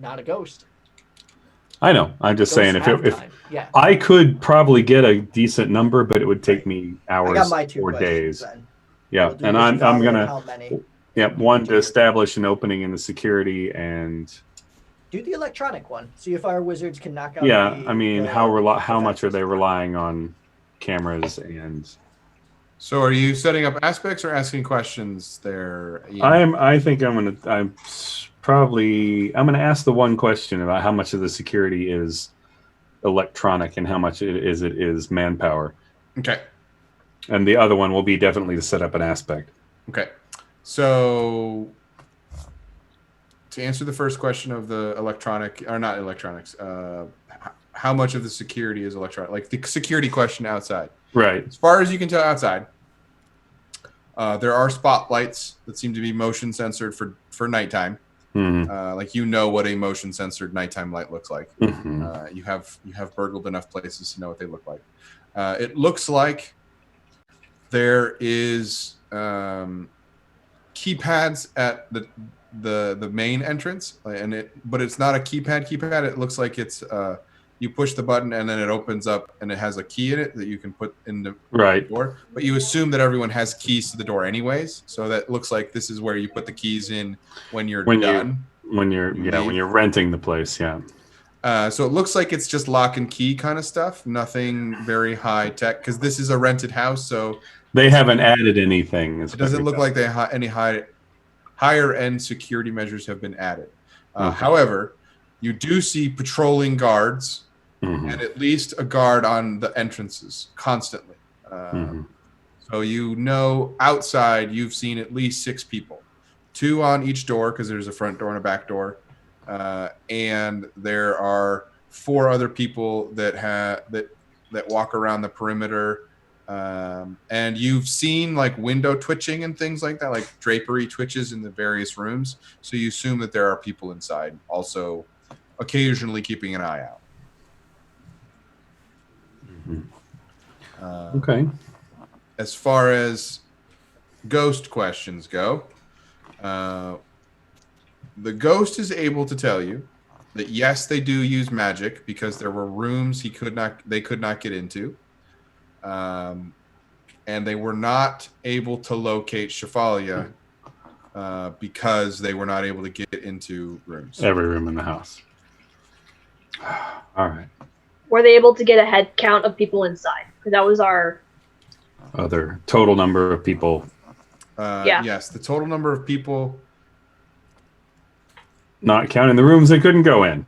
Not a ghost. I know. I'm just saying, Ghosts have if time. Yeah. I could probably get a decent number, but it would take me I hours got my 2 or questions days. then. Yeah, We'll do and the I'm Shefali and gonna. how many. Yep, one to establish an opening in the security, and Do the electronic one. See if our wizards can knock out. yeah, the- I mean, the how much are defenses. they relying on cameras? And So, are you setting up aspects or asking questions there? Ian? I think I'm gonna ask the one question about how much of the security is electronic and how much it is manpower, Okay. and the other one will be definitely to set up an aspect. Okay. So, to answer the first question of the electronic, or not electronics, how much of the security is electronic? Like the security question outside. Right. As far as you can tell outside, there are spotlights that seem to be motion censored for nighttime. Mhm. Like, you know what a motion censored nighttime light looks like. Mhm. You have burgled enough places to know what they look like. It looks like there is keypads at the main entrance, but it's not a keypad. It looks like it's you push the button and then it opens up and it has a key in it that you can put in the Right. door. But you assume that everyone has keys to the door anyways, so that looks like this is where you put the keys in when you're When you- done. When you're renting the place, yeah. So it looks like it's just lock and key kind of stuff. Nothing very high tech because this is a rented house, so They haven't added anything. it doesn't look like any higher end security measures have been added. Okay. However, you do see patrolling guards Mhm. and at least a guard on the entrances constantly. Mhm. So you know outside you've seen at least 6 people, 2 on each door because there's a front door and a back door, and there are 4 other people that walk around the perimeter. And you've seen like window twitching and things like that, like drapery twitches in the various rooms. So you assume that there are people inside also occasionally keeping an eye out. Okay. As far as ghost questions go, the ghost is able to tell you that yes, they do use magic because there were rooms they could not get into. And they were not able to locate Shafalia because they were not able to get into rooms. Every room in the house. All right. Were they able to get a head count of people inside? Because that was our. Other total number of people. Yeah. Yes, the total number of people. Not counting the rooms they couldn't go in.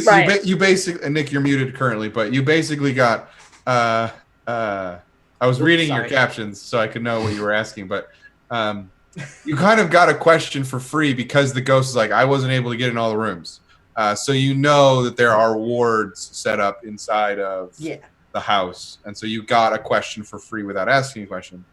Right. You basically, and Nick, you're muted currently, but you basically got. I was reading your sorry. captions so I could know what you were asking, but you kind of got a question for free because the ghost is like, I wasn't able to get in all the rooms. So you know that there are wards set up inside of the house, and so you got a question for free without asking a question.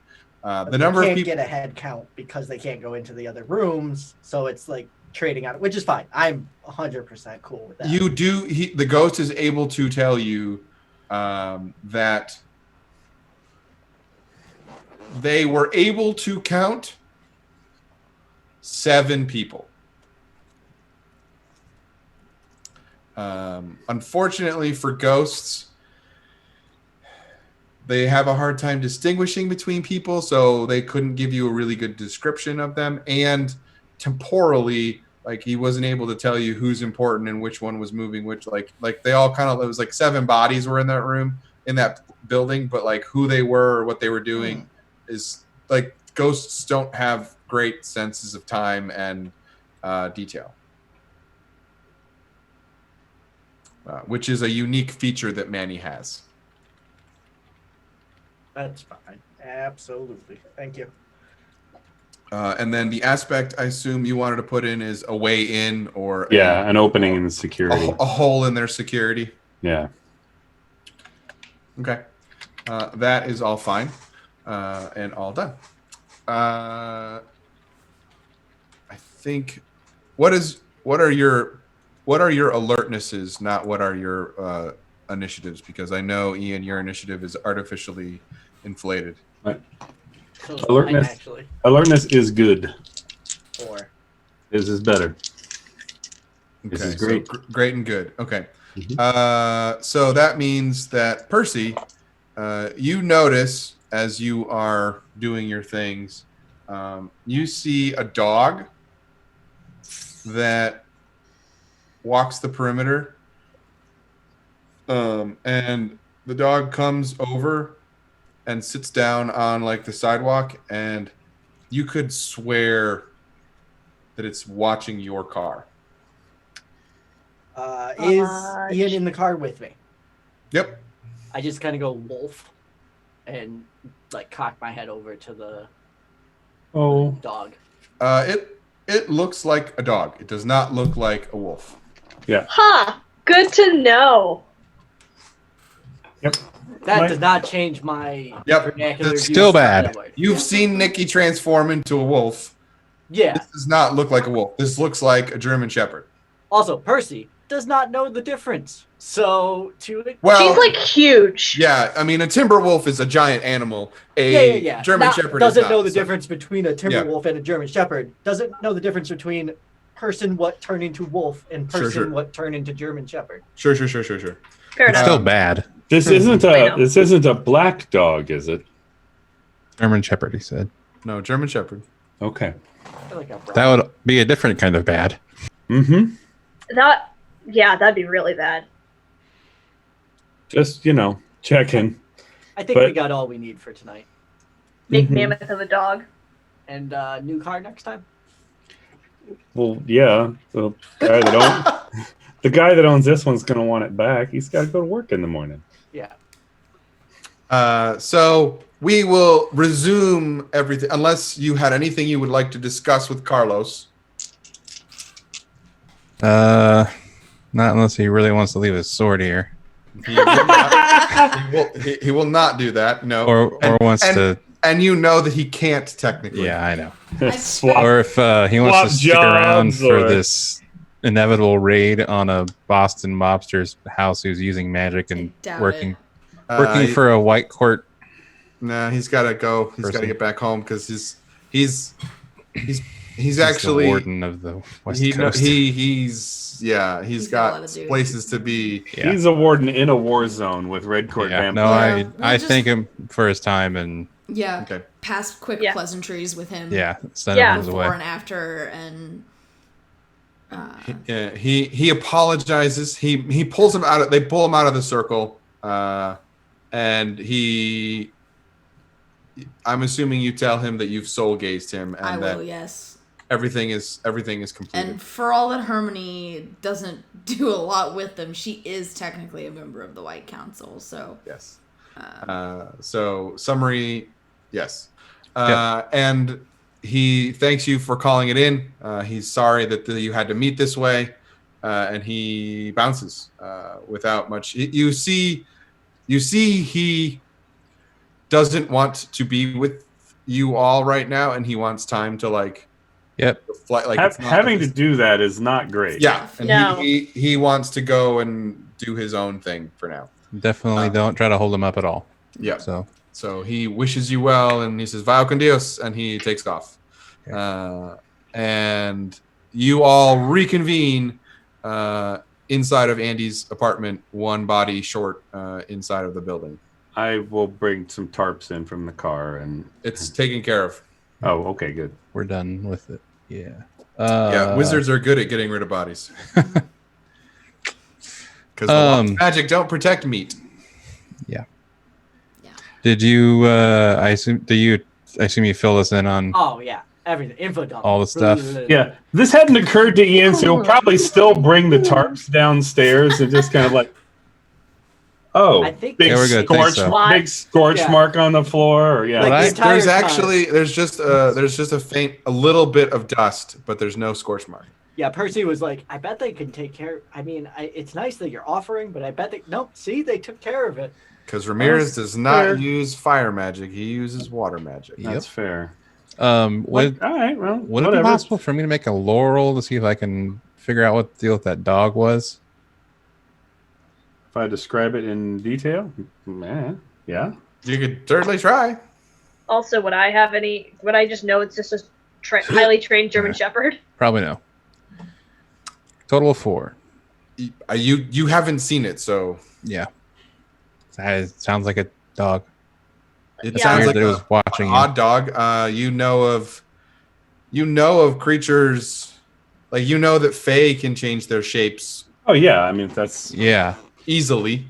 The number they of can't people get a head count because they can't go into the other rooms, so it's like trading out, which is fine. I'm 100% cool with that. you do. The ghost is able to tell you that they were able to count 7 people. Unfortunately for ghosts, they have a hard time distinguishing between people, so they couldn't give you a really good description of them. And temporally, like he wasn't able to tell you who's important and which one was moving which. Like they all kind of, it was like 7 bodies were in that room, in that building, but like who they were or what they were doing is like ghosts don't have great senses of time and detail. Which is a unique feature that Manny has. That's fine. Absolutely. Thank you. And then the aspect I assume you wanted to put in is a way in or Yeah, an opening in the security. a hole in their security. Yeah. Okay. That is all fine and all done. I think what are your alertnesses, not what are your initiatives? Because I know, Ian, your initiative is artificially inflated. So it's Alertness. fine, actually. Alertness is good. Or This is better. This is great. So great and good. Okay. Mhm. So that means that Percy, you notice as you are doing your things, you see a dog that walks the perimeter, and the dog comes over and sits down on like the sidewalk, and you could swear that it's watching your car. is Ian in the car with me? Yep. I just kind of go wolf and like cock my head over to the Oh, dog. It looks like a dog. It does not look like a wolf. Huh. Good to know. That Right. does not change my Yep. vernacular. It's use still of bad. that word. You've seen Nikki transform into a wolf. Yeah. This does not look like a wolf. This looks like a German Shepherd. Also, Percy does not know the difference. So Well, She's like huge. yeah, I mean, a timber wolf is a giant animal. A yeah. German Not- Shepherd doesn't is not, know the so- difference between a timber wolf and a German Shepherd. Doesn't know the difference between person what turn into wolf and Sure, person sure. what turn into German Shepherd. Sure. Fair It's enough. still bad. this isn't I know. a black dog, is it? German Shepherd, he said. No, German Shepherd. Okay. I feel like I'm wrong. That would be a different kind of bad. Mm-hmm. That'd be really bad. Just, checking. I think But- we got all we need for tonight. Big Mhm. mammoth of a dog. And new car next time. Well, yeah. The guy that owns this one's going to want it back. He's got to go to work in the morning. Yeah. So we will resume everything unless you had anything you would like to discuss with Carlos. Not unless he really wants to leave his sword here, He will not do that. No. or wants to. And you know that he can't technically. Yeah, I know. Swap. Or if he wants Swap to stick around jobs for or- this inevitable raid on a Boston mobster's house who's using magic and Doubt working it. working for a white court. Nah, he's got to go. He's got to Person. get back home because he's He's actually the warden of the West he's Coast. he's got a lot got to do. places to be. Yeah. He's a warden in a war zone with Red Court Yeah, no, vampires. Yeah, I we'll just- thank him for his time, and Yeah. Okay. Past quick Yeah. pleasantries with him. yeah, send Yeah. him his Before away. and after, and Yeah, he apologizes. He pulls him out of. They pull him out of the circle, and he. I'm assuming you tell him that you've soul gazed him, and I that will, yes. everything is completed. And for all that Harmony doesn't do a lot with them, she is technically a member of the White Council. So, Yes. So summary, yes. And he thanks you for calling it in. He's sorry that you had to meet this way, and he bounces without much. You see, he doesn't want to be with you all right now, and he wants time to Yep. reflect. Like it's not Having to do that is not great. yeah, and No. he wants to go and do his own thing for now. Definitely don't try to hold him up at all. Yeah. So So he wishes you well, and he says "Vaya con Dios," and he takes off. Okay. And you all reconvene inside of Andy's apartment, one body short inside of the building. I will bring some tarps in from the car and. It's taken care of. Oh, okay, good. we're done with it. Yeah. Yeah, wizards are good at getting rid of bodies. Because magic don't protect meat. Did you? I assume. I assume you fill us in on Oh yeah, everything. Info dump. all the stuff. Yeah, this hadn't occurred to Ian, so he'll probably still bring the tarps downstairs and just kind of like, I think big Yeah, we're good. scorch, Thanks, so. big scorch Yeah. mark on the floor. Or, yeah, Like, the entire There's time. actually there's just a little bit of dust, but there's no scorch mark. Yeah, Percy was like, I bet they can take care. I mean, it's nice that you're offering, but I bet they. Nope. See, they took care of it. Because Ramirez does not fair. use fire magic; he uses water magic. Yep. that's fair. Would All right, well, would it be whatever. possible for me to make a lore roll to see if I can figure out what the deal with that dog was? If I describe it in detail, yeah. You could certainly try. Also, would I just know it's just a highly trained German Shepherd? Probably no. Total of 4. You haven't seen it, so Yeah. It sounds like a dog. it Yeah. sounds Weird like that it was watching an you. odd dog. You know of creatures like that Fae can change their shapes Oh yeah, I mean that's, Yeah. easily.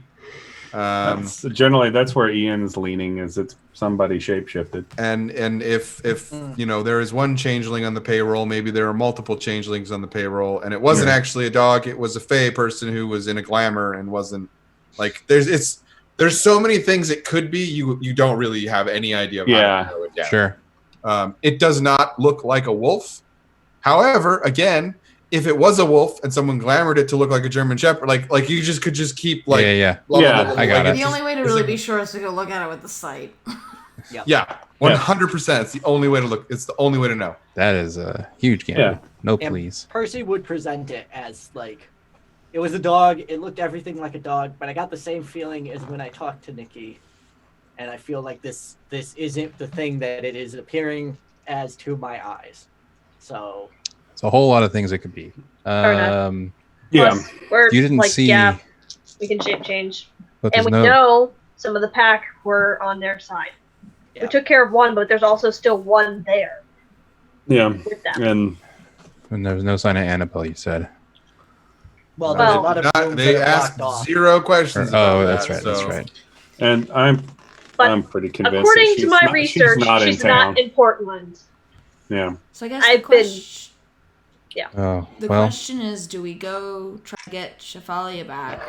generally that's where Ian's leaning, is it's somebody shapeshifted. And if there is one changeling on the payroll, maybe there are multiple changelings on the payroll, and it wasn't actually a dog; it was a Fae person who was in a glamour and wasn't like. There's so many things it could be. You don't really have any idea of how Yeah. to narrow it down. Sure. It does not look like a wolf. However, again, if it was a wolf and someone glamored it to look like a German Shepherd, like you could just keep like yeah. blah, blah, Yeah, blah, blah, I got like it. the only way to it's really like- be sure is to go look at it with the sight. Yeah, 100%. It's the only way to look. It's the only way to know. That is a huge gamble. Yeah. No, And please. Percy would present it as like, it was a dog. It looked everything like a dog, but I got the same feeling as when I talked to Nikki, and I feel like this isn't the thing that it is appearing as to my eyes. So It's a whole lot of things it could be. enough. Yeah, Plus, we're You didn't like, see. yeah, we can shape change. But And there's we no. know some of the pack were on their side. Yeah. We took care of one, but there's also still one there yeah, with them. and And there was no sign of Annabelle, you said. Well, No, there's they a lot did of not- rooms they that are asked blocked off. 0 questions. about Oh, that's that, right. That's so- right. And But I'm pretty convinced. according that to my she's research, she's not in town. Portland. Yeah. So I guess I've the been- question. Oh, The well. question is, do we go try to get Shafalia back,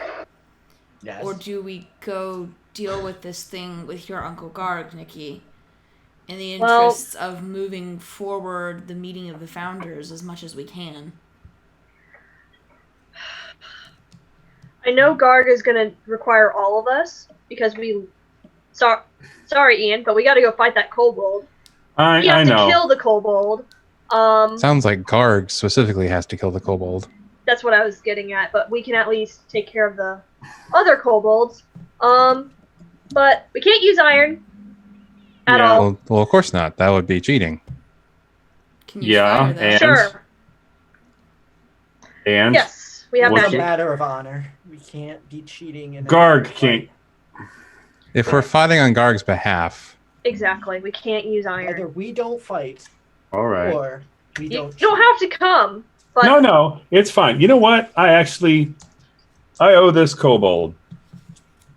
Yes. or do we go deal with this thing with your Uncle Garg, Nikki, in the Well- interests of moving forward the meeting of the founders as much as we can? I know Garg is going to require all of us because we. Sorry, Ian, but we got to go fight that kobold. We I have to know. kill the kobold. Sounds like Garg specifically has to kill the kobold. That's what I was getting at, but we can at least take care of the other kobolds. But we can't use iron at Yeah. all. Well, of course not. That would be cheating. Can you Yeah, fire that? and- Sure. And Yes, we have What's It's a magic. matter of honor. We can't be cheating. In a Garg fight. can't. If we're fighting on Garg's behalf, Exactly. We can't use Either iron. we don't fight, All right. or we You don't. don't have to come, but No, it's fine. You know what? I owe this kobold.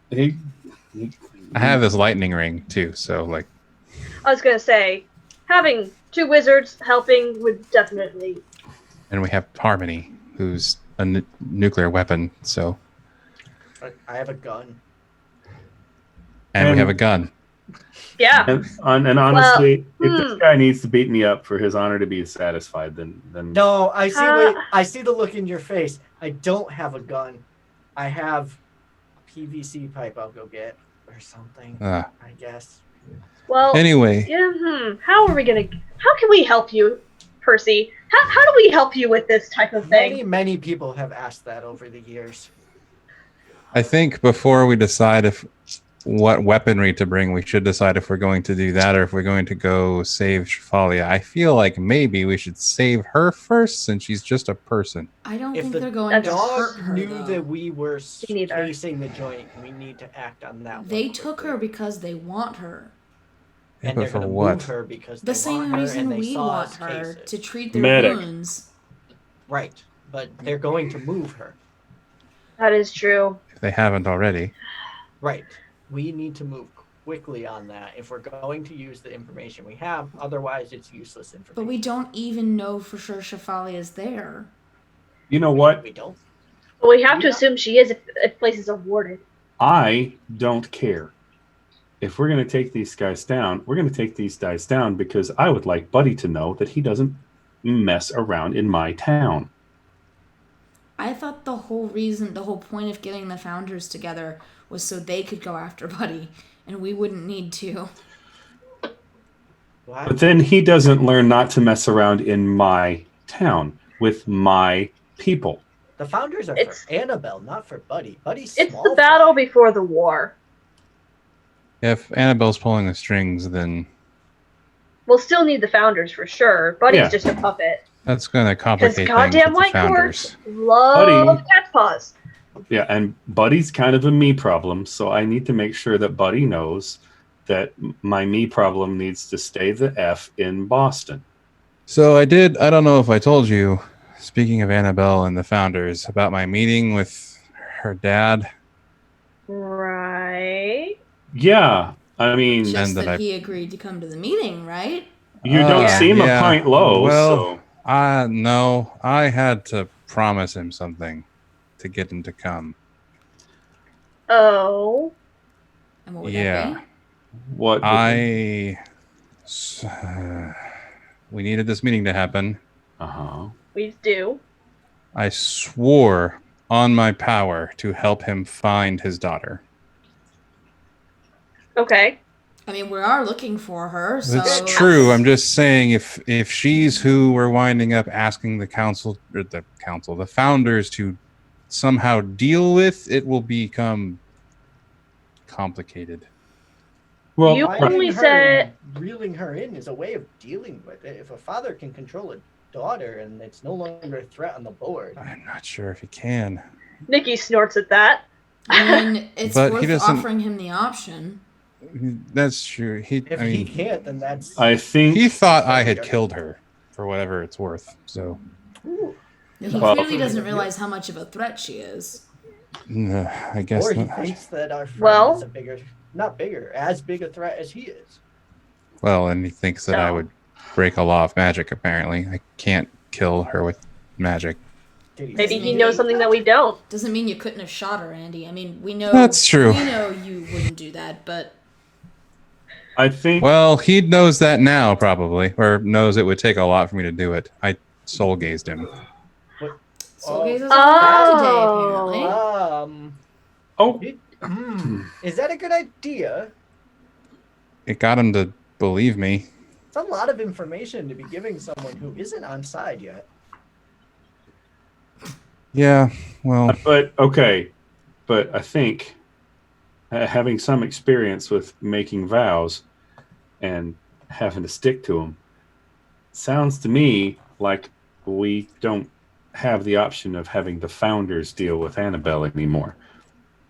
He I have this lightning ring too. So like, I was gonna say having 2 wizards helping would definitely. and we have Harmony, who's a nuclear weapon. So, I have a gun. and we And- have a gun. Yeah. and honestly, Well, if this guy needs to beat me up for his honor to be satisfied, then No, I see. Uh, I see the look in your face. I don't have a gun. I have a PVC pipe. I'll go get or something. I guess. Well. Anyway, Yeah. How are we gonna? How can we help you, Percy? How do we help you with this type of thing? Many people have asked that over the years. I think before we decide what weaponry to bring, we should decide if we're going to do that or if we're going to go save Shafalia. I feel like maybe we should save her first since she's just a person. I don't If think the they're going to Dog hurt her. knew though. that we were Me neither. chasing the joint. We need to act on that. They one took quickly. her because they want her. Yeah, And but they're for gonna what? move her because The they same want her reason and they we saw want us her case to it. treat their Medic. wounds. Right, but they're going to move her. That is true. If they haven't already. Right. We need to move quickly on that if we're going to use the information we have. Otherwise, it's useless information. But we don't even know for sure Shafalia is there. you know what? We don't. But we have to Yeah. assume she is if places are warded. I don't care. If we're going to take these guys down, we're going to take these guys down because I would like Buddy to know that he doesn't mess around in my town. I thought the whole point of getting the founders together was so they could go after Buddy, and we wouldn't need to. What? But then he doesn't learn not to mess around in my town with my people. The founders are It's- for Annabelle, not for Buddy. Buddy's It's small the battle fry. before the war. If Annabelle's pulling the strings, then We'll still need the founders for sure. Buddy's Yeah. just a puppet. that's going to Because complicate things goddamn with the white founders. dwarfs love Buddy- cat's paws. Yeah, and Buddy's kind of a me problem, so I need to make sure that Buddy knows that my me problem needs to stay the F in Boston. So I don't know if I told you, speaking of Annabelle and the founders, about my meeting with her dad. Right. Yeah, I mean, Just And that that I- he agreed to come to the meeting, right? you don't Yeah. seem yeah. a pint low, Well, so no, I had to promise him something to get him to come. Oh. And what would Yeah. that be? what? We needed this meeting to happen. Uh-huh. We do. I swore on my power to help him find his daughter. Okay. I mean, we are looking for her, so It's true. I'm just saying, if she's who we're winding up asking the founders to somehow deal with, it will become complicated. Well, You- Binding only her said- and reeling her in is a way of dealing with it. If a father can control a daughter and it's no longer a threat on the board, I'm not sure if he can. Nikki snorts at that. I mean, it's But he worth doesn't- offering him the option. That's true. if I he mean, can't, then that's I think he thought I had killed her, for whatever it's worth. So Ooh. He Well- clearly doesn't realize how much of a threat she is. I guess Or he not. thinks that our friend Well- is a bigger, not bigger, as big a threat as he is. Well, and he thinks that I No. would break a law of magic, apparently. I can't kill her with magic. Did he Maybe say he knows something that we don't. Doesn't mean you couldn't have shot her, Andy. I mean, we know That's true. We know you wouldn't do that, but I think. Well, he knows that now, probably, or knows it would take a lot for me to do it. I soul gazed him. Soul Gaze is Oh. alive today, apparently. Oh, Is that a good idea? It got him to believe me. It's a lot of information to be giving someone who isn't on side yet. Yeah, well, but okay. But I think having some experience with making vows and having to stick to them sounds to me like we don't have the option of having the founders deal with Annabelle anymore.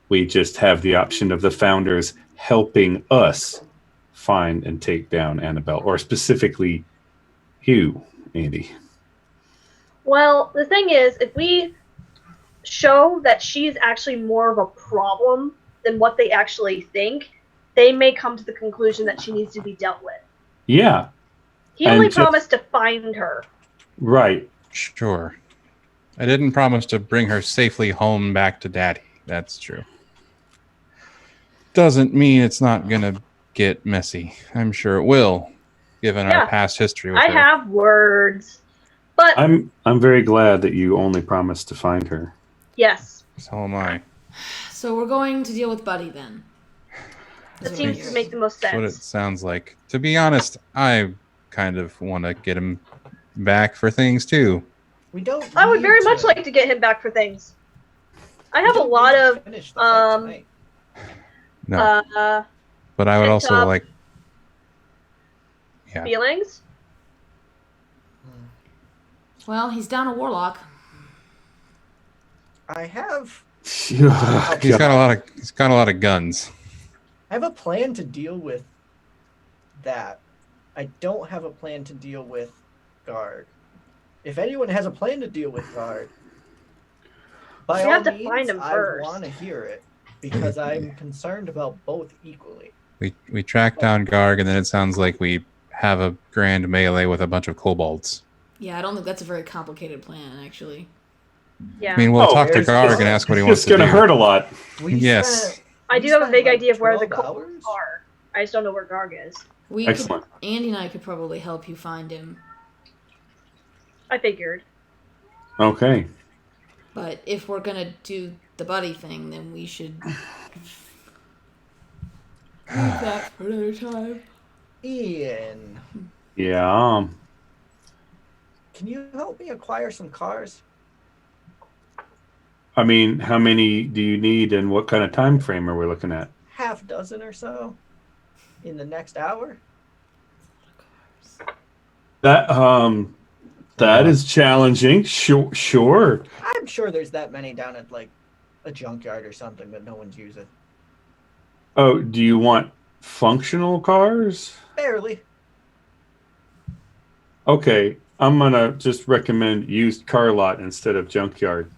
We just have the option of the founders helping us find and take down Annabelle, or specifically you, Andy. Well, the thing is, if we show that she's actually more of a problem than what they actually think, they may come to the conclusion that she needs to be dealt with. Yeah, He only And just- promised to find her. right. sure. I didn't promise to bring her safely home back to Daddy. That's true. Doesn't mean it's not gonna get messy. I'm sure it will, given Yeah. our past history with I her. have words. But, I'm very glad that you only promised to find her. yes, So am I. So we're going to deal with Buddy then. that Is what seems I'm to make the most That's what it sense. sounds like. To be honest, I kind of want to get him back for things too. We don't. I would need very to- much like to get him back for things. I we have a don't lot need to of finish the fight tonight. No, but I would pent also up like. Yeah, feelings. Well, he's down a warlock. I have he's got a lot of guns. I have a plan to deal with that. I don't have a plan to deal with guard. If anyone has a plan to deal with guard, by We all have to means, find him I first. want to hear it because I'm concerned about both equally. We track down Garg, and then it sounds like we have a grand melee with a bunch of kobolds. Yeah, I don't think that's a very complicated plan, actually. Yeah. I mean, we'll Oh, talk to it's Garg just- and ask what he It's wants just to gonna do. hurt a lot. We Yes. spent- I we do have a spent, big like, idea of where the 12 kobolds hours? are. I just don't know where Garg is. We Excellent. could, Andy and I could probably help you find him. I figured. Okay. But if we're gonna do the Buddy thing, then we should leave that for another time. Ian, Yeah. can you help me acquire some cars? I mean, how many do you need, and what kind of time frame are we looking at? Half dozen or so in the next hour? That is challenging. Sure. I'm sure there's that many down at like a junkyard or something that no one's using. Oh, do you want functional cars? Barely. Okay, I'm gonna just recommend used car lot instead of junkyard.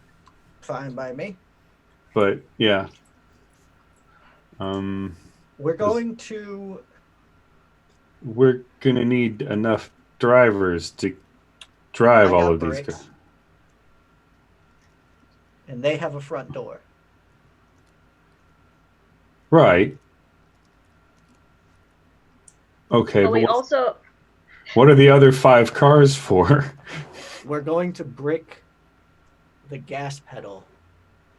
Fine by me. But yeah. We're going to We're gonna need enough drivers to drive I all got of these bricks. cars. and they have a front door. Right. Okay, But we but also what are the other 5 cars for? We're going to brick the gas pedal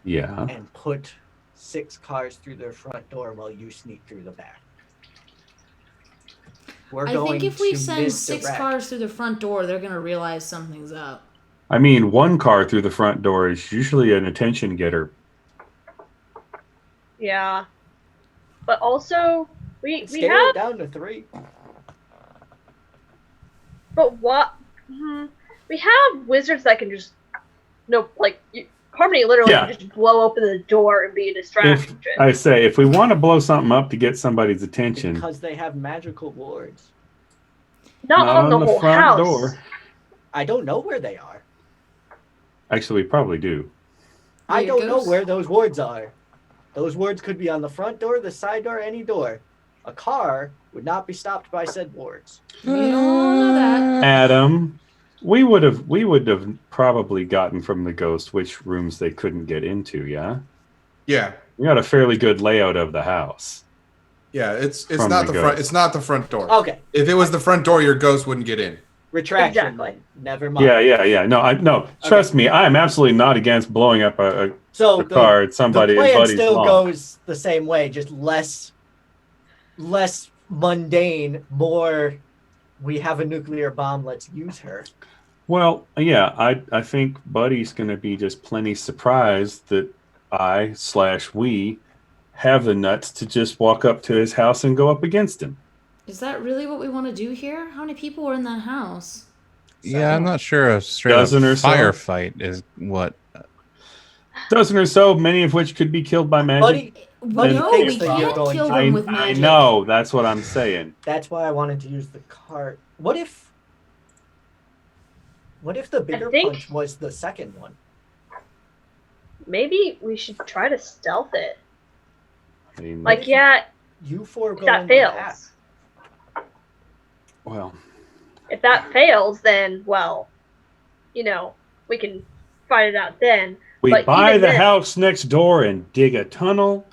Yeah. and put 6 cars through their front door while you sneak through the back. We're I going think if we to send 6 misdirect. cars through the front door, they're gonna realize something's up. I mean, 1 car through the front door is usually an attention getter. yeah. But also we Scale have it down to 3. but what we have wizards that can just Harmony literally Yeah. can just blow open the door and be a distraction. I say, if we want to blow something up to get somebody's attention, Because they have magical wards. not on the whole front house. door. I don't know where they are. Actually, we probably do. I There don't it know goes. where those wards are. Those wards could be on the front door, the side door, any door. A car would not be stopped by said wards. We don't know that. Adam, we would have probably gotten from the ghost which rooms they couldn't get into. Yeah, Yeah. we got a fairly good layout of the house. Yeah, it's From not the the front. ghost. It's not the front door. Okay, If it was the front door, your ghost wouldn't get in. retraction. Exactly. Never mind. Yeah. No. Trust me, I am absolutely not against blowing up a So car at somebody the and plan buddy's still lawn. goes the same way, just less mundane, more we have a nuclear bomb, let's use her. Well, yeah, I think Buddy's going to be just plenty surprised that we have the nuts to just walk up to his house and go up against him. Is that really what we want to do here? How many people were in that house? Yeah, I'm not sure a straight Dozen or so? firefight is what. Dozen or so, many of which could be killed by magic. Buddy, Buddy No, thinks we that you're can't going kill to- them with I magic. know, that's what I'm saying. that's why I wanted to use the cart. What if the bigger think- punch was the second one? Maybe we should try to stealth it. I mean, Like, yeah, You four if go that in the back. fails. well, If that fails, then, well, we can find it out then. we But buy even the then- house next door and dig a tunnel.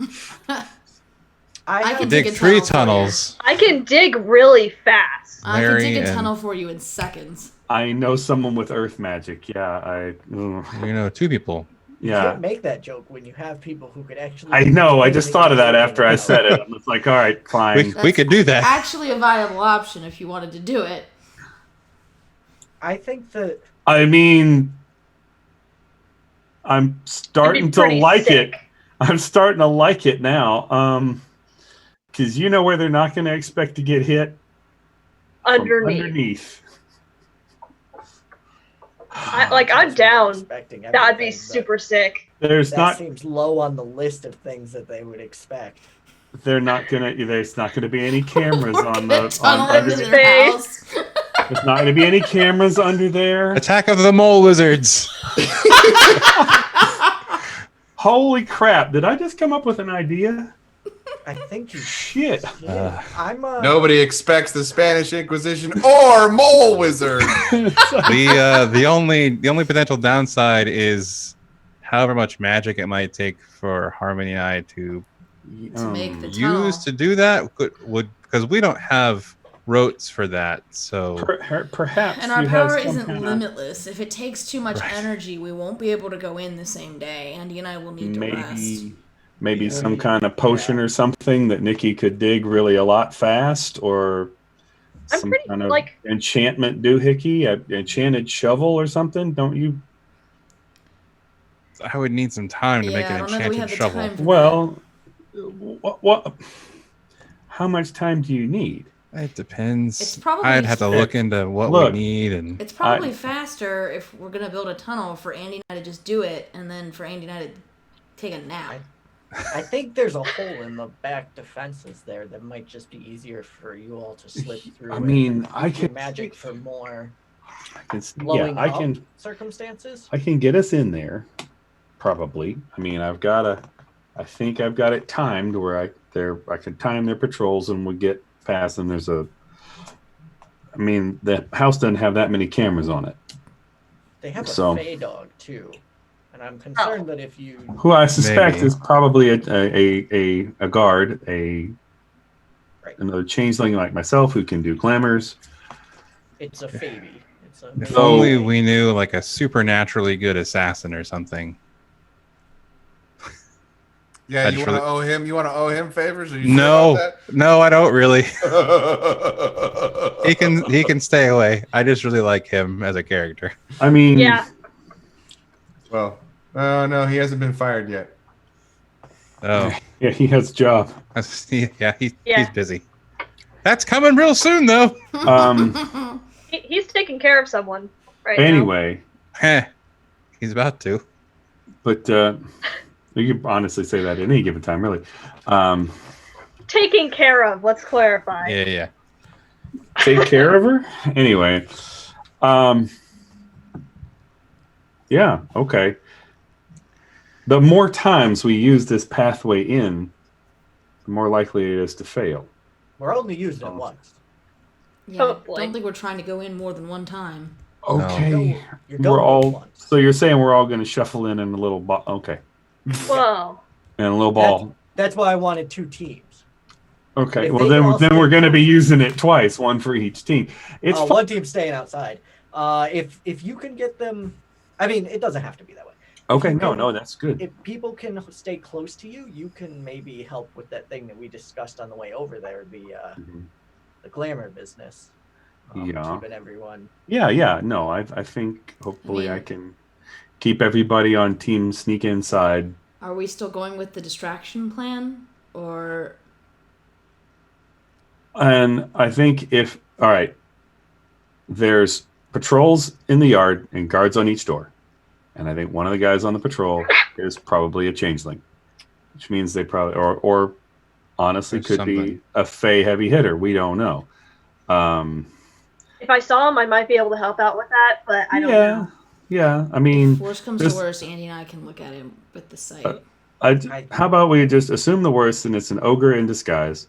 I have- can dig Dig a 3 tunnel for tunnels. I can dig really fast. I can dig Larry a and- tunnel for you in seconds. I know someone with earth magic. Yeah, ugh. 2 people. You Yeah. can't make that joke when you have people who could actually. I know. I just thought of that after I said it. I'm just like, all right, fine. We could do that. Actually, a viable option if you wanted to do it. I think that I mean, I'm starting to pretty like sick. it. I'm starting to like it now. Because you know where they're not going to expect to get hit? From Underneath. I'm I'm down. expecting That'd be everything, but super sick. There's That not. seems low on the list of things that they would expect. They're not gonna. There's not going to be any cameras on Get the. a tunnel On, into under, the- their house. there's not going to be any cameras under there. Attack of the Mole Wizards. Holy crap! Did I just come up with an idea? I think you Shit. did. I'm Nobody expects the Spanish Inquisition or Mole Wizard. The only potential downside is however much magic it might take for Harmony and I to make the tunnel. use to do that would because we don't have rotes for that. So Perhaps. And our you have power some isn't kinda- limitless. If it takes too much Right. energy, we won't be able to go in the same day. Andy and I will need to rest. Maybe some kind of potion or something that Nikki could dig really a lot fast, or I'm some pretty, kind of like- enchantment doohickey, an enchanted shovel or something. Don't you? I would need some time to make Yeah, I an don't know if we enchanted have the shovel. time for Well, what? How much time do you need? It depends. It's probably- I'd have to look into what Look. we need and It's probably faster if we're gonna build a tunnel for Andy and I to just do it, and then for Andy and I to take a nap. I think there's a hole in the back defenses there that might just be easier for you all to slip through. I and mean, I use your can magic for more Yeah, I up can. circumstances. I can get us in there, probably. I mean, I think I've got it timed where I can time their patrols and we get past. And the house doesn't have that many cameras on it. They have a So- Fey dog too, and I'm concerned that if you Who I suspect Maybe. is probably a guard, Right. another changeling like myself who can do glamours. it's a Faby. It's a if So- only we knew like a supernaturally good assassin or something. Yeah, I'd you want really- to owe him? You want to owe him favors? Are you No, sure no, I don't really. about that? He can stay away. I just really like him as a character. I mean, Yeah. Well, no, he hasn't been fired yet. Oh, yeah, he has a job. yeah, he's Yeah. busy. That's coming real soon, though. He's taking care of someone right now. Anyway, Heh, he's about to. but you can honestly say that at any given time, really. Taking care of, let's clarify. Yeah. Take care of her. Anyway, Yeah. Okay. The more times we use this pathway in, the more likely it is to fail. We're only using it Oh. once. Yeah, I Hopefully. don't think we're trying to go in more than one time. Okay. You're We're going all. once. So you're saying we're all going to shuffle in a little ball? Okay. Whoa. And a little ball. That's why I wanted 2 teams. Okay. If Well, they all then stay we're going to be close- using it twice, one for each team. It's fun. one team staying outside. If you can get them, I mean, it doesn't have to be that way. Okay. you No, can- no, that's good. If people can stay close to you, you can maybe help with that thing that we discussed on the way over there, Mhm. the glamour business. Yeah. Keeping everyone. Yeah. No, I think hopefully I mean- can keep everybody on team sneak inside. Are we still going with the distraction plan? Or And I think all right, there's patrols in the yard and guards on each door. And I think one of the guys on the patrol is probably a changeling, which means they probably, or honestly Or could be something. a Fey heavy hitter. We don't know. If I saw him, I might be able to help out with that, but I don't know. Yeah. I mean, if worst comes this- to worst, Andy and I can look at him with the sight. how about we just assume the worst and it's an ogre in disguise?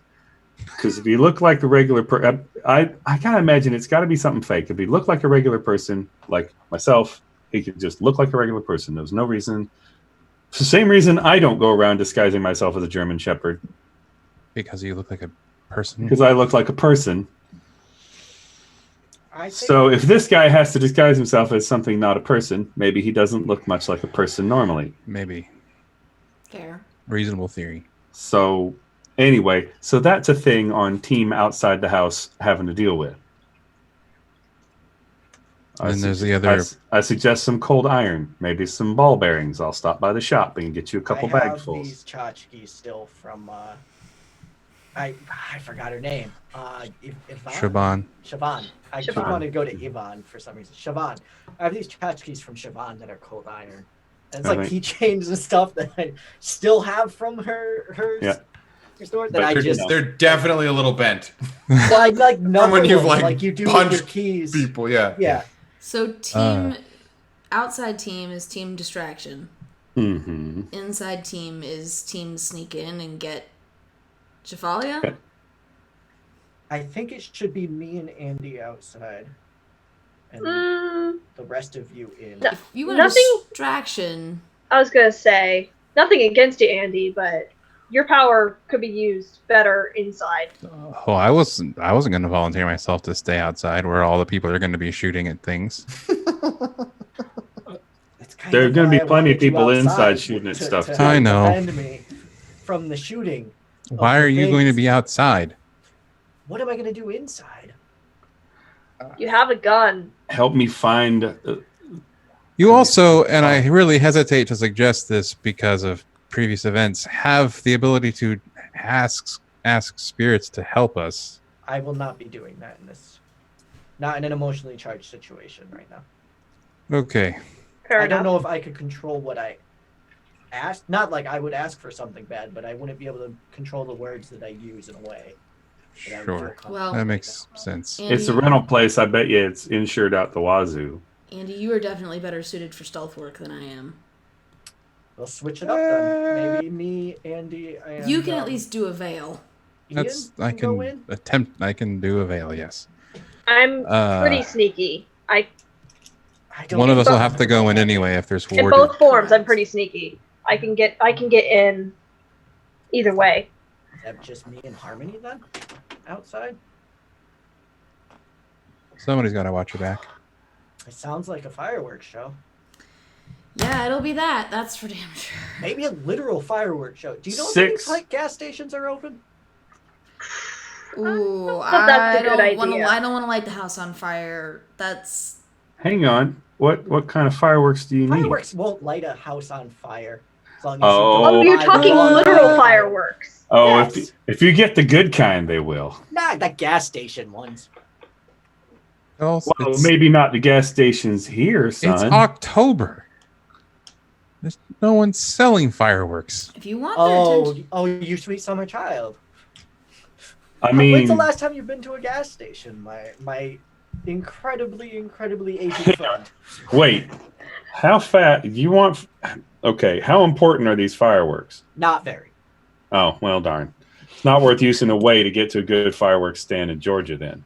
Because if you look like a regular I kind of imagine it's got to be something fake. If you look like a regular person, like myself, he could just look like a regular person. There's no reason. It's the same reason I don't go around disguising myself as a German Shepherd, Because you look like a person. because I look like a person. I think So if this guy has to disguise himself as something not a person, maybe he doesn't look much like a person normally. Maybe. Fair. Reasonable theory. So anyway, so that's a thing on team outside the house having to deal with. And there's the other. I suggest some cold iron, maybe some ball bearings. I'll stop by the shop and get you a couple I have bagfuls. these tchotchkes still from I forgot her name. Yvonne? Siobhan. Siobhan. I keep Siobhan. wanting to go to Yvonne for some reason. Siobhan. I have these tchotchkes from Siobhan that are cold iron. And it's I like think- keychains and stuff that I still have from her Yeah. store that But I they're- just They're definitely a little bent. like number when you've, ones, like, you do with punched your keys. People, yeah. Yeah. So team outside team is team distraction. Mm-hmm. Inside team is team sneak in and get Javalia. I think it should be me and Andy outside. And Mm, the rest of you in. No. If you want Nothing- a distraction, I was gonna say nothing against you, Andy, but your power could be used better inside. Oh, I wasn't going to volunteer myself to stay outside where all the people are going to be shooting at things. It's kind There are of gonna why be I plenty of wanted you people inside outside shooting at to- stuff, to too. I know. defend me from the shooting. Why the are you going to things. be outside? What am I going to do inside? You have a gun. Help me find. You also, and I really hesitate to suggest this because of previous events, have the ability to ask spirits to help us. I will not be doing that in this. Not in an emotionally charged situation right now. Okay. Fair I enough. don't know if I could control what I asked. Not like I would ask for something bad, but I wouldn't be able to control the words that I use in a way. that I would feel Sure. comfortable Well, That with. makes sense. Andy, It's a rental place. I bet you it's insured out the wazoo. Andy, you are definitely better suited for stealth work than I am. We'll switch it up then. Maybe me, Andy, and You can at least do a veil. Ian I go can in. attempt. I can do a veil. Yes. I'm pretty Uh, sneaky. I don't one of us will both. have to go in anyway if there's In warded. both forms, I'm pretty sneaky. I can get in either way. Is that just me and Harmony then? Outside? Somebody's got to watch your back. It sounds like a fireworks show. Yeah, it'll be that. That's for damn sure. Maybe a literal fireworks show. Do you know if any 6. like gas stations are open? Ooh, that's a I good don't want to. idea. I don't want to light the house on fire. That's Hang on. What kind of fireworks do you need? Fireworks won't light a house on fire. As long as Oh. you don't Oh, you're buy talking the- literal fireworks. Oh, Yes. if you get the good kind, they will. Not the gas station ones. Also, Well, maybe not the gas stations here, son. it's October. There's no one selling fireworks. if you want their attention. Oh, you sweet summer child. I When's mean, the last time you've been to a gas station? My incredibly aging friend. wait. How fat you want? Okay, how important are these fireworks? Not very. Oh, well, darn. It's not worth using away to get to a good fireworks stand in Georgia then.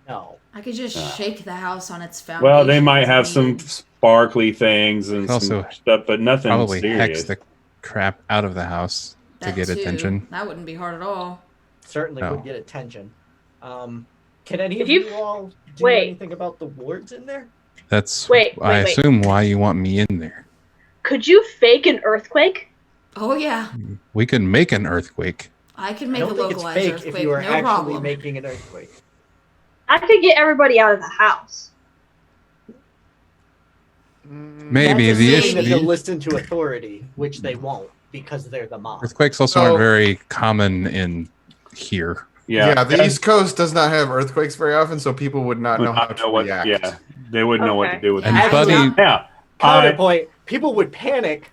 No. I could just shake the house on its foundation. Well, they might if have some needed. sparkly things and Also some stuff, but nothing Probably serious. hex the crap out of the house to That get too. attention. That wouldn't be hard at all. Certainly No. would get attention. Can any If of you- you all do wait. anything about the wards in there? That's Wait, I wait. assume why you want me in there. Could you fake an earthquake? Oh yeah, We could make an earthquake. I can I make a don't think it's localized fake earthquake. if you are No actually problem. making an earthquake. I could get everybody out of the house. Maybe That's the assuming that they'll issue. listen to authority, which they won't because they're the mob. Earthquakes also So- aren't very common in here. Yeah, the East Coast does not have earthquakes very often, so people would not would know how not to know what. react. Yeah, they wouldn't know what to Okay. do with And it. Actually, Buddy, Yeah, Counterpoint: people would panic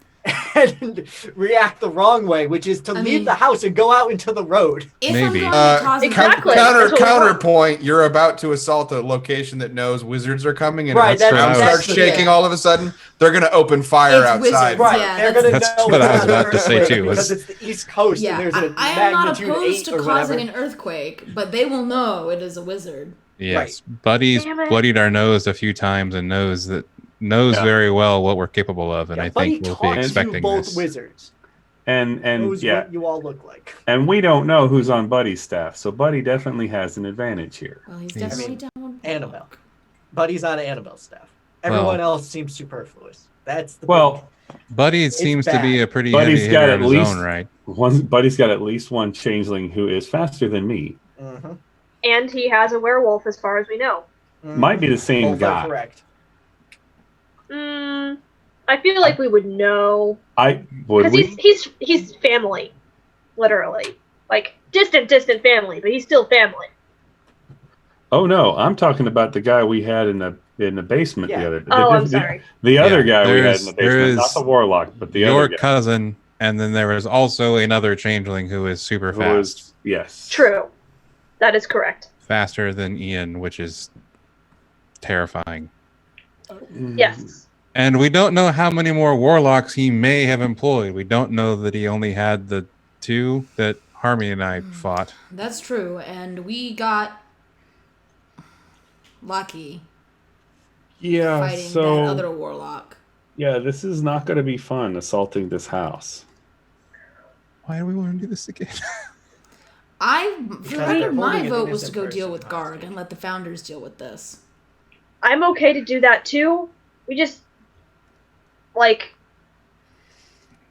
and react the wrong way, which is to I leave mean- the house and go out into the road. If Maybe. I'm going to cause Exactly. an That's what we want. Counterpoint: you're about to assault a location that knows wizards are coming, and Right, if the that's- ground that's starts the shaking thing. all of a sudden, they're going to open fire It's outside. wizards. Right, Yeah, they're gonna that's know what I was it's not about to say, earthquake too, was- because it's the East Coast Yeah, and there's a I am not magnitude opposed 8 to or causing whatever. an earthquake, but they will know it is a wizard. Yes, Buddy's Damn it. bloodied our nose a few times and knows Yeah. very well what we're capable of, and Yeah, I Buddy think we'll taught be you expecting both this. wizards. and Knows yeah, what you all look like. and we don't know who's on Buddy's staff, so Buddy definitely has an advantage here. Well, he's He's- definitely down with Annabelle. Buddy's on Annabelle's staff. Everyone else seems superfluous. That's the Well, Buddy seems to be bad. a pretty Buddy's heavy got hitter at in his least- own right. Buddy's got at least one changeling who is faster than me. Mhm. And he has a werewolf, as far as we know. Might be the same Both are guy. correct. I feel like we would know I would because we? he's family, literally, like distant family, but he's still family. Oh no, I'm talking about the guy we had in the basement Yeah. the other day. Oh, I'm sorry. The other Yeah, guy we had there's- in the there basement, not is the warlock, but the Your other guy. cousin, and then there was also another changeling who is super Who fast, was, yes. True, that is correct. faster than Ian, which is terrifying. Yes. And we don't know how many more warlocks he may have employed. We don't know that he only had the two that Harmony and I fought. That's true, and we got lucky Yeah, fighting that other warlock. yeah, this is not going to be fun assaulting this house. Why do we want to do this again? For the Because record, they're my holding an vote was to innocent go deal person with guard hostage. and let the founders deal with this. I'm okay to do that too. We just like,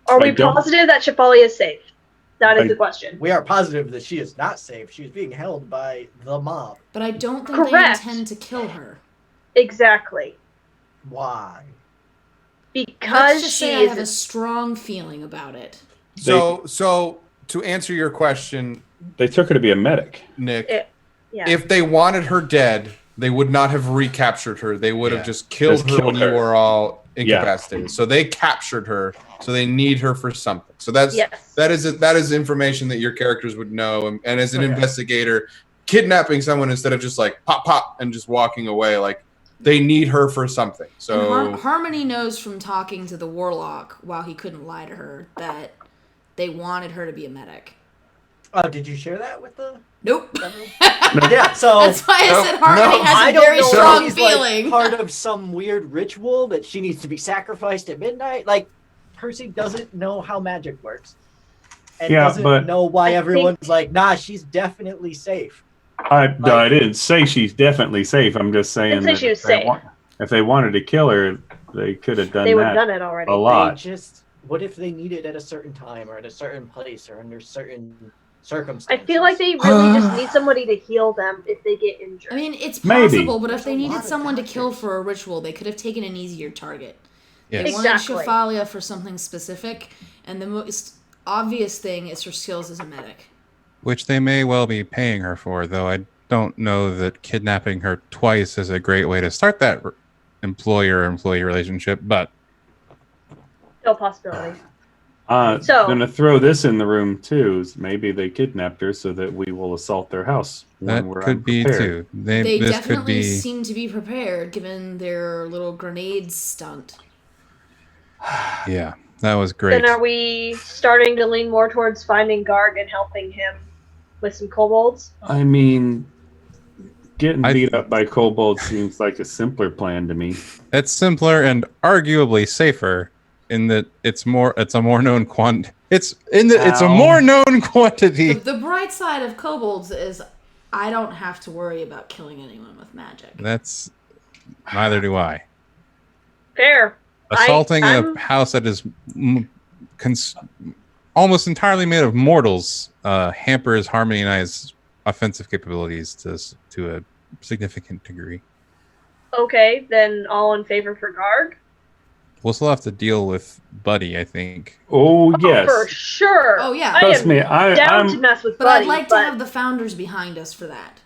are I we don't- positive that Shafali is safe? That is I- the question. We are positive that she is not safe. She is being held by the mob. But I don't think Correct. they intend to kill her. Exactly, Why? because Let's just she say I have a is. strong feeling about it. So to answer your question, They took her to be a medic. Nick, Yeah. if they wanted her dead, they would not have recaptured her. They would Yeah. have just killed Just her killed when her. you were all Yeah. incapacitated. So they captured her. So they need her for something. So that is information that your characters would know. And as an Okay. investigator, kidnapping someone instead of just like pop pop and just walking away, like they need her for something. And So Harmony knows from talking to the warlock while he couldn't lie to her that they wanted her to be a medic. Oh, did you share that with the? Nope. Yeah. So That's why I Nope, said Harmony nope. has I a don't very know strong if she's feeling. like part of some weird ritual that she needs to be sacrificed at midnight. Like Percy doesn't know how magic works, and Yeah, doesn't but- know why I everyone's like, "Nah, she's definitely safe." I didn't say she's definitely safe. I'm just saying Didn't say that she was if they safe. if they wanted to kill her, they could have done They would have that done it already. a lot. They just what if they need it at a certain time or at a certain place or under certain I circumstances? feel like they really just need somebody to heal them if they get injured. I mean, it's Maybe. possible, but if There's they a lot needed of someone to doctors. kill for a ritual, they could have taken an easier target. They Yes. wanted Exactly. Shafalia for something specific, and the most obvious thing is her skills as a medic. Which they may well be paying her for, though I don't know that kidnapping her twice is a great way to start that employer-employee relationship, but No possibility. So, going to throw this in the room too. Is maybe they kidnapped her so that we will assault their house. that when we're could be unprepared. too. They This could definitely be. seem to be prepared, given their little grenade stunt. Yeah, that was great. Then are we starting to lean more towards finding Garg and helping him with some kobolds? I mean, getting I- beat up by kobolds seems like a simpler plan to me. It's simpler and arguably safer in that it's a more known it's a Ow. more known quantity. The bright side of kobolds is I don't have to worry about killing anyone with magic. That's neither do I. Fair. Assaulting I'm- a house that is almost entirely made of mortals hampers Harmony and I's offensive capabilities to a significant degree. Okay, then all in favor for Garg? We'll still have to deal with Buddy, I think. Oh, yes. Oh, for sure. Oh, yeah. I Trust am me, down to I'm. mess with But Buddy, I'd like to have the founders behind us for that.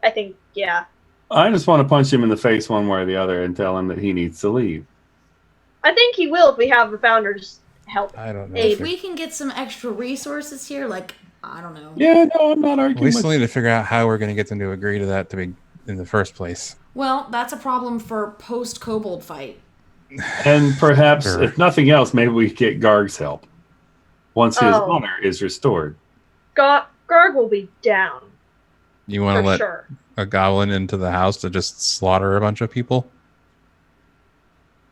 I think, yeah. I just want to punch him in the face one way or the other and tell him that he needs to leave. I think he will if we have the founders help. I don't know. If we can get some extra resources here, like, I don't know. Yeah, no, I'm not arguing We with still need to figure out how we're going to get them to agree to that to be in the first place. Well, that's a problem for post-kobold fight. And perhaps, Sure. if nothing else, maybe we get Garg's help once his Oh. honor is restored. Garg will be down, You want for to let sure. a goblin into the house to just slaughter a bunch of people?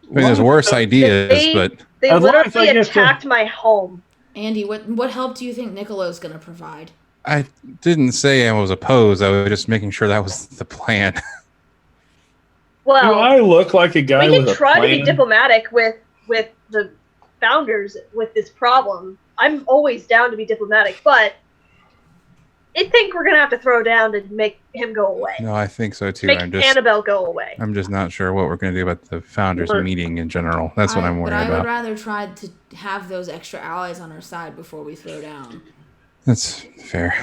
I mean, there's worse ideas, They- but They As long as I literally get to- attacked my home. Andy, what help do you think Nicolo's going to provide? I didn't say I was opposed. I was just making sure that was the plan. Do Well, I look like a guy we with can a try to be plan? diplomatic with the founders with this problem. I'm always down to be diplomatic, but I think we're gonna have to throw down to make him go away. No, I think so too. Make I'm Annabelle go away. just not sure what we're going to do about the founders Sure. meeting in general. That's what I'm But worried I would about. rather try to have those extra allies on our side before we throw down. That's fair.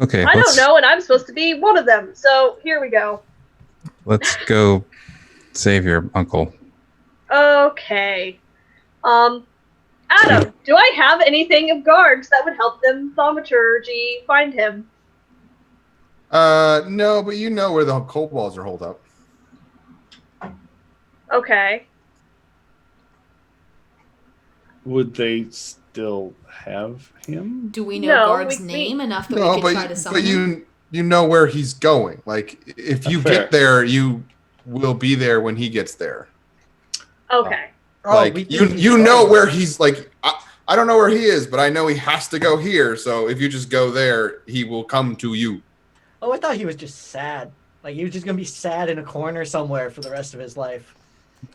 Okay, I don't know, and I'm supposed to be one of them. So here we go. let's go save your uncle. Okay. Adam, do I have anything of guards that would help them thaumaturgy find him? No, but you know where the kobolds are holed up. Okay. Would they still have him? Do we know No, Garg's we- name enough that No, we could try to summon but him? you know where he's going. Like if you Fair. get there, you will be there when he gets there. Okay. Like we you can- you know where he's like I don't know where he is, but I know he has to go here. So if you just go there, he will come to you. Oh, I thought he was just sad. Like he was just gonna be sad in a corner somewhere for the rest of his life.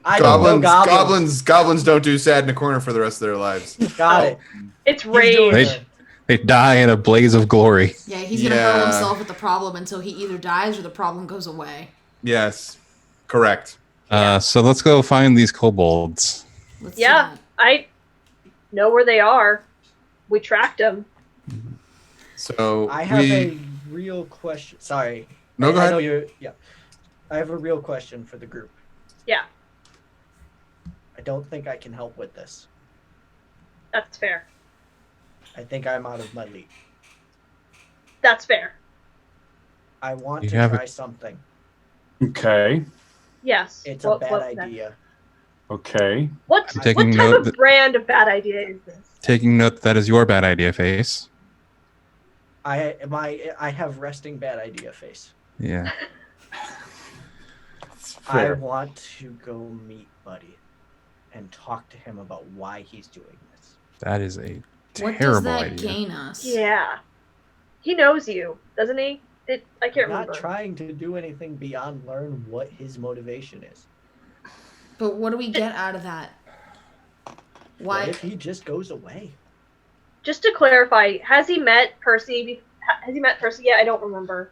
I don't know Goblins don't do sad in a corner for the rest of their lives. Got it. It's He's doing rage. it. They die in a blaze of glory. Yeah, he's going to hurl Yeah. himself at the problem until he either dies or the problem goes away. Yes, correct. So let's go find these kobolds. Let's do Yeah. that. I know where they are. We tracked them. So I have a real question. Sorry. No, go I ahead. know you're. Yeah. I have a real question for the group. Yeah, I don't think I can help with this. that's fair. I think I'm out of my league. That's fair. I want You to have try something. Okay. Yes. It's a bad idea. Okay. What I'm taking type note of that- brand of bad idea is this? Taking note that is your bad idea, Face. I have resting bad idea face. Yeah. I Fair. want to go meet Buddy and talk to him about why he's doing this. That is a What does terrible that idea. gain us? Yeah. He knows you, doesn't he? I can't I'm not remember. trying to do anything beyond learn what his motivation is. But what do we get out of that? Why? What if he just goes away? Just to clarify, has he met Percy? Has he met Percy yet? I don't remember.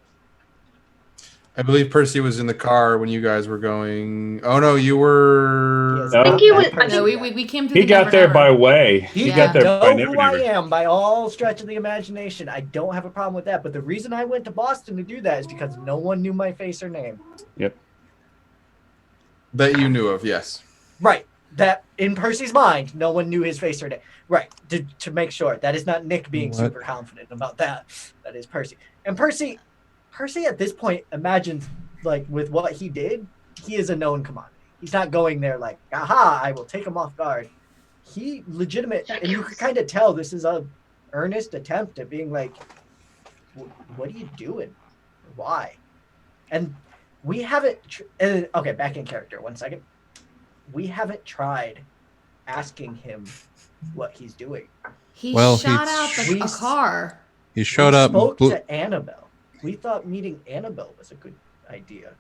I believe Percy was in the car when you guys were going. Oh no, you were. He has No. not He met was- Percy No, yet. we came through He the got Never there Never. by way. He Yeah. got there know by never who I never. am by all stretch of the imagination. I don't have a problem with that. But the reason I went to Boston to do that is because no one knew my face or name. That you knew of, yes. Right. That in Percy's mind, no one knew his face or name. Right. To make sure. That is not Nick being What? super confident about that. That is Percy. And Percy at this point imagines, like, with what he did, he is a known commodity. He's not going there like, aha, I will take him off guard. He legitimate, and you could kind of tell this is a earnest attempt at being like, what are you doing? Why? And we haven't. Okay, back in character. 1 second. We haven't tried asking him what he's doing. He Well, shot he- out a car. He showed up. Spoke blo- to Annabelle. We thought meeting Annabelle was a good idea.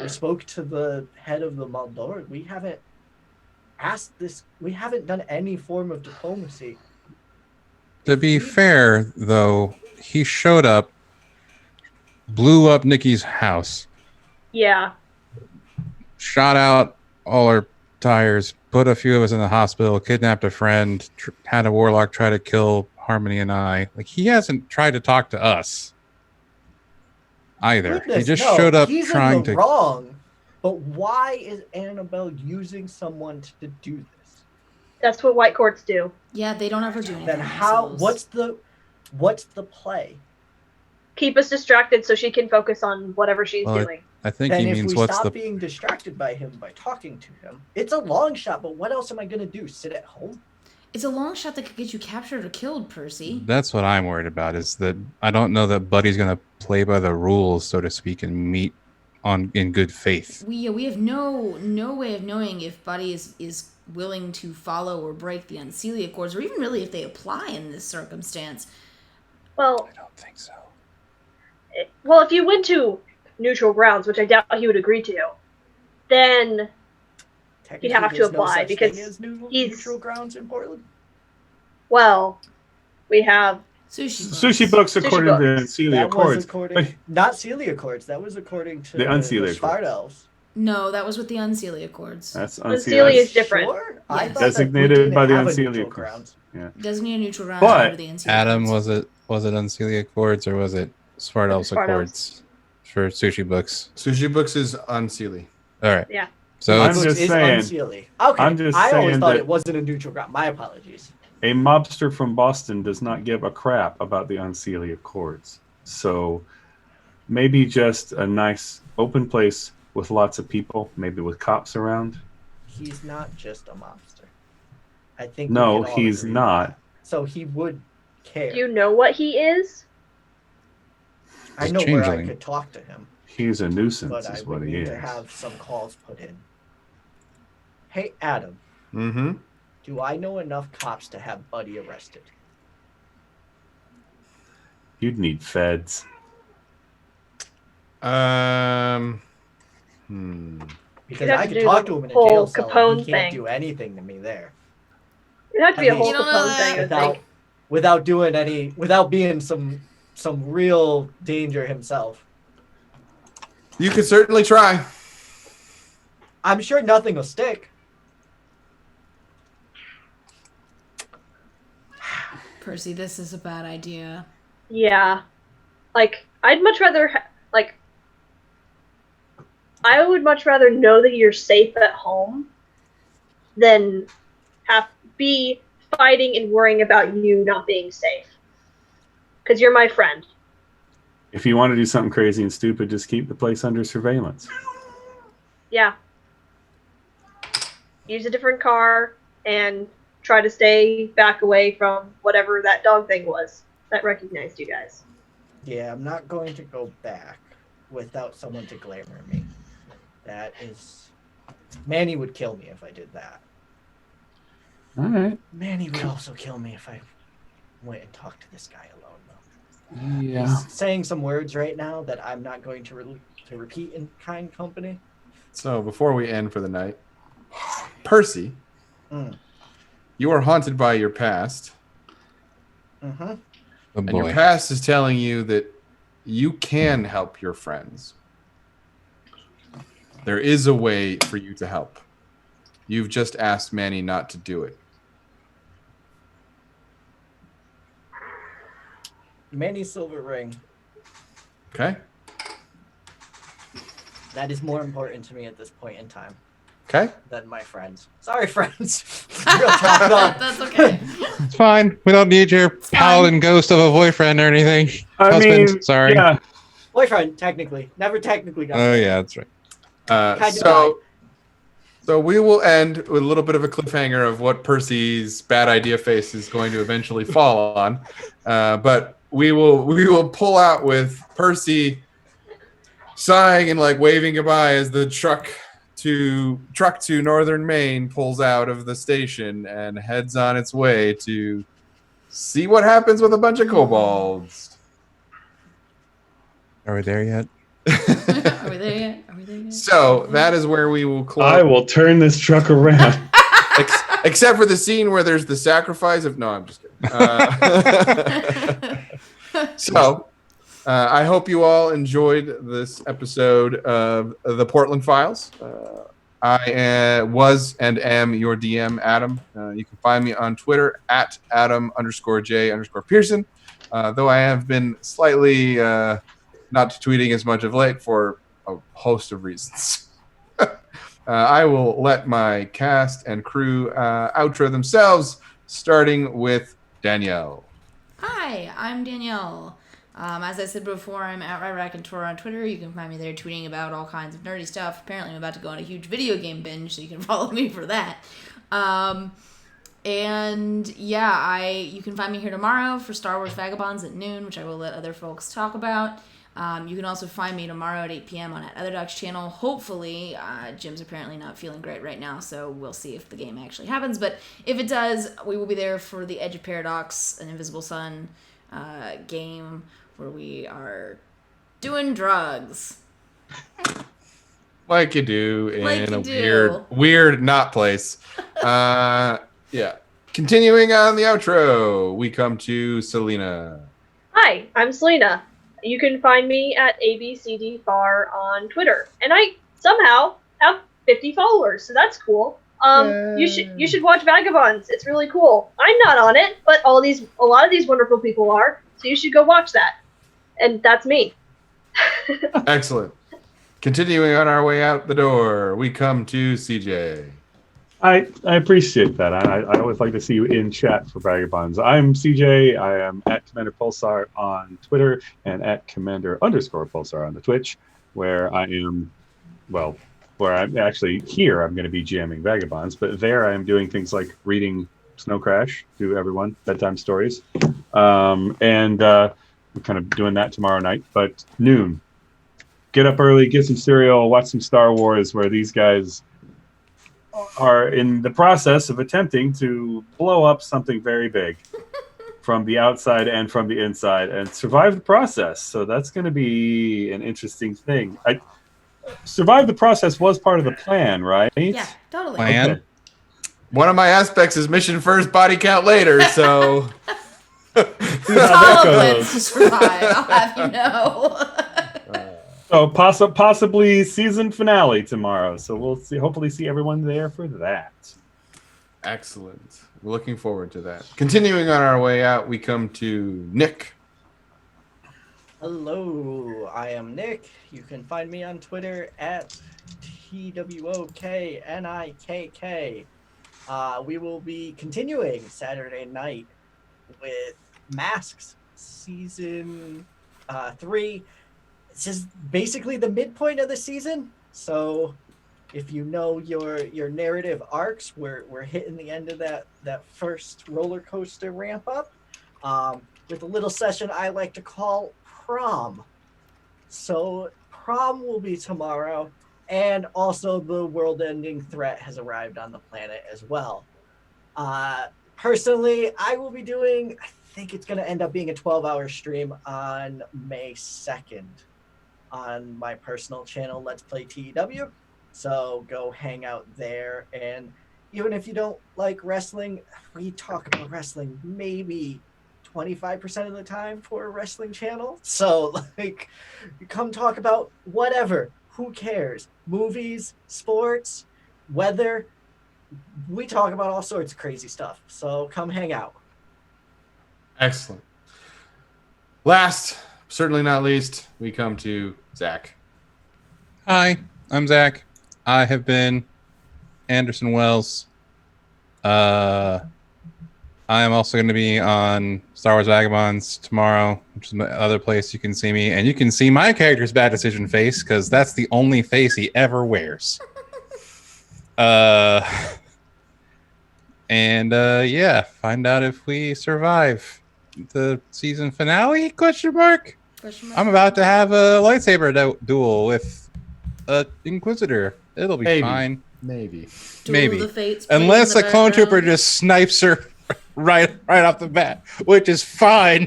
We spoke to the head of the Maldor. We haven't asked this. We haven't done any form of diplomacy. To be fair, though, he showed up, blew up Nikki's house, Yeah. shot out all our tires, put a few of us in the hospital, kidnapped a friend, had a warlock try to kill Harmony and I. Like, he hasn't tried to talk to us either. Goodness, he just no, showed up he's trying in the to. wrong. But why is Annabelle using someone to do this? That's what white courts do. Yeah, they don't ever do anything. Then how? themselves. What's the play? Keep us distracted so she can focus on whatever she's Well, doing. I think Then he if means we what's stop the. being distracted by him by talking to him, it's a long shot. But what else am I gonna do? Sit at home? It's a long shot that could get you captured or killed, Percy. That's what I'm worried about. Is that I don't know that Buddy's gonna play by the rules, so to speak, and meet in good faith. We have no way of knowing if Buddy is willing to follow or break the Unseelie Accords, or even really if they apply in this circumstance. Well, I don't think so. well, if you went to neutral grounds, which I doubt he would agree to, then Technically, have to there's no apply such because thing as he's- neutral grounds in Portland. well, we have Sushi books. Sushi books Sushi according to the books. Celia That Accords. was according, But- not Celia Accords. That was according to The Unseelie the Svart Accords. Elves. No, that was with the Unseelie Accords. That's Unseelie is different. Sure? I Yes. thought that we Designated didn't by the have a Unseelie neutral Accords. grounds. Designated neutral grounds But, under the Unseelie Adam, Accords. was it Unseelie Accords or was it Smart Elves Smart Elves. Accords for Sushi Books? Sushi Books is unsealy. All right. Yeah. So I'm it's, just Is saying- Unseelie. Okay, I'm just I always saying thought that- it wasn't a neutral ground. My apologies. A mobster from Boston does not give a crap about the Unseelie Accords. So maybe just a nice open place with lots of people, maybe with cops around. He's not just a mobster. I think. we No, can all he's agree on not. that. So he would care. do you know what he is? I He's know where I changeling. could talk to him, He's a nuisance, but I is would what he need is. to have some calls put in. Hey, Adam, Mm-hmm. do I know enough cops to have Buddy arrested? You'd need feds. Hmm. Because You'd have I to could do talk the to him in a whole jail cell. Capone And he can't thing. do anything to me there. It'd have to be I a mean, whole You don't know Capone that. thing, I Without think. without doing any, without being some real danger himself. You could certainly try. I'm sure nothing will stick. Percy, this is a bad idea. Yeah. Like, I'd much rather, I would much rather know that you're safe at home than be fighting and worrying about you not being safe. Because you're my friend. If you want to do something crazy and stupid, just keep the place under surveillance. Yeah. Use a different car and try to stay back away from whatever that dog thing was that recognized you guys. Yeah, I'm not going to go back without someone to glamour me. That is... Manny would kill me if I did that. All right. Manny would also kill me if I went and talked to this guy alone, though. Yeah. He's saying some words right now that I'm not going to repeat in kind company. So before we end for the night, Percy, Mm. you are haunted by your past, Mm-hmm. oh and your boy. past is telling you that you can help your friends. There is a way for you to help. You've just asked Manny not to do it. Manny's silver ring. Okay? That is more important to me at this point in time Okay? than my friends. Sorry, friends. Real talk, though. That's okay. It's fine. We don't need your paladin ghost of a boyfriend or anything. I Husband, mean, sorry. yeah. Boyfriend, technically. Never technically got Oh yeah, that's right. Kinda So So we will end with a little bit of a cliffhanger of what Percy's bad idea face is going to eventually fall on. But we will pull out with Percy sighing and like waving goodbye as the truck to Northern Maine pulls out of the station and heads on its way to see what happens with a bunch of kobolds. Are we there yet? Are we there yet? So that is where we will close. I will turn this truck around. Except for the scene where there's the sacrifice of... No, I'm just kidding. So, I hope you all enjoyed this episode of the Portland Files. I was and am your DM, Adam. You can find me on Twitter at Adam_J_Pearson. Though I have been slightly not tweeting as much of late for a host of reasons. I will let my cast and crew outro themselves, starting with Danielle. Hi, I'm Danielle. As I said before, I'm at RyRacontora on Twitter. You can find me there tweeting about all kinds of nerdy stuff. Apparently, I'm about to go on a huge video game binge, so you can follow me for that. And yeah, you can find me here tomorrow for Star Wars Vagabonds at noon, which I will let other folks talk about. You can also find me tomorrow at 8 p.m. on at Other Doc's channel. Hopefully, Jim's apparently not feeling great right now, so we'll see if the game actually happens. But if it does, we will be there for the Edge of Paradox, an Invisible Sun game where we are doing drugs. Like you do in weird not place. Yeah. Continuing on the outro, we come to Selena. Hi, I'm Selena. You can find me at ABCDFar on Twitter, and I somehow have 50 followers, so that's cool. You should watch Vagabonds. It's really cool. I'm not on it, but a lot of these wonderful people are, so you should go watch that. And that's me. Excellent. Continuing on our way out the door, we come to CJ. I appreciate that. I always like to see you in chat for Vagabonds. I'm CJ. I am at Commander Pulsar on Twitter and at Commander_Pulsar on the Twitch, where I am, well, where I'm actually here. I'm going to be jamming Vagabonds, but there I am doing things like reading Snow Crash to everyone, bedtime stories, and we're kind of doing that tomorrow night. But noon, get up early, get some cereal, watch some Star Wars, where these guys are in the process of attempting to blow up something very big from the outside and from the inside and survive the process. So that's going to be an interesting thing. Survive the process was part of the plan, right? Yeah, totally. Plan. Okay. One of my aspects is mission first, body count later, so... Solid to survive, I'll have you know. So possibly season finale tomorrow. So we'll hopefully see everyone there for that. Excellent. We're looking forward to that. Continuing on our way out, we come to Nick. Hello, I am Nick. You can find me on Twitter at TWOKNIKK. We will be continuing Saturday night with Masks Season 3. This is basically the midpoint of the season, so if you know your narrative arcs, we're hitting the end of that first roller coaster ramp up with a little session I like to call prom. So prom will be tomorrow, and also the world-ending threat has arrived on the planet as well. Personally, I will be doing, I think it's going to end up being a 12-hour stream on May 2nd. On my personal channel, Let's Play TEW. So go hang out there. And even if you don't like wrestling, we talk about wrestling maybe 25% of the time for a wrestling channel. So like, come talk about whatever. Who cares? Movies, sports, weather. We talk about all sorts of crazy stuff. So come hang out. Excellent. Last, certainly not least, we come to Zach. Hi, I'm Zach. I have been Anderson Wells. I am also going to be on Star Wars Vagabonds tomorrow, which is the other place you can see me. And you can see my character's bad decision face, because that's the only face he ever wears. And yeah, find out if we survive the season finale? Question mark. I'm about to have a lightsaber duel with a Inquisitor. It'll be Maybe. fine. Maybe. Maybe. Duel of the Fates playing Unless in a the clone trooper background. just snipes her right off the bat, which is fine.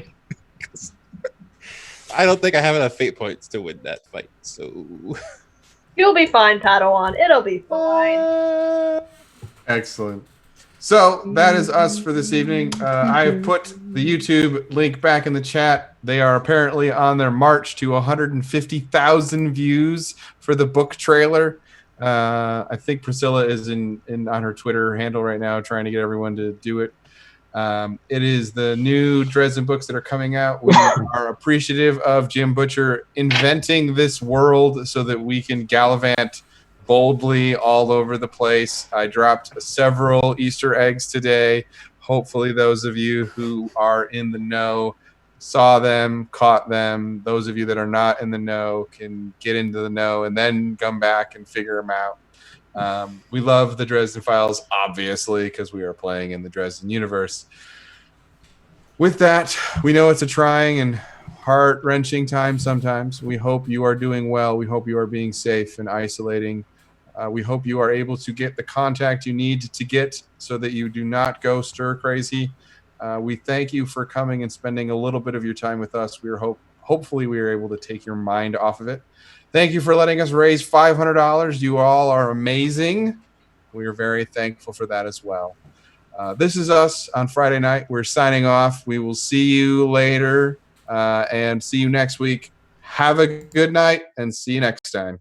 I don't think I have enough fate points to win that fight. So You'll be fine, Padawan. It'll be fine. Excellent. So that is us for this evening. I have put the YouTube link back in the chat. They are apparently on their march to 150,000 views for the book trailer. I think Priscilla is in on her Twitter handle right now trying to get everyone to do it. It is the new Dresden books that are coming out. We are appreciative of Jim Butcher inventing this world so that we can gallivant boldly all over the place. I dropped several Easter eggs today. Hopefully those of you who are in the know saw them, caught them. Those of you that are not in the know can get into the know and then come back and figure them out. We love the Dresden Files, obviously, because we are playing in the Dresden universe. With that, we know it's a trying and heart-wrenching time sometimes. We hope you are doing well. We hope you are being safe and isolating. We hope you are able to get the contact you need to get so that you do not go stir crazy. We thank you for coming and spending a little bit of your time with us. Hopefully we are able to take your mind off of it. Thank you for letting us raise $500. You all are amazing. We are very thankful for that as well. This is us on Friday night. We're signing off. We will see you later and see you next week. Have a good night and see you next time.